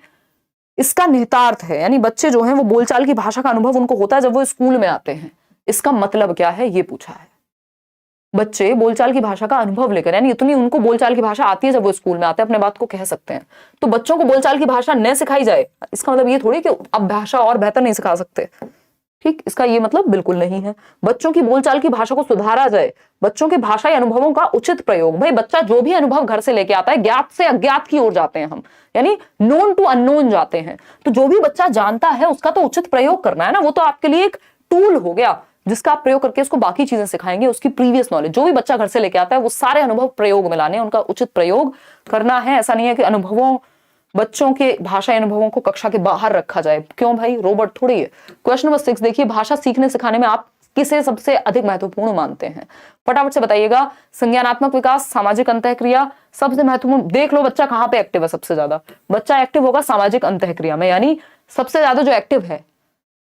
इसका निहितार्थ है, यानी बच्चे जो हैं वो बोलचाल की भाषा का अनुभव उनको होता है जब वो स्कूल में आते हैं, इसका मतलब क्या है ये पूछा है। बच्चे बोलचाल की भाषा का अनुभव लेकर, यानी इतनी उनको बोलचाल की भाषा आती है जब वो स्कूल में आते हैं, अपने बात को कह सकते हैं। तो बच्चों को बोलचाल की भाषा न सिखाई जाए, इसका मतलब ये थोड़ी कि अब भाषा और बेहतर नहीं सिखा सकते। ठीक, इसका ये मतलब बिल्कुल नहीं है। बच्चों की बोलचाल की भाषा को सुधारा जाए, बच्चों के भाषाई अनुभवों का उचित प्रयोग। भाई बच्चा जो भी अनुभव घर से लेके आता है, ज्ञात से अज्ञात की ओर जाते हैं हम, यानी नोन टू अननोन जाते हैं, तो जो भी बच्चा जानता है उसका तो उचित प्रयोग करना है ना, वो तो आपके लिए एक टूल हो गया जिसका आप प्रयोग करके उसको बाकी चीजें सिखाएंगे। उसकी प्रीवियस नॉलेज जो भी बच्चा घर से लेके आता है वो सारे अनुभव प्रयोग में लाने, उनका उचित प्रयोग करना है। ऐसा नहीं है कि अनुभवों, बच्चों के भाषा अनुभवों को कक्षा के बाहर रखा जाए। क्यों भाई, रोबोट थोड़ी है। क्वेश्चन नंबर 6 देखिए, भाषा सीखने सिखाने में आप किसे सबसे अधिक महत्वपूर्ण मानते हैं? फटाफट से बताइएगा। संज्ञानात्मक विकास, सामाजिक अंतःक्रिया, सबसे महत्वपूर्ण देख लो बच्चा कहां पे एक्टिव है। सबसे ज्यादा बच्चा एक्टिव होगा सामाजिक अंतःक्रिया में, यानी सबसे ज्यादा जो एक्टिव है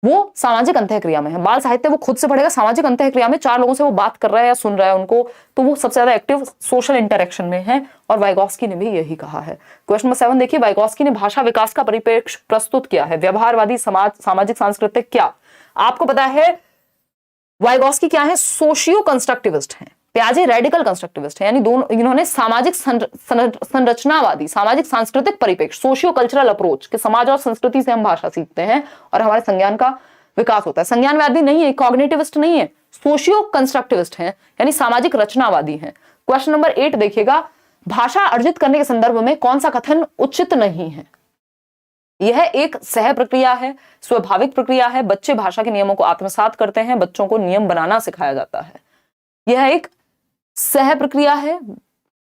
वो सामाजिक अंतःक्रिया में है। बाल साहित्य वो खुद से पढ़ेगा, सामाजिक अंतःक्रिया में 4 लोगों से वो बात कर रहा है या सुन रहा है उनको, तो वो सबसे ज्यादा एक्टिव सोशल इंटरेक्शन में है, और वाइगॉस्की ने भी यही कहा है। क्वेश्चन नंबर 7 देखिए, वाइगॉस्की ने भाषा विकास का परिप्रेक्ष्य प्रस्तुत किया है। व्यवहारवादी, समाज, सामाजिक, सांस्कृतिक, क्या आपको पता है वाइगॉस्की क्या है? सोशियो कंस्ट्रक्टिविस्ट हैं। पियाजे रेडिकल कंस्ट्रक्टिविस्ट है, यानी दोनों, इन्होंने सामाजिक संरचनावादी, सामाजिक सांस्कृतिक परिप्रेक्ष्य, सोशियो कल्चरल अप्रोच कि समाज और संस्कृति से हम भाषा सीखते हैं और हमारे संज्ञान का विकास होता है। संज्ञानवादी नहीं है, कॉग्निटिविस्ट नहीं है, सोशियो कंस्ट्रक्टिविस्ट हैं, यानी सामाजिक रचनावादी हैं। क्वेश्चन नंबर 8 देखिएगा, भाषा अर्जित करने के संदर्भ में कौन सा कथन उचित नहीं है? यह एक सह प्रक्रिया है, स्वाभाविक प्रक्रिया है, बच्चे भाषा के नियमों को आत्मसात करते हैं, बच्चों को नियम बनाना सिखाया जाता है। यह एक सह प्रक्रिया है।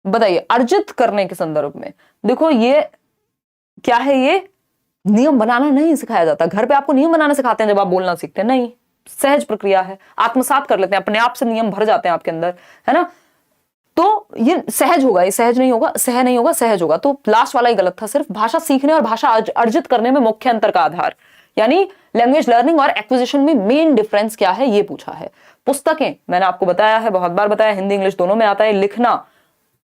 बताइए, अर्जित करने के संदर्भ में देखो ये क्या है? ये नियम बनाना नहीं सिखाया जाता। घर पे आपको नियम बनाना सिखाते हैं जब आप बोलना सीखते हैं, नहीं, सहज प्रक्रिया है, आत्मसात कर लेते हैं, अपने आप से नियम भर जाते हैं आपके अंदर, है ना। तो ये सहज होगा, ये सहज नहीं होगा, सह नहीं होगा, सहज होगा। तो लास्ट वाला ही गलत था। सिर्फ भाषा सीखने और भाषा अर्जित करने में मुख्य अंतर का आधार, यानी लैंग्वेज लर्निंग और एक्विजिशन में मेन डिफरेंस क्या है ये पूछा है। पुस्तकें मैंने आपको बताया है, बहुत बार बताया, हिंदी इंग्लिश दोनों में आता है। लिखना,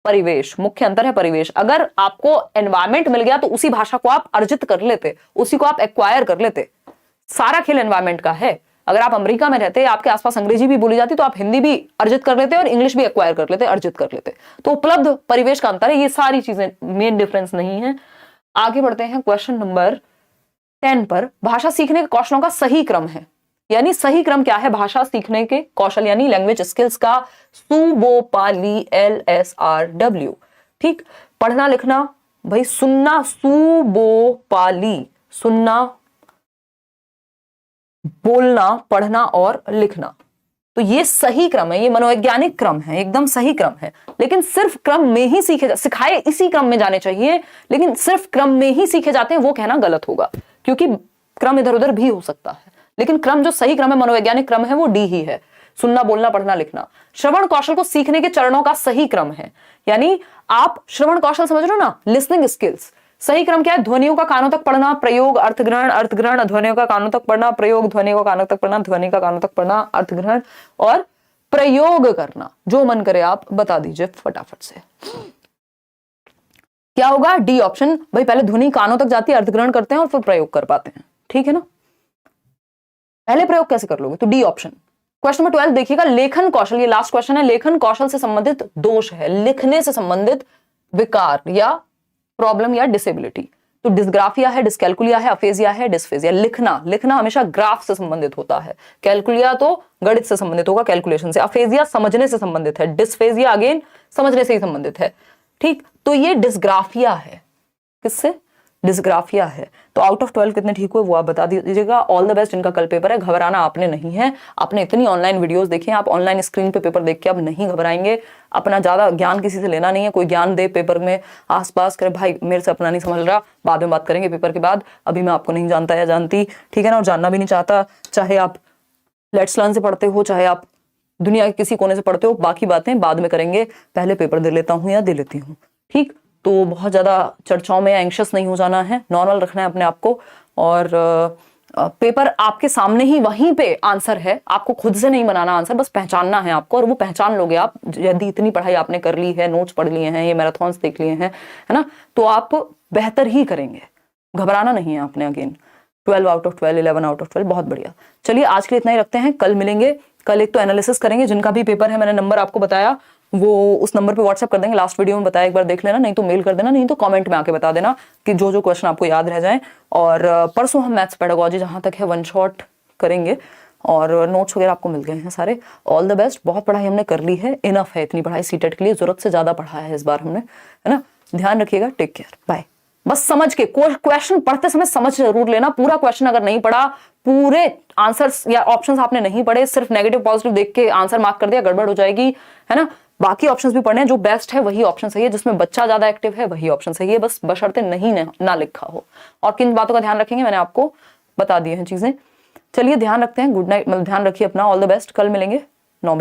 परिवेश, मुख्य अंतर है परिवेश। अगर आपको एनवायरमेंट मिल गया तो उसी भाषा को आप अर्जित कर लेते, उसी को आप एक्वायर कर लेते। सारा खेल एनवायरमेंट का है। अगर आप अमेरिका में रहते, आपके आसपास अंग्रेजी भी बोली जाती, तो आप हिंदी भी अर्जित कर लेते और इंग्लिश भी एक्वायर कर लेते, अर्जित कर लेते। तो उपलब्ध परिवेश का अंतर है, ये सारी चीजें, मेन डिफरेंस नहीं है। आगे बढ़ते हैं क्वेश्चन नंबर 10 पर। भाषा सीखने के कौशलों का सही क्रम है, यानी सही क्रम क्या है भाषा सीखने के कौशल यानी लैंग्वेज स्किल्स का? सुबोपाली, LSRW। ठीक, पढ़ना लिखना, भाई सुनना, सुबोपाली, सुनना, बोलना, पढ़ना और लिखना। तो ये सही क्रम है, ये मनोवैज्ञानिक क्रम है, एकदम सही क्रम है। लेकिन सिर्फ क्रम में ही सिखाए इसी क्रम में जाने चाहिए, लेकिन सिर्फ क्रम में ही सीखे जाते हैं वो कहना गलत होगा, क्योंकि क्रम इधर उधर भी हो सकता है। लेकिन क्रम जो सही क्रम है, मनोवैज्ञानिक क्रम है, वो D ही है। सुनना, बोलना, पढ़ना, लिखना। श्रवण कौशल को सीखने के चरणों का सही क्रम है, यानी आप श्रवण कौशल समझ रहे हो ना, लिसनिंग स्किल्स। सही क्रम क्या है? ध्वनियों का कानों तक पढ़ना, प्रयोग, अर्थग्रहण, अर्थग्रहण, ध्वनियों का कानों तक पढ़ना, प्रयोग, ध्वनियों का कानों तक पढ़ना, ध्वनि का कानों तक पढ़ना, अर्थग्रहण और प्रयोग करना। जो मन करे आप बता दीजिए फटाफट से। क्या होगा? D option. भाई पहले ध्वनि कानों तक जाती है, अर्थग्रहण करते हैं और फिर प्रयोग कर पाते हैं, ठीक है ना। पहले प्रयोग कैसे कर लोगे? तो D ऑप्शन। क्वेश्चन नंबर 12 देखिएगा, लेखन कौशल, ये लास्ट क्वेश्चन है, लेखन कौशल से संबंधित दोष है, लिखने से संबंधित विकार या प्रॉब्लम या डिसेबिलिटी। तो डिस्ग्राफिया है, डिस्कैल्कुलिया है, अफेजिया है, डिस्फेजिया। लिखना, लिखना हमेशा ग्राफ से संबंधित होता है, कैलकुलिया तो गणित से संबंधित होगा, कैलकुलेशन से। अफेजिया समझने से संबंधित है, डिस्फेजिया अगेन समझने से ही संबंधित है, ठीक। तो ये डिस्ग्राफिया है, किससे? डिस्ग्राफिया है। तो आउट ऑफ 12 कितने ठीक हुए वो आप बता दीजिएगा। ऑल द बेस्ट, इनका कल पेपर है, घबराना आपने नहीं है। आपने इतनी ऑनलाइन वीडियोस देखी हैं, आप ऑनलाइन स्क्रीन पे पेपर देख के अब नहीं घबराएंगे। अपना ज्यादा ज्ञान किसी से लेना नहीं है, कोई ज्ञान दे पेपर में आसपास करे, भाई मेरे से अपना नहीं समझ रहा, बाद में बात करेंगे पेपर के बाद, अभी मैं आपको नहीं जानता या जानती, ठीक है ना, और जानना भी नहीं चाहता। चाहे आप लेट्स लर्न से पढ़ते हो, चाहे आप दुनिया के किसी कोने से पढ़ते हो, बाकी बातें बाद में करेंगे, पहले पेपर दे लेता हूँ या दे लेती हूँ, ठीक। तो बहुत ज़्यादा चर्चाओं में एंग्शियस नहीं हो जाना है, नॉर्मल रखना है अपने आप को। और पेपर आपके सामने ही, वहीं पे आंसर है, आपको खुद से नहीं बनाना आंसर, बस पहचानना है आपको, और वो पहचान लोगे आप यदि इतनी पढ़ाई आपने कर ली है, नोट्स पढ़ लिए हैं, ये मैराथन्स देख लिए हैं, है ना, तो आप बेहतर ही करेंगे। घबराना नहीं है आपने। Again 12 out of 12, 11 out of 12, बहुत बढ़िया। चलिए आज के लिए इतना ही रखते हैं, कल मिलेंगे। कल एक तो एनालिसिस करेंगे, जिनका भी पेपर है, मैंने नंबर आपको बताया, वो उस नंबर पे व्हाट्सएप कर देंगे, लास्ट वीडियो में बताया, एक बार देख लेना, नहीं तो मेल कर देना, नहीं तो कमेंट में आके बता देना कि जो जो क्वेश्चन आपको याद रह जाए। और परसों हम मैथ्स पेडागोजी जहां तक है वन शॉट करेंगे, और नोट्स वगैरह आपको मिल गए हैं सारे। ऑल द बेस्ट, बहुत पढ़ाई हमने कर ली है, इनफ है इतनी पढ़ाई, सीटेट के लिए जरूरत से ज्यादा पढ़ाया है इस बार हमने, है ना। ध्यान रखिएगा, टेक केयर, बाय। बस समझ के, क्वेश्चन पढ़ते समय समझ जरूर लेना, पूरा क्वेश्चन अगर नहीं पढ़ा, पूरे आंसर्स या ऑप्शंस आपने नहीं पढ़े, सिर्फ नेगेटिव पॉजिटिव देख के आंसर मार्क कर दिया, गड़बड़ हो जाएगी, है ना। बाकी ऑप्शंस भी पढ़ने हैं, जो बेस्ट है वही ऑप्शन सही है, जिसमें बच्चा ज्यादा एक्टिव है वही ऑप्शन सही है, बस बशर्ते नहीं ना लिखा हो। और किन बातों का ध्यान रखेंगे मैंने आपको बता दी हैं चीजें। चलिए ध्यान रखते हैं, गुड नाइट, मतलब ध्यान रखिए अपना, ऑल द बेस्ट, कल मिलेंगे।